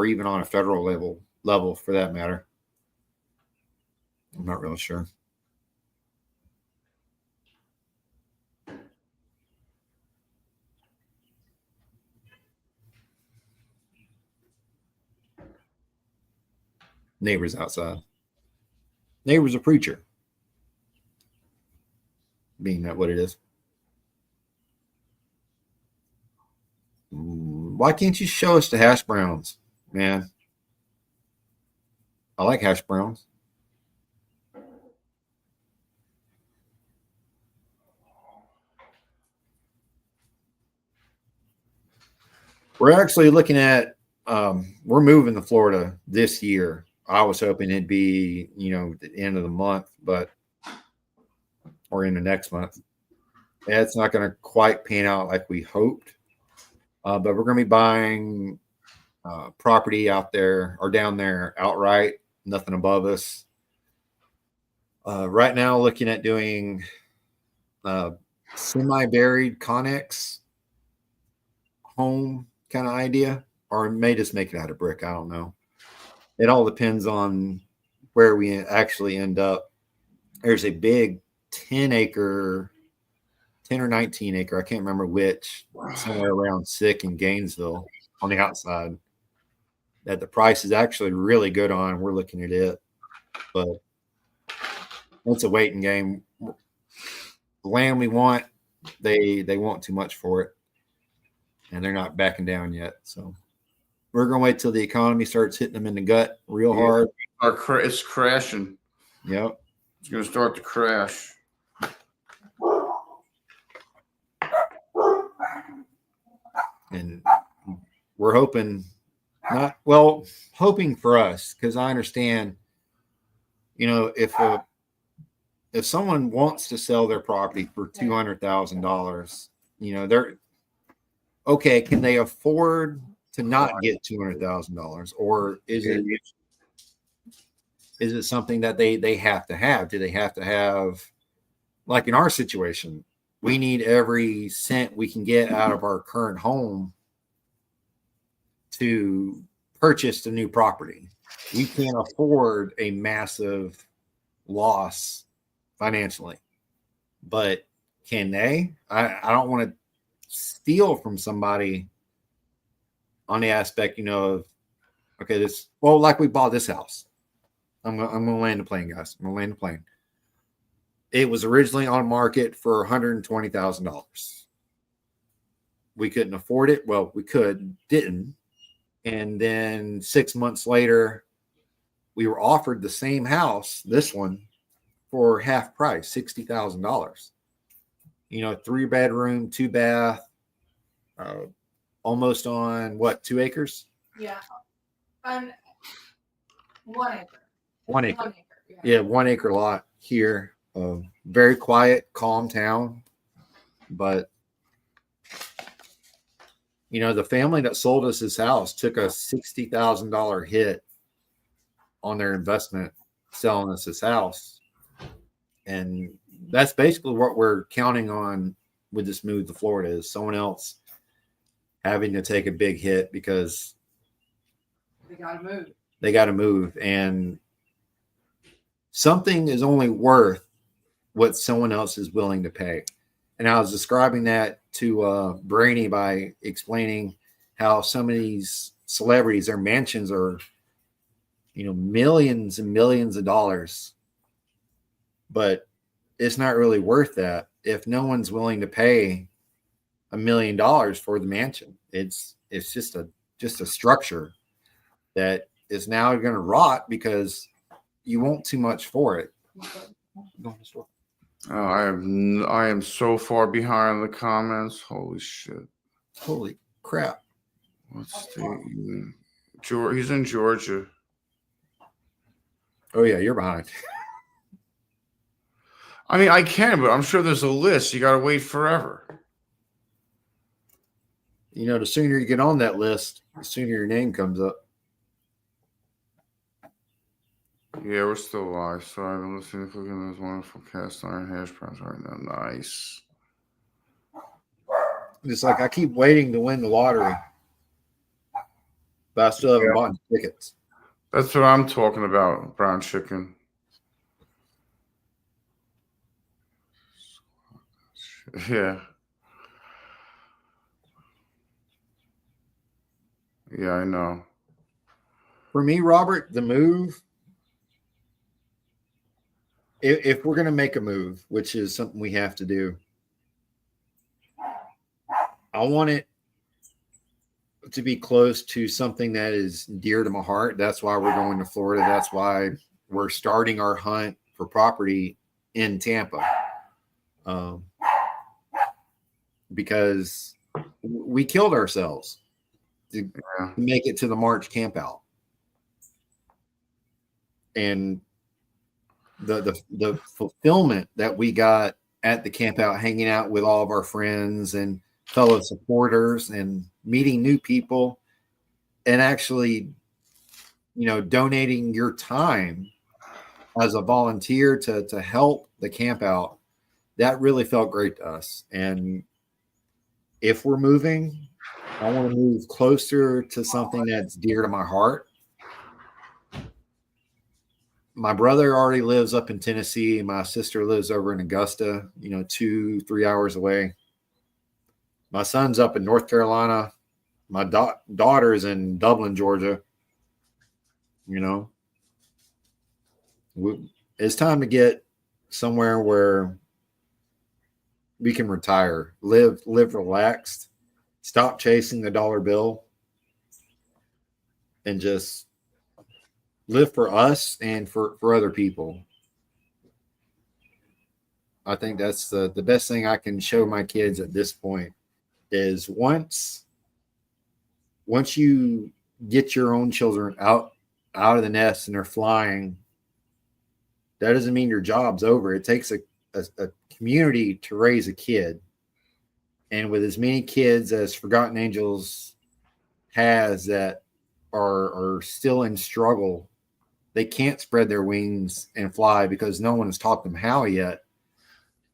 even on a federal level for that matter. I'm not really sure. Neighbor's outside. Neighbor's a preacher. Being that what it is. Why can't you show us the hash browns, man? I like hash browns. We're actually looking at, we're moving to Florida this year. I was hoping it'd be, the end of the month, or in the next month. Yeah, it's not going to quite pan out like we hoped. But we're going to be buying property out there or down there outright, nothing above us. Right now, looking at doing semi-buried Connex home kind of idea, or may just make it out of brick. I don't know. It all depends on where we actually end up. There's a big 10 or 19 acre, I can't remember which, somewhere around Sick in Gainesville on the outside, that the price is actually really good on. We're looking at it, but it's a waiting game. The land we want, they want too much for it, and they're not backing down yet. So we're going to wait till the economy starts hitting them in the gut real hard. It's crashing. Yep. It's going to start to crash. And we're hoping for us, because I understand, if someone wants to sell their property for $200,000, they're okay. Can they afford to not get $200,000, or is it something that they have to have? Do they have to have, like in our situation, we need every cent we can get out of our current home to purchased a new property. We can't afford a massive loss financially, but can they? I don't want to steal from somebody on the aspect, of, okay, like we bought this house. I'm gonna land the plane, guys. I'm gonna land the plane. It was originally on market for $120,000. We couldn't afford it. Well, we didn't. And then 6 months later, we were offered the same house, this one, for half price, $60,000. 3-bedroom, 2-bath, almost on what, 2 acres? Yeah. 1 acre. 1 acre. 1 acre. Yeah, 1 acre lot here. Very quiet, calm town. But, the family that sold us this house took a $60,000 hit on their investment selling us this house. And that's basically what we're counting on with this move to Florida, is someone else having to take a big hit because They gotta move. they got to move. And something is only worth what someone else is willing to pay. And I was describing that to Brainy by explaining how some of these celebrities, their mansions are, millions and millions of dollars. But it's not really worth that if no one's willing to pay $1 million for the mansion. It's just a structure that is now going to rot because you want too much for it. Go in the store. Oh, I am so far behind the comments. Holy shit. Holy crap. What's the he's in Georgia. Oh yeah, you're behind. I mean, I can, but I'm sure there's a list. You got to wait forever. The sooner you get on that list, the sooner your name comes up. Yeah, we're still live. Sorry, I've been listening to cooking this wonderful cast iron hash browns right now. Nice. It's like I keep waiting to win the lottery, but I still haven't bought any tickets. That's what I'm talking about, brown chicken. Yeah. Yeah, I know. For me, Robert, the move, if we're going to make a move, which is something we have to do, I want it to be close to something that is dear to my heart. That's why we're going to Florida. That's why we're starting our hunt for property in Tampa. Because we killed ourselves to make it to the March camp out. And the fulfillment that we got at the camp out, hanging out with all of our friends and fellow supporters and meeting new people and actually, donating your time as a volunteer to help the camp out, that really felt great to us. And if we're moving, I want to move closer to something that's dear to my heart. My brother already lives up in Tennessee. My sister lives over in Augusta, 2-3 hours away. My son's up in North Carolina. My daughter's in Dublin, Georgia. It's time to get somewhere where we can retire, live relaxed, stop chasing the dollar bill, and just live for us and for other people. I think that's the best thing I can show my kids at this point is once you get your own children out of the nest and they're flying, that doesn't mean your job's over. It takes a community to raise a kid. And with as many kids as Forgotten Angels has that are still in struggle, they can't spread their wings and fly because no one has taught them how yet.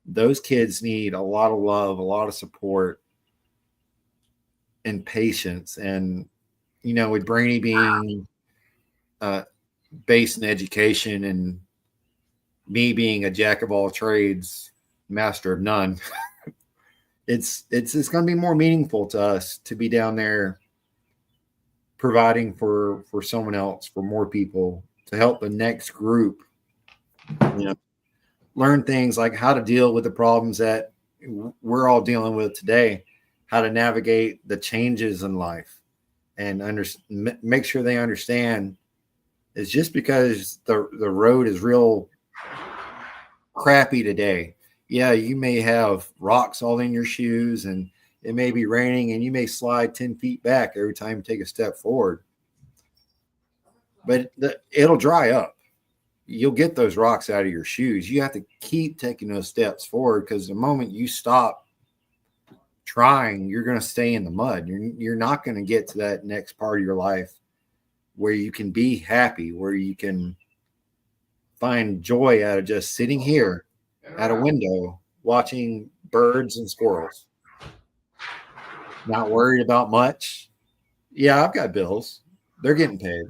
Those kids need a lot of love, a lot of support, and patience. And, with Brainy being based in education and me being a jack of all trades, master of none, it's going to be more meaningful to us to be down there providing for someone else, for more people, to help the next group, learn things like how to deal with the problems that we're all dealing with today, how to navigate the changes in life, and make sure they understand it's just because the road is real crappy today. Yeah, you may have rocks all in your shoes and it may be raining and you may slide 10 feet back every time you take a step forward, but it'll dry up. You'll get those rocks out of your shoes. You have to keep taking those steps forward, because the moment you stop trying, you're going to stay in the mud. You're not going to get to that next part of your life where you can be happy, where you can find joy out of just sitting here at a window watching birds and squirrels. Not worried about much. Yeah, I've got bills. They're getting paid.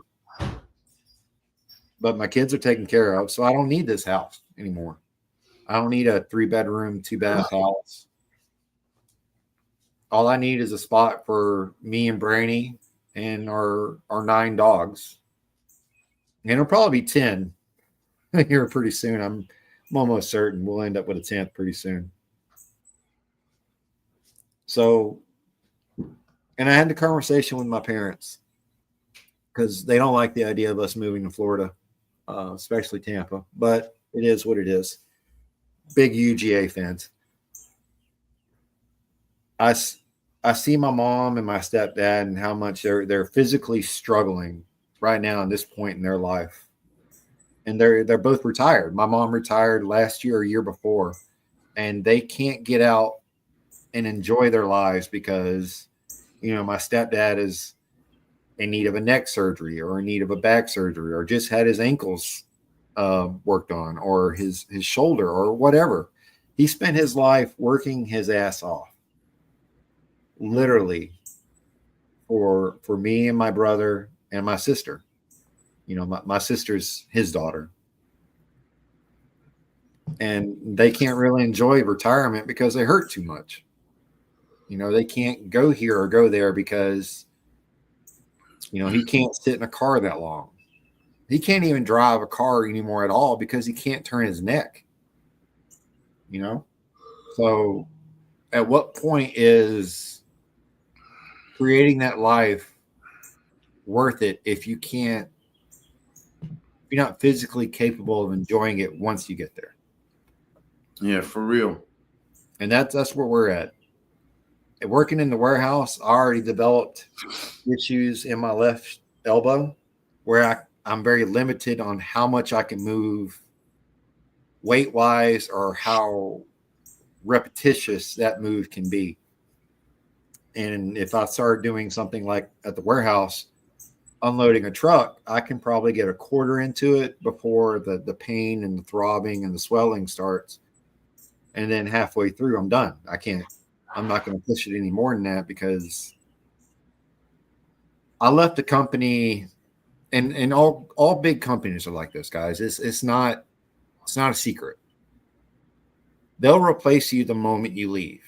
But my kids are taken care of, so I don't need this house anymore. I don't need a 3-bedroom, 2-bath house. All I need is a spot for me and Brainy and our 9 dogs. And it'll probably be 10 here pretty soon. I'm almost certain we'll end up with a 10th pretty soon. So, and I had the conversation with my parents, because they don't like the idea of us moving to Florida, especially Tampa, but it is what it is. Big UGA fans. I see my mom and my stepdad and how much they're physically struggling right now at this point in their life. And they're both retired. My mom retired last year or year before, and they can't get out and enjoy their lives because, my stepdad is in need of a neck surgery or in need of a back surgery, or just had his ankles worked on, or his shoulder, or whatever. He spent his life working his ass off, literally, for me and my brother and my sister. My sister's his daughter. And they can't really enjoy retirement because they hurt too much. They can't go here or go there because, he can't sit in a car that long. He can't even drive a car anymore at all because he can't turn his neck. So at what point is creating that life worth it if you're not physically capable of enjoying it once you get there? Yeah, for real. And that's where we're at. And working in the warehouse, I already developed issues in my left elbow where I'm very limited on how much I can move weight-wise or how repetitious that move can be. And if I start doing something like at the warehouse, unloading a truck, I can probably get a quarter into it before the pain and the throbbing and the swelling starts. And then halfway through, I'm done. I'm not going to push it any more than that, because I left the company, and all big companies are like this, guys. It's not a secret. They'll replace you the moment you leave,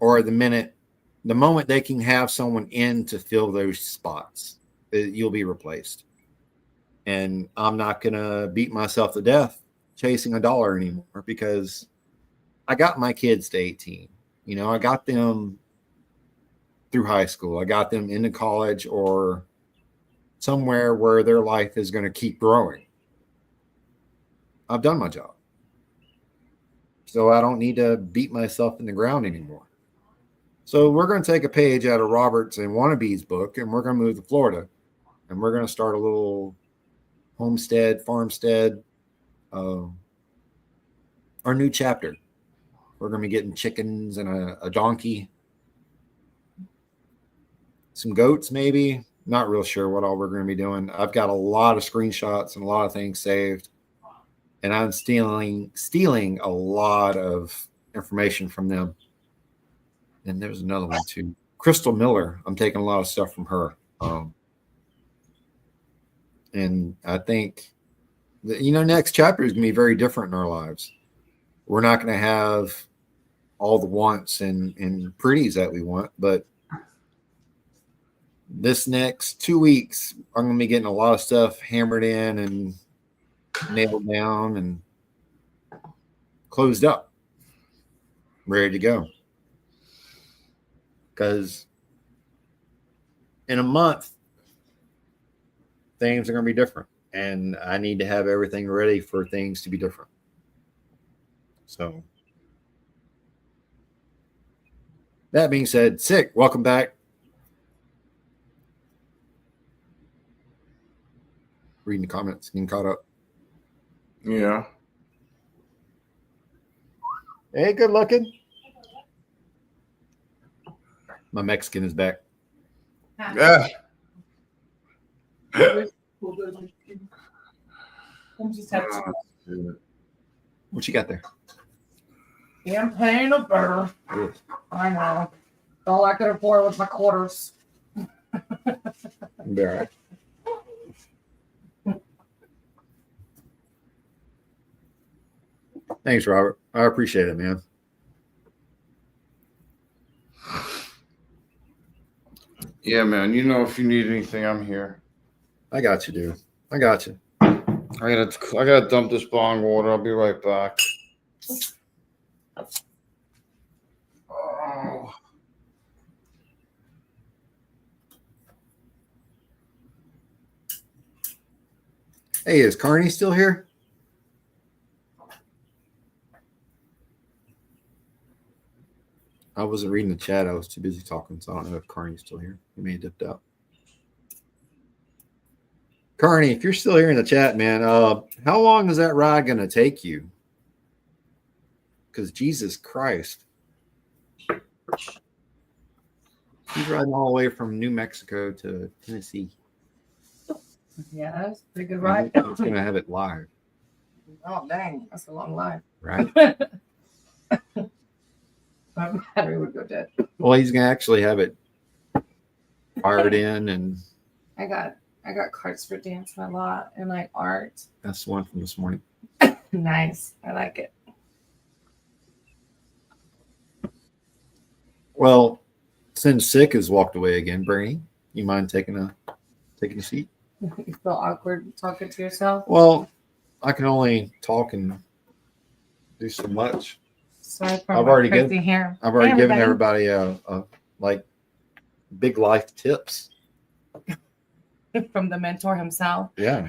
or the moment they can have someone in to fill those spots, you'll be replaced. And I'm not going to beat myself to death chasing a dollar anymore, because I got my kids to 18. I got them through high school. I got them into college or somewhere where their life is going to keep growing. I've done my job. So I don't need to beat myself in the ground anymore. So we're going to take a page out of Robert's and Wannabe's book, and we're going to move to Florida, and we're going to start a little farmstead, our new chapter. We're going to be getting chickens and a donkey, some goats, maybe. Not real sure what all we're going to be doing. I've got a lot of screenshots and a lot of things saved, and I'm stealing a lot of information from them. And there's another one too. Crystal Miller. I'm taking a lot of stuff from her. And I think that, next chapter is going to be very different in our lives. We're not going to have all the wants and pretties that we want, but this next 2 weeks, I'm going to be getting a lot of stuff hammered in and nailed down and closed up, ready to go. Because in a month, things are going to be different, and I need to have everything ready for things to be different. So that being said, Sick, welcome back. Reading the comments, getting caught up. Yeah. Hey, good looking. My Mexican is back. Yeah. What you got there? Champagne of butter. I know. All I could afford was my quarters. Be all right. Thanks, Robert. I appreciate it, man. Yeah, man. If you need anything, I'm here. I got you, dude. I got you. I gotta dump this bong water. I'll be right back. Oh. Hey, is Carney still here? I wasn't reading the chat. I was too busy talking, so I don't know if Carney's still here. He may have dipped out. Carney, if you're still here in the chat, man, how long is that ride going to take you? Because Jesus Christ. He's riding all the way from New Mexico to Tennessee. Yeah, that's a pretty good ride. He's going to have it live. Oh, dang. That's a long ride. Right? My battery would go dead. Well, he's going to actually have it fired in, and I got cards for dancing a lot and like art. that's the one from this morning. Nice. I like it. Well, since Sick has walked away again, Bernie, you mind taking a seat? You feel awkward talking to yourself? Well, I can only talk and do so much. Sorry for I've my already crazy given hair. given everybody a like big life tips. From the mentor himself. Yeah,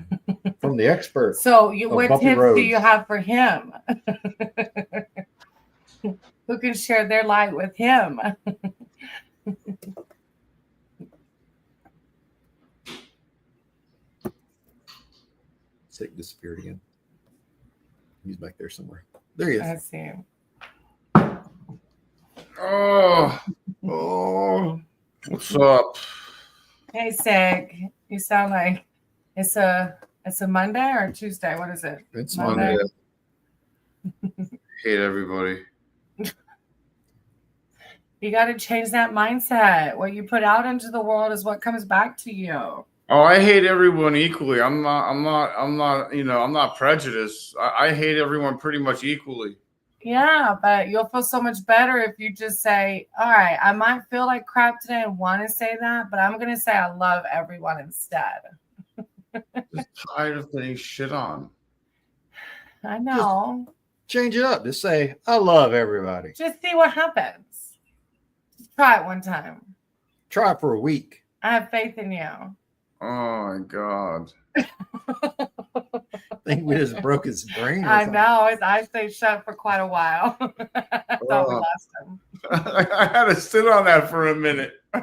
from the expert. So of what bumpy tips roads. do you have for him? Who can share their light with him? Sick disappeared again. He's back there somewhere. There he is. I see him. Oh, what's up? Hey, Sig. You sound like it's a Monday or a Tuesday. What is it? It's Monday. Hate everybody. You got to change that mindset. What you put out into the world is what comes back to you. Oh, I hate everyone equally. I'm not prejudiced. I hate everyone pretty much equally. Yeah, but you'll feel so much better if you just say, all right, I might feel like crap today and want to say that, but I'm going to say I love everyone instead. Just tired of getting shit on. I know. Change it up. Just say, I love everybody. Just see what happens. Just try it one time. Try it for a week. I have faith in you. Oh, my God. I think we just broke his brain. I know. His eyes stayed shut for quite a while. I thought we lost him. I had to sit on that for a minute. I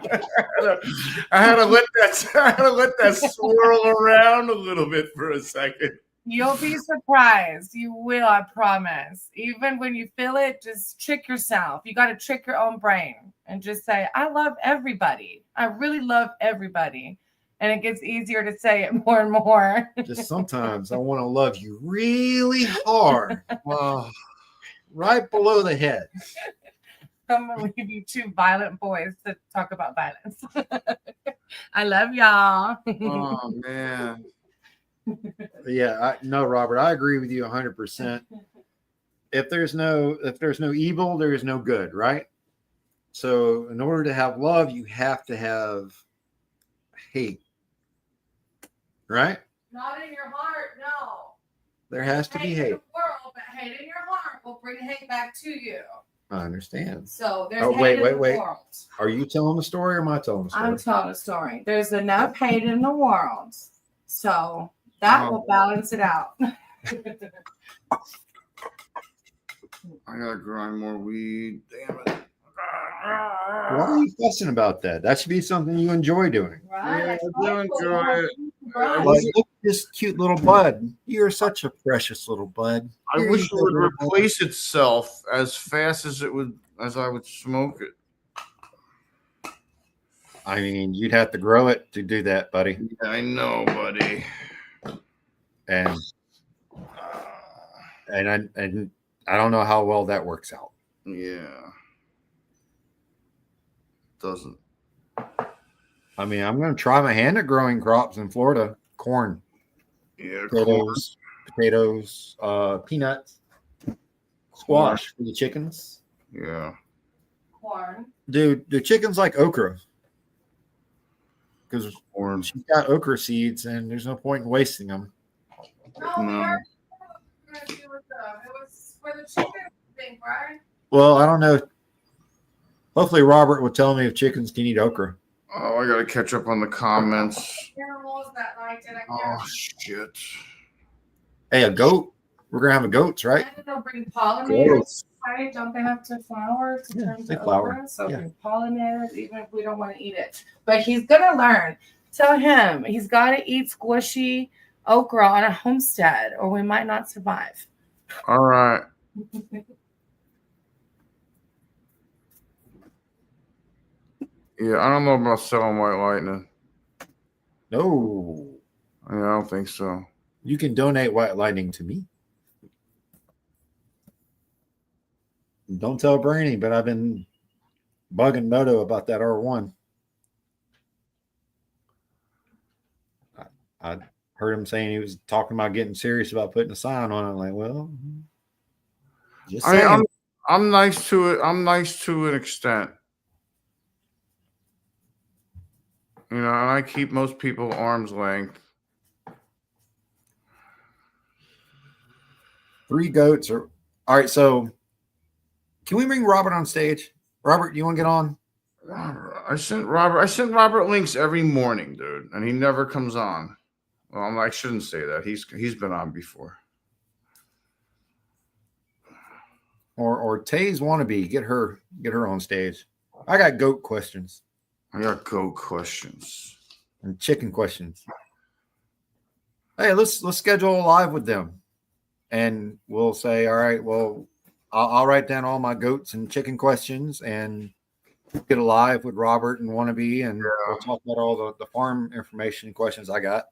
had to let that swirl around a little bit for a second. You'll be surprised. You will, I promise. Even when you feel it, just trick yourself. You got to trick your own brain and just say, I love everybody. I really love everybody. And it gets easier to say it more and more. Just sometimes I want to love you really hard. Right below the head. I'm gonna leave you two violent boys to talk about violence. I love y'all. Oh man. Yeah, no, Robert, I agree with you 100%. If there's no evil, there is no good, right? So in order to have love, you have to have hate, right? Not in your heart, no. There has to be In hate. the world, but hate in your heart will bring hate back to you. I understand. So there's Oh, hate in the wait. world. Are you telling the story or am I telling the story? I'm telling a story. There's enough hate in the world, so that will balance it out. I gotta grind more weed. Damn it. Why are you fussing about that? That should be something you enjoy doing. Right? Yeah, I do enjoy it. Like, look at this cute little bud. You're such a precious little bud. I Here wish you it go, would little bud. replace itself as fast as I would smoke it. I mean, you'd have to grow it to do that, buddy. Yeah, I know, buddy. And I don't know how well that works out. Yeah. Doesn't. I mean, I'm going to try my hand at growing crops in Florida. Corn, Yeah, potatoes, peanuts, squash for the chickens. Yeah. Corn. Dude, the chickens like okra. Because Corn. she's got okra seeds and there's no point in wasting them. No, we already knew what we were gonna do with them. It was for the chicken thing, right? Well, I don't know. Hopefully Robert will tell me if chickens can eat okra. Oh, I gotta catch up on the comments. Animals that liked it. Oh shit. Hey, a goat. We're going to have a goats, right? And they'll bring pollinators. Goats. Right? Don't they have to flower to turn they to flower. okra? So Yeah. we pollinate it, even if we don't want to eat it. But he's gonna learn. Tell him he's got to eat squishy okra on a homestead, or we might not survive. All right. Yeah, I don't know about selling white lightning. No. Yeah, I don't think so. You can donate white lightning to me. Don't tell Brainy, but I've been bugging Moto about that R1. I heard him saying he was talking about getting serious about putting a sign on it. I'm like, well, just saying. I'm nice to it. I'm nice to an extent. You know, and I keep most people arm's length. 3 goats are all right. So, can we bring Robert on stage? Robert, you want to get on? I sent Robert links every morning, dude, and he never comes on. Well, I shouldn't say that. He's been on before. Or Tay's wannabe, get her on stage. I got goat questions. I got goat questions and chicken questions. Hey, let's schedule a live with them, and we'll say, all right, well, I'll write down all my goats and chicken questions and get a live with Robert and wannabe, and we'll talk about all the farm information and questions I got.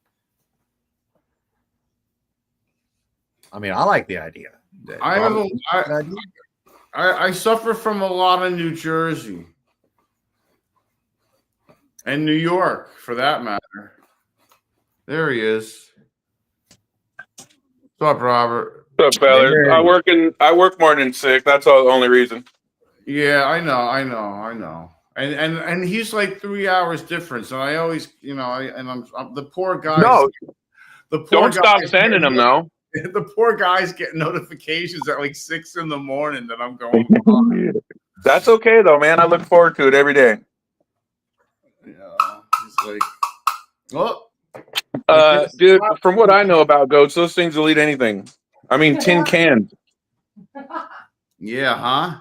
I mean, I like the idea. I suffer from a lot of New Jersey and New York, for that matter. There he is. What's up, Robert? What's up, fellas? I work more than 6. That's all the only reason. Yeah, I know. And he's like 3 hours difference, and I always, you know, I'm the poor guy. No, don't stop guys sending them though. The poor guys get notifications at like 6 in the morning that I'm going on. That's okay though, man. I look forward to it every day. Yeah, he's like, oh, dude. From what I know about goats, those things will eat anything. I mean, tin cans. Yeah, huh?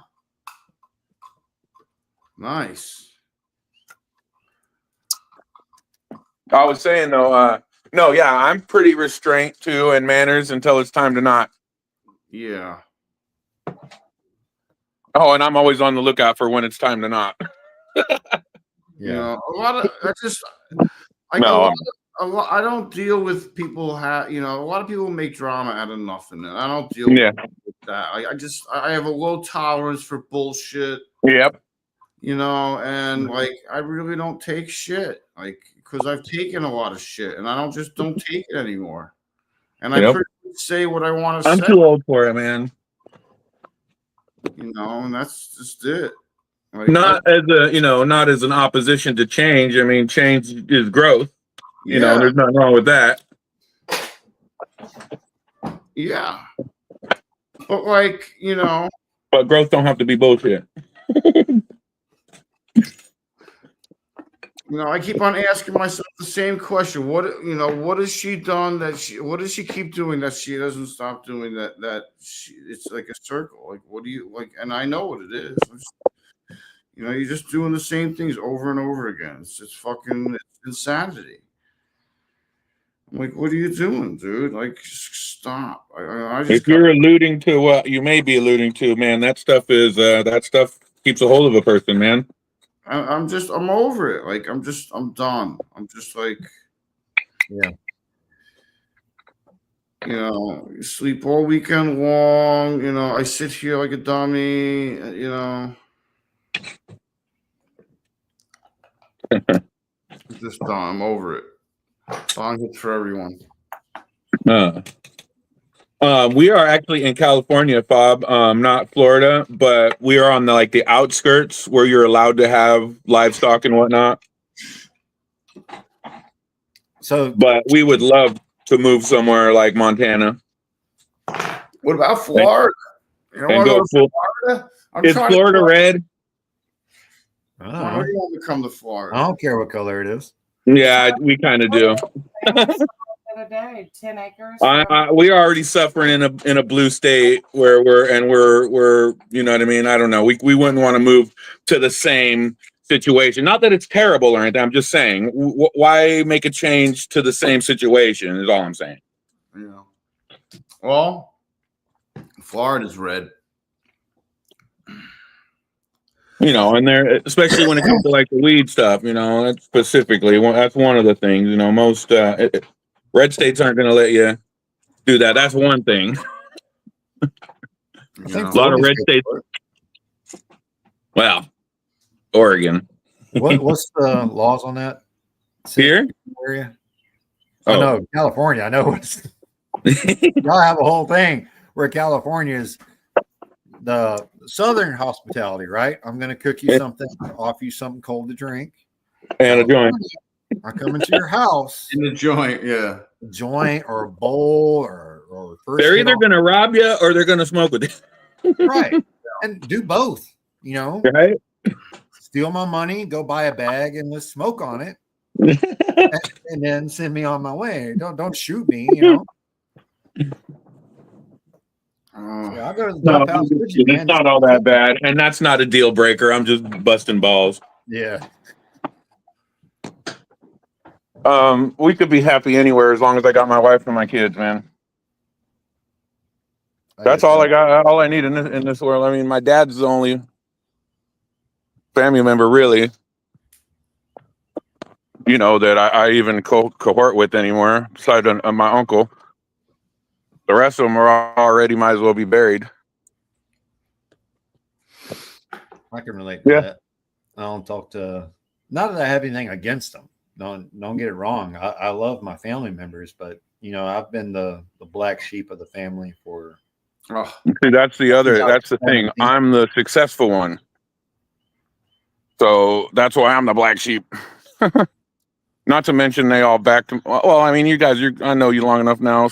Nice. I was saying though, no, yeah, I'm pretty restrained too and manners until it's time to not. Yeah. Oh, and I'm always on the lookout for when it's time to not. You know, a lot of I don't deal with people. You know, a lot of people make drama out of nothing, and I don't deal with that. I have a low tolerance for bullshit. Yep. You know, and like I really don't take shit, like because I've taken a lot of shit, and I don't take it anymore. And I pretty much say what I want to say. I'm too old for it, man. You know, and that's just it. Like, not as an opposition to change. I mean, change is growth. You know, there's nothing wrong with that. Yeah. But like, you know. But growth don't have to be bullshit. You know, I keep on asking myself the same question. What has she done what does she keep doing that she doesn't stop doing it's like a circle. Like, what do you like? And I know what it is. You know, you're just doing the same things over and over again. It's fucking insanity. I'm like, what are you doing, dude? Like, just stop. If you're alluding to what you may be alluding to, man, that stuff keeps a hold of a person, man. I'm over it. Like, I'm done. I'm just like, yeah. You know, you sleep all weekend long. You know, I sit here like a dummy. You know, just done. I'm over it. Long hits for everyone. We are actually in California, Bob, not Florida, but we are on the outskirts where you're allowed to have livestock and whatnot. So, but we would love to move somewhere like Montana. What about Florida? You know, go full, Florida? is Florida red? Why do you want to come to Florida? I don't care what color it is. Yeah, we kind of do. A day, 10 acres. We are already suffering in a blue state where we're you know what I mean. I don't know. We wouldn't want to move to the same situation. Not that it's terrible or anything. I'm just saying, why make a change to the same situation? Is all I'm saying. Yeah. Well, Florida's red. You know, and there, especially when it comes to the weed stuff. You know, that's specifically that's one of the things. You know, most red states aren't going to let you do that. That's one thing. I think a lot of red states. Well, Oregon. What's the laws on that? Here? Area? Oh no, California. I know it's. Y'all have a whole thing where California is the Southern hospitality, right? I'm going to cook you something, offer you something cold to drink, and a joint. I come into your house in a joint, yeah, a joint or a bowl or first. They're either going to rob you or they're going to smoke with you, right? And do both, you know, right? Steal my money, go buy a bag, and let's smoke on it, and then send me on my way. Don't shoot me, you know. I'll go to the dump house with you, man. It's not all that bad, and that's not a deal breaker. I'm just busting balls. Yeah. We could be happy anywhere as long as I got my wife and my kids, man. That's all I got. All I need in this world. I mean, my dad's the only family member, really, you know, that I even cohort with anymore, besides my uncle. The rest of them are already might as well be buried. I can relate to that. I don't talk to. Not that I have anything against them. Don't get it wrong. I love my family members, but you know, I've been the black sheep of the family for. See, that's the thing. I'm the successful one, so that's why I'm the black sheep. Not to mention they all backed. Well, I mean, you guys, I know you long enough now.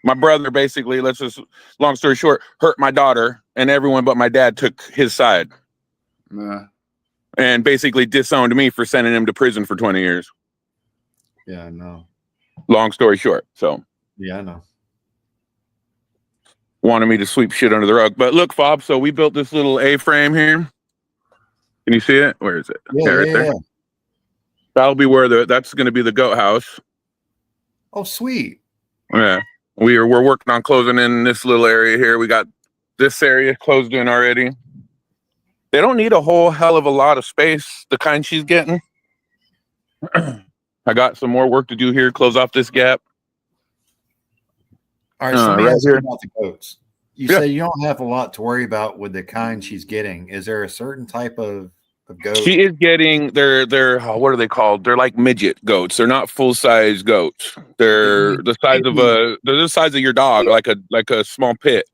My brother basically, long story short, hurt my daughter, and everyone but my dad took his side. Yeah. And basically disowned me for sending him to prison for 20 years. Yeah, I know. Long story short. So. Yeah, I know. Wanted me to sweep shit under the rug. But look, Fob, so we built this little A-frame here. Can you see it? Where is it? Yeah, right there. Yeah. That'll be where that's going to be the goat house. Oh, sweet. Yeah. We're working on closing in this little area here. We got this area closed in already. They don't need a whole hell of a lot of space, the kind she's getting. I got some more work to do here, close off this gap. All right, so right here. About the goats. You say you don't have a lot to worry about with the kind she's getting. Is there a certain type of goat? She is getting they're what are they called? They're like midget goats. They're not full size goats. They're the size of they're the size of your dog, like a small pit.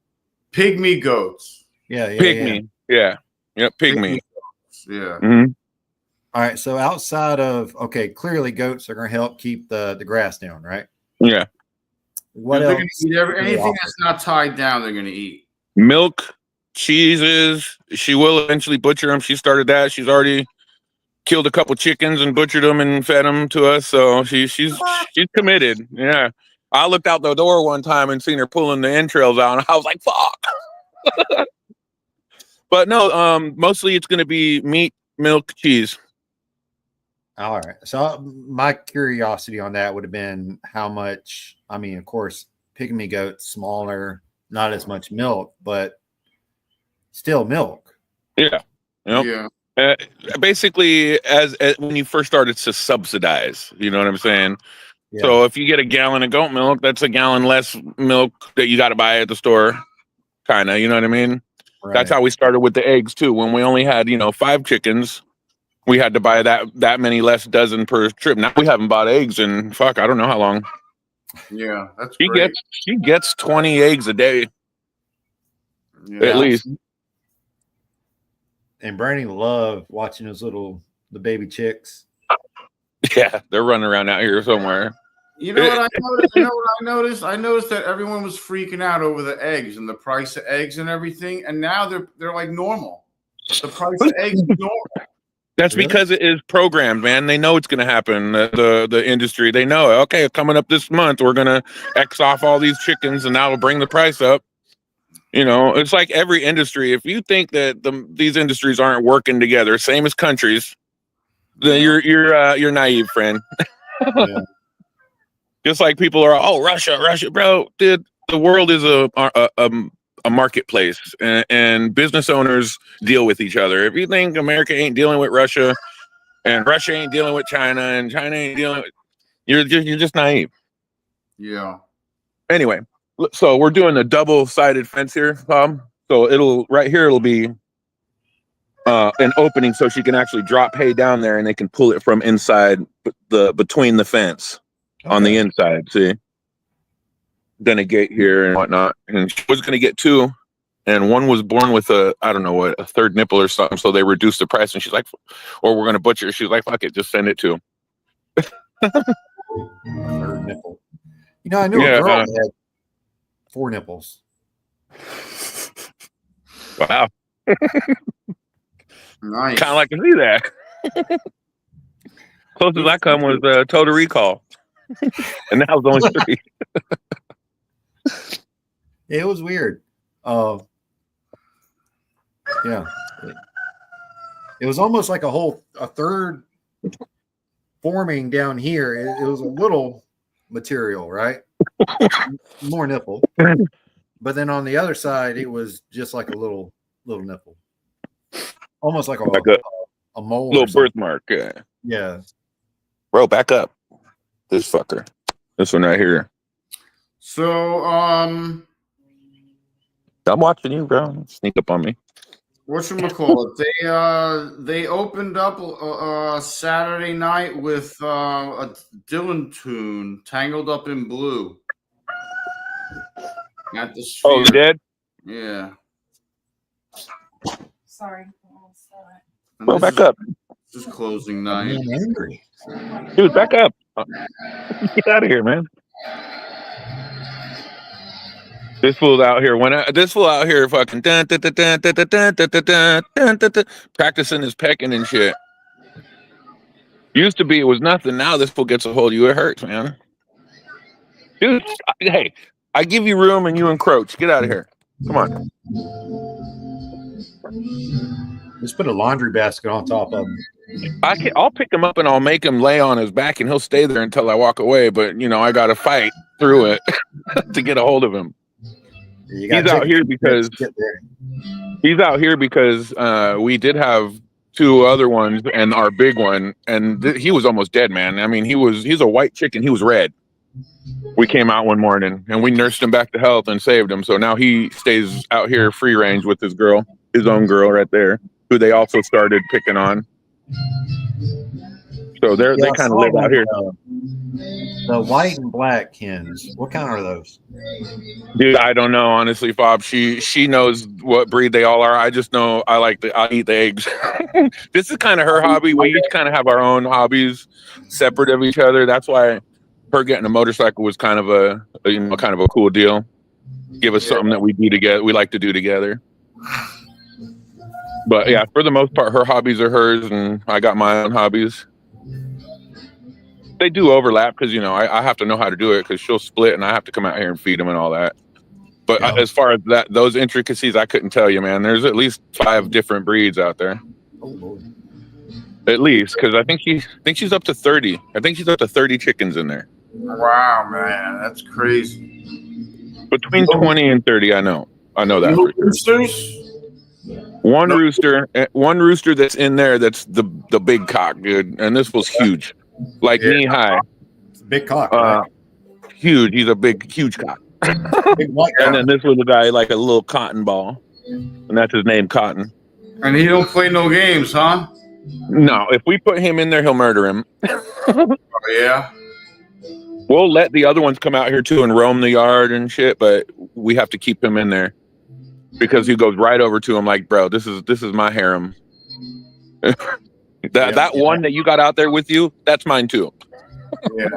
Pygmy goats. Yeah. Pygmy. Yeah. Yep, pygmy. Yeah. Mhm. All right. So outside of clearly goats are going to help keep the grass down, right? Yeah. What They're else? going to eat anything that's not tied down. They're going to eat Milk, cheeses. She will eventually butcher them. She started that. She's already killed a couple chickens and butchered them and fed them to us. So she's committed. Yeah. I looked out the door one time and seen her pulling the entrails out, and I was like, "Fuck!" But no, mostly it's going to be meat, milk, cheese. All right. So my curiosity on that would have been how much. I mean, of course, pygmy goats, smaller, not as much milk, but still milk. Yeah. Yep. Yeah. Basically, as when you first started to subsidize, you know what I'm saying? Yeah. So if you get a gallon of goat milk, that's a gallon less milk that you got to buy at the store, kind of. You know what I mean? Right. That's how we started with the eggs too. When we only had 5 chickens, we had to buy that many less dozen per trip. Now we haven't bought eggs in I don't know how long. Yeah, that's great. She gets 20 eggs a day, at least. And Brandy loved watching the baby chicks. Yeah, they're running around out here somewhere. You know what I noticed? I noticed that everyone was freaking out over the eggs and the price of eggs and everything, and now they're like normal. The price of eggs is normal. That's because it is programmed, man. They know it's going to happen. The industry, they know. Okay, coming up this month, we're going to X off all these chickens, and that'll bring the price up. It's like every industry. If you think that these industries aren't working together, same as countries, then you're naive, friend. Yeah. Just like people are, Russia, bro, dude. The world is a marketplace, and business owners deal with each other. If you think America ain't dealing with Russia, and Russia ain't dealing with China, and China ain't dealing with, you're just naive. Yeah. Anyway, so we're doing a double-sided fence here, Tom. So it'll be an opening so she can actually drop hay down there, and they can pull it from inside between the fence on the inside. See. Then a gate here and whatnot, and she was going to get 2, and one was born with a third nipple or something, so they reduced the price, and she's like, or we're going to butcher. She's like, fuck it, just send it to him. Third nipple. I knew a girl that had 4 nipples. Wow. Nice. Kind of like to see that. Closest I come was Total Recall, and that was only 3. It was weird. Yeah. It was almost like a third forming down here. It was a little material, right? More nipple. But then on the other side, it was just like a little nipple. Almost like a mole. Little birthmark. Yeah. Yeah. Bro, back up. This fucker. This one right here. So, I'm watching you, bro. Sneak up on me. Whatchamacallit? They opened up Saturday night with a Dylan tune, "Tangled Up in Blue." At the Sphere. Oh, you did? Yeah. Sorry. Bro, back up. This is closing night. I'm angry. Dude, back up. Get out of here, man. This fool's out here. Fucking practicing his pecking and shit. Used to be it was nothing. Now this fool gets a hold of you. It hurts, man. Dude, hey, I give you room and you encroach. Get out of here. Come on. Just put a laundry basket on top of him. I'll pick him up and I'll make him lay on his back and he'll stay there until I walk away. But I got to fight through it to get a hold of him. He's out here because we did have 2 other ones and our big one, and he was almost dead, man. I mean, he's a white chicken. He was red. we came out one morning and we nursed him back to health and saved him. So now he stays out here free range with his girl, his own girl right there, who they also started picking on. So they kind of live out here. The white and black hens. What kind are those? Dude, I don't know, honestly, Bob. She knows what breed they all are. I just know I eat the eggs. This is kind of her hobby. We each kind of have our own hobbies separate of each other. That's why her getting a motorcycle was kind of a cool deal. Give us something that we do together. We like to do together. But yeah, for the most part, her hobbies are hers, and I got my own hobbies. They do overlap because I have to know how to do it because she'll split and I have to come out here and feed them and all that. But as far as those intricacies, I couldn't tell you, man. There's at least 5 different breeds out there. Oh Lord. At least, because I think she's up to 30. I think she's up to 30 chickens in there. Wow, man, that's crazy. Between 20 and 30, I know that. No roosters? One rooster that's in there. That's the big cock, dude. And this was huge. Like knee high. It's a big cock. Right? Huge. He's a huge cock. Big white cock. And then this was a guy like a little cotton ball, and that's his name, Cotton. And he don't play no games, huh? No, if we put him in there, he'll murder him. Oh, yeah. We'll let the other ones come out here too and roam the yard and shit, but we have to keep him in there because he goes right over to him like, bro, this is my harem. That one that you got out there with you, that's mine too. Yeah.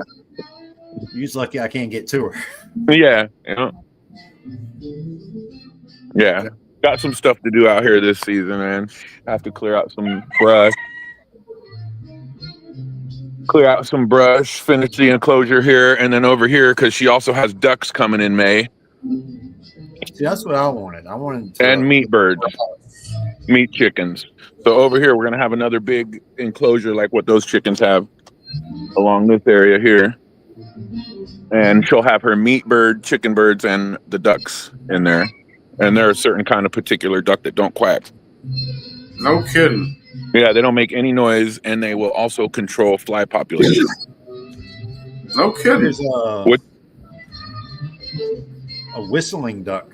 You's lucky I can't get to her. Yeah. Yeah. Got some stuff to do out here this season, man. Have to clear out some brush. Finish the enclosure here, and then over here, because she also has ducks coming in May. See, that's what I wanted. And meat birds. Meat chickens. So over here, we're going to have another big enclosure like what those chickens have along this area here. And she'll have her meat bird, chicken birds, and the ducks in there. And there are certain kind of particular duck that don't quack. No kidding. Yeah, they don't make any noise, and they will also control fly population. No kidding. There's a whistling duck.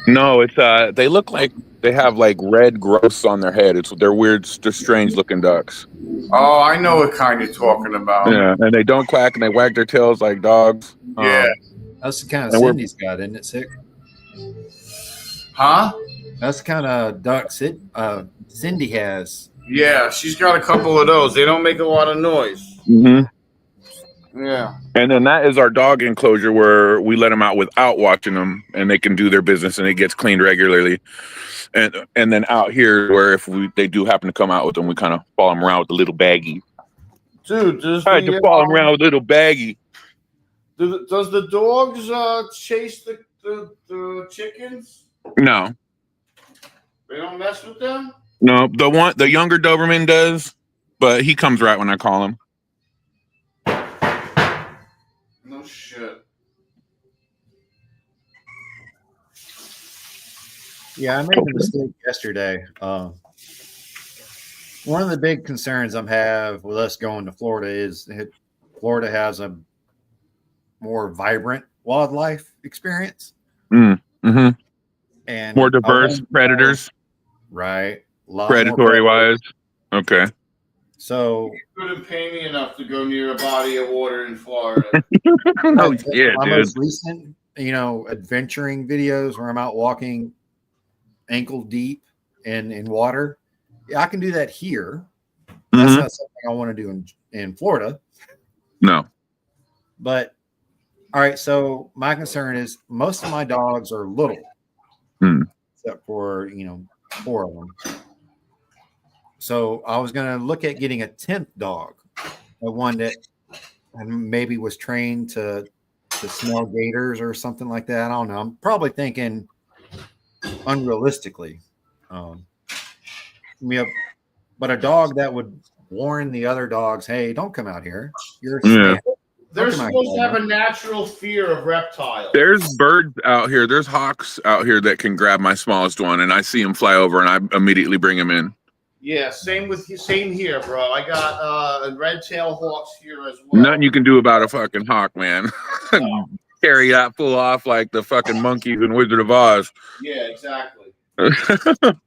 No, it's they look like they have like red growths on their head. They're weird, strange looking ducks. Oh, I know what kind you're talking about. Yeah, and they don't quack and they wag their tails like dogs. Yeah. That's the kind of Cindy's got, isn't it, Sick? Huh? That's the kind of ducks Cindy has. Yeah, she's got a couple of those. They don't make a lot of noise. Mm-hmm. Yeah. And then that is our dog enclosure where we let them out without watching them, and they can do their business, and it gets cleaned regularly. And then out here, where if they do happen to come out with them, we kind of follow them around with a little baggie. Dude, I had to follow them around with a little baggie. Does the dogs chase the chickens? No. They don't mess with them? No, the younger Doberman does, but he comes right when I call him. No shit. Yeah, I made a mistake yesterday. One of the big concerns I have with us going to Florida is Florida has a more vibrant wildlife experience. Mm-hmm. And more diverse predators. Right. Predatory wise. Okay. So you couldn't pay me enough to go near a body of water in Florida. Oh yeah, my dude. most recent, adventuring videos where I'm out walking ankle deep in water. Yeah, I can do that here. That's not something I want to do in Florida. No. But all right, so my concern is most of my dogs are little, except for 4 of them. So I was going to look at getting a 10th dog, one that maybe was trained to smell gators or something like that. I don't know. I'm probably thinking unrealistically. But a dog that would warn the other dogs, hey, don't come out here. You're They're supposed to have a natural fear of reptiles. There's birds out here. There's hawks out here that can grab my smallest one, and I see him fly over, and I immediately bring him in. Yeah, same here, bro. I got red tail hawks here as well. Nothing you can do about a fucking hawk, man. Carry that fool off like the fucking monkeys in Wizard of Oz. Yeah, exactly. Without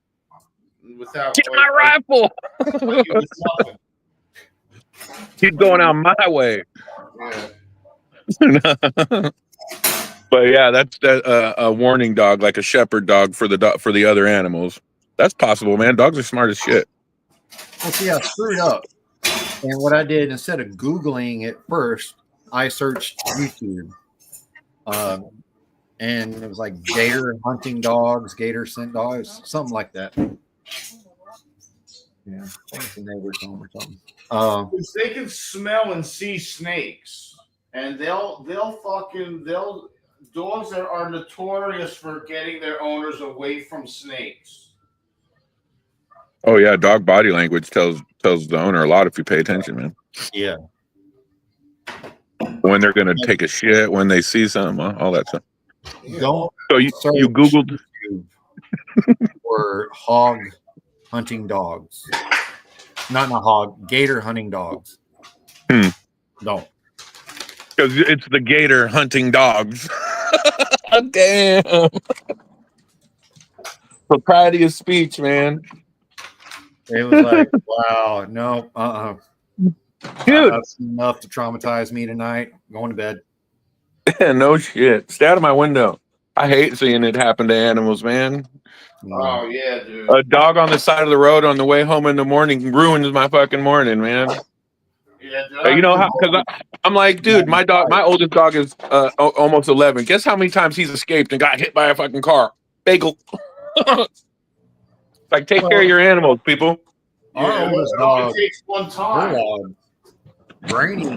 Get my rifle. Keep going out my way. Yeah. But yeah, that's a warning dog, like a shepherd dog for the other animals. That's possible, man. Dogs are smart as shit. Well, see, I screwed up. And what I did, instead of Googling it first, I searched YouTube. And it was like gator hunting dogs, gator scent dogs, something like that. Yeah, I think it's the neighbor's home or something. They can smell and see snakes, and dogs that are notorious for getting their owners away from snakes. Oh yeah, dog body language tells the owner a lot if you pay attention, man. Yeah. When they're gonna take a shit, when they see something, all that stuff. Don't. So you Googled for hog hunting dogs, not hog, gator hunting dogs. Don't. Because it's the gator hunting dogs. Damn. Propriety of speech, man. It was like, wow, no, Dude, that's enough to traumatize me tonight. Going to bed. No shit. Stay out of my window. I hate seeing it happen to animals, man. Oh yeah, dude. A dog on the side of the road on the way home in the morning ruins my fucking morning, man. Yeah, dude. You know how? Because I'm like, dude, my oldest dog is almost 11. Guess how many times he's escaped and got hit by a fucking car? Bagel. Like, take care of your animals, people. Our oldest dog, takes one time. Brainy,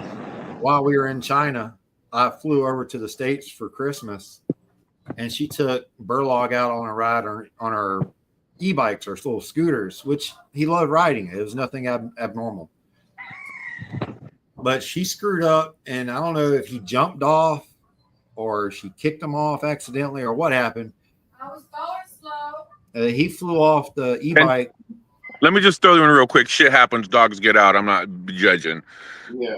while we were in China, I flew over to the States for Christmas, and she took Burlog out on a ride on our e-bikes or little scooters, which he loved riding. It was nothing abnormal. But she screwed up, and I don't know if he jumped off or she kicked him off accidentally or what happened. I was going slow. He flew off the e-bike. Let me just throw you in real quick. Shit happens. Dogs get out. I'm not judging. Yeah.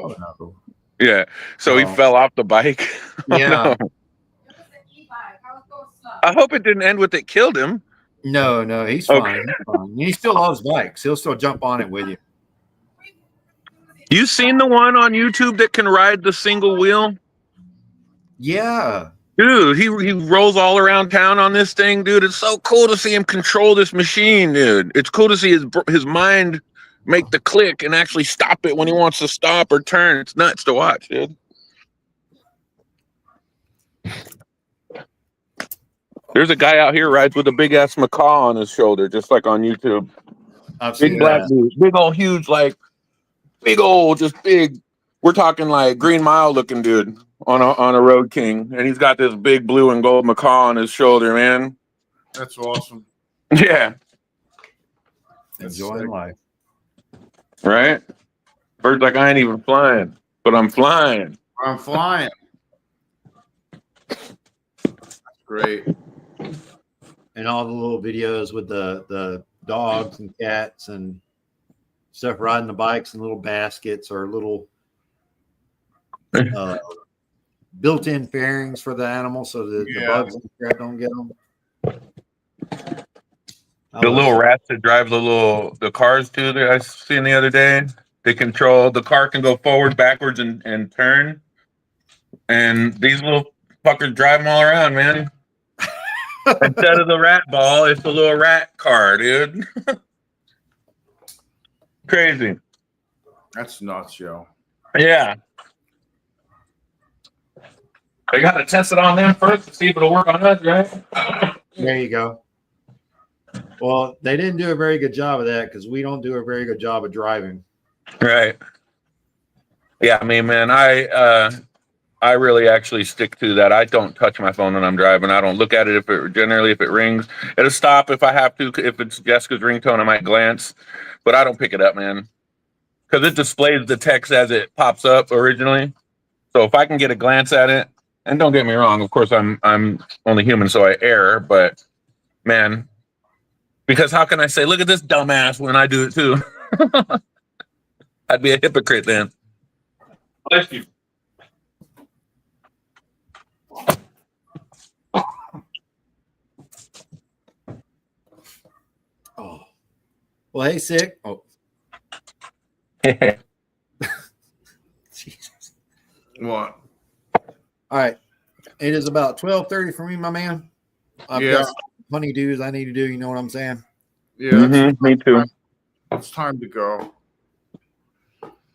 Yeah. So he fell off the bike. Yeah. No. I hope it didn't end with it killed him. No, he's fine. He's fine. He still loves bikes. He'll still jump on it with you. You seen the one on YouTube that can ride the single wheel? Yeah. Dude, he rolls all around town on this thing, dude. It's so cool to see him control this machine, dude. It's cool to see his mind make the click and actually stop it when he wants to stop or turn. It's nuts to watch, dude. There's a guy out here rides with a big ass macaw on his shoulder, just like on YouTube. Big black dude, big old huge, like big old, just big. We're talking like Green Mile looking dude on a Road King, and he's got this big blue and gold macaw on his shoulder, man. That's awesome. Yeah. Enjoying life. Right? Bird's like, I ain't even flying, but I'm flying. I'm flying. Great. And all the little videos with the dogs and cats and stuff riding the bikes in little baskets or little built-in fairings for the animals so that the bugs and crap don't get them. The little rats that drive the cars too that I seen the other day. They control the car, can go forward, backwards, and turn. And these little fuckers drive them all around, man. Instead of the rat ball, it's the little rat car, dude. Crazy. That's nuts, yo. Yeah. They got to test it on them first to see if it'll work on us, right? There you go. Well, they didn't do a very good job of that because we don't do a very good job of driving. Right. Yeah, I mean, man, I really actually stick to that. I don't touch my phone when I'm driving. I don't look at it if it rings. It'll stop if I have to. If it's Jessica's ringtone, I might glance, but I don't pick it up, man, because it displays the text as it pops up originally. So if I can get a glance at it, and don't get me wrong, of course I'm only human, so I err. But man, Because how can I say, look at this dumbass when I do it too? I'd be a hypocrite then. Bless you. Oh, well, hey, sick. Oh, Jesus. What? All right, it is about 12:30 for me, my man. I've got some honeydews I need to do. You know what I'm saying? Yeah, Me too. It's time to go.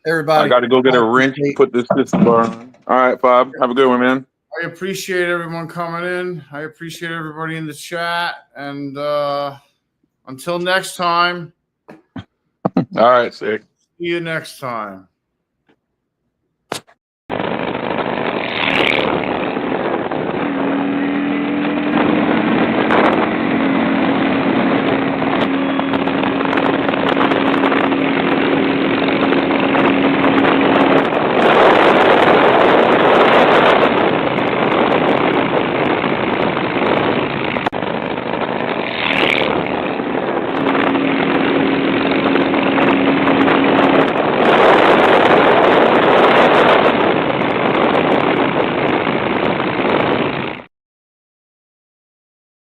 Everybody, I got to go get a wrench and put this bar on. All right, Bob. Have a good one, man. I appreciate everyone coming in. I appreciate everybody in the chat. And until next time. All right, sick. See you next time.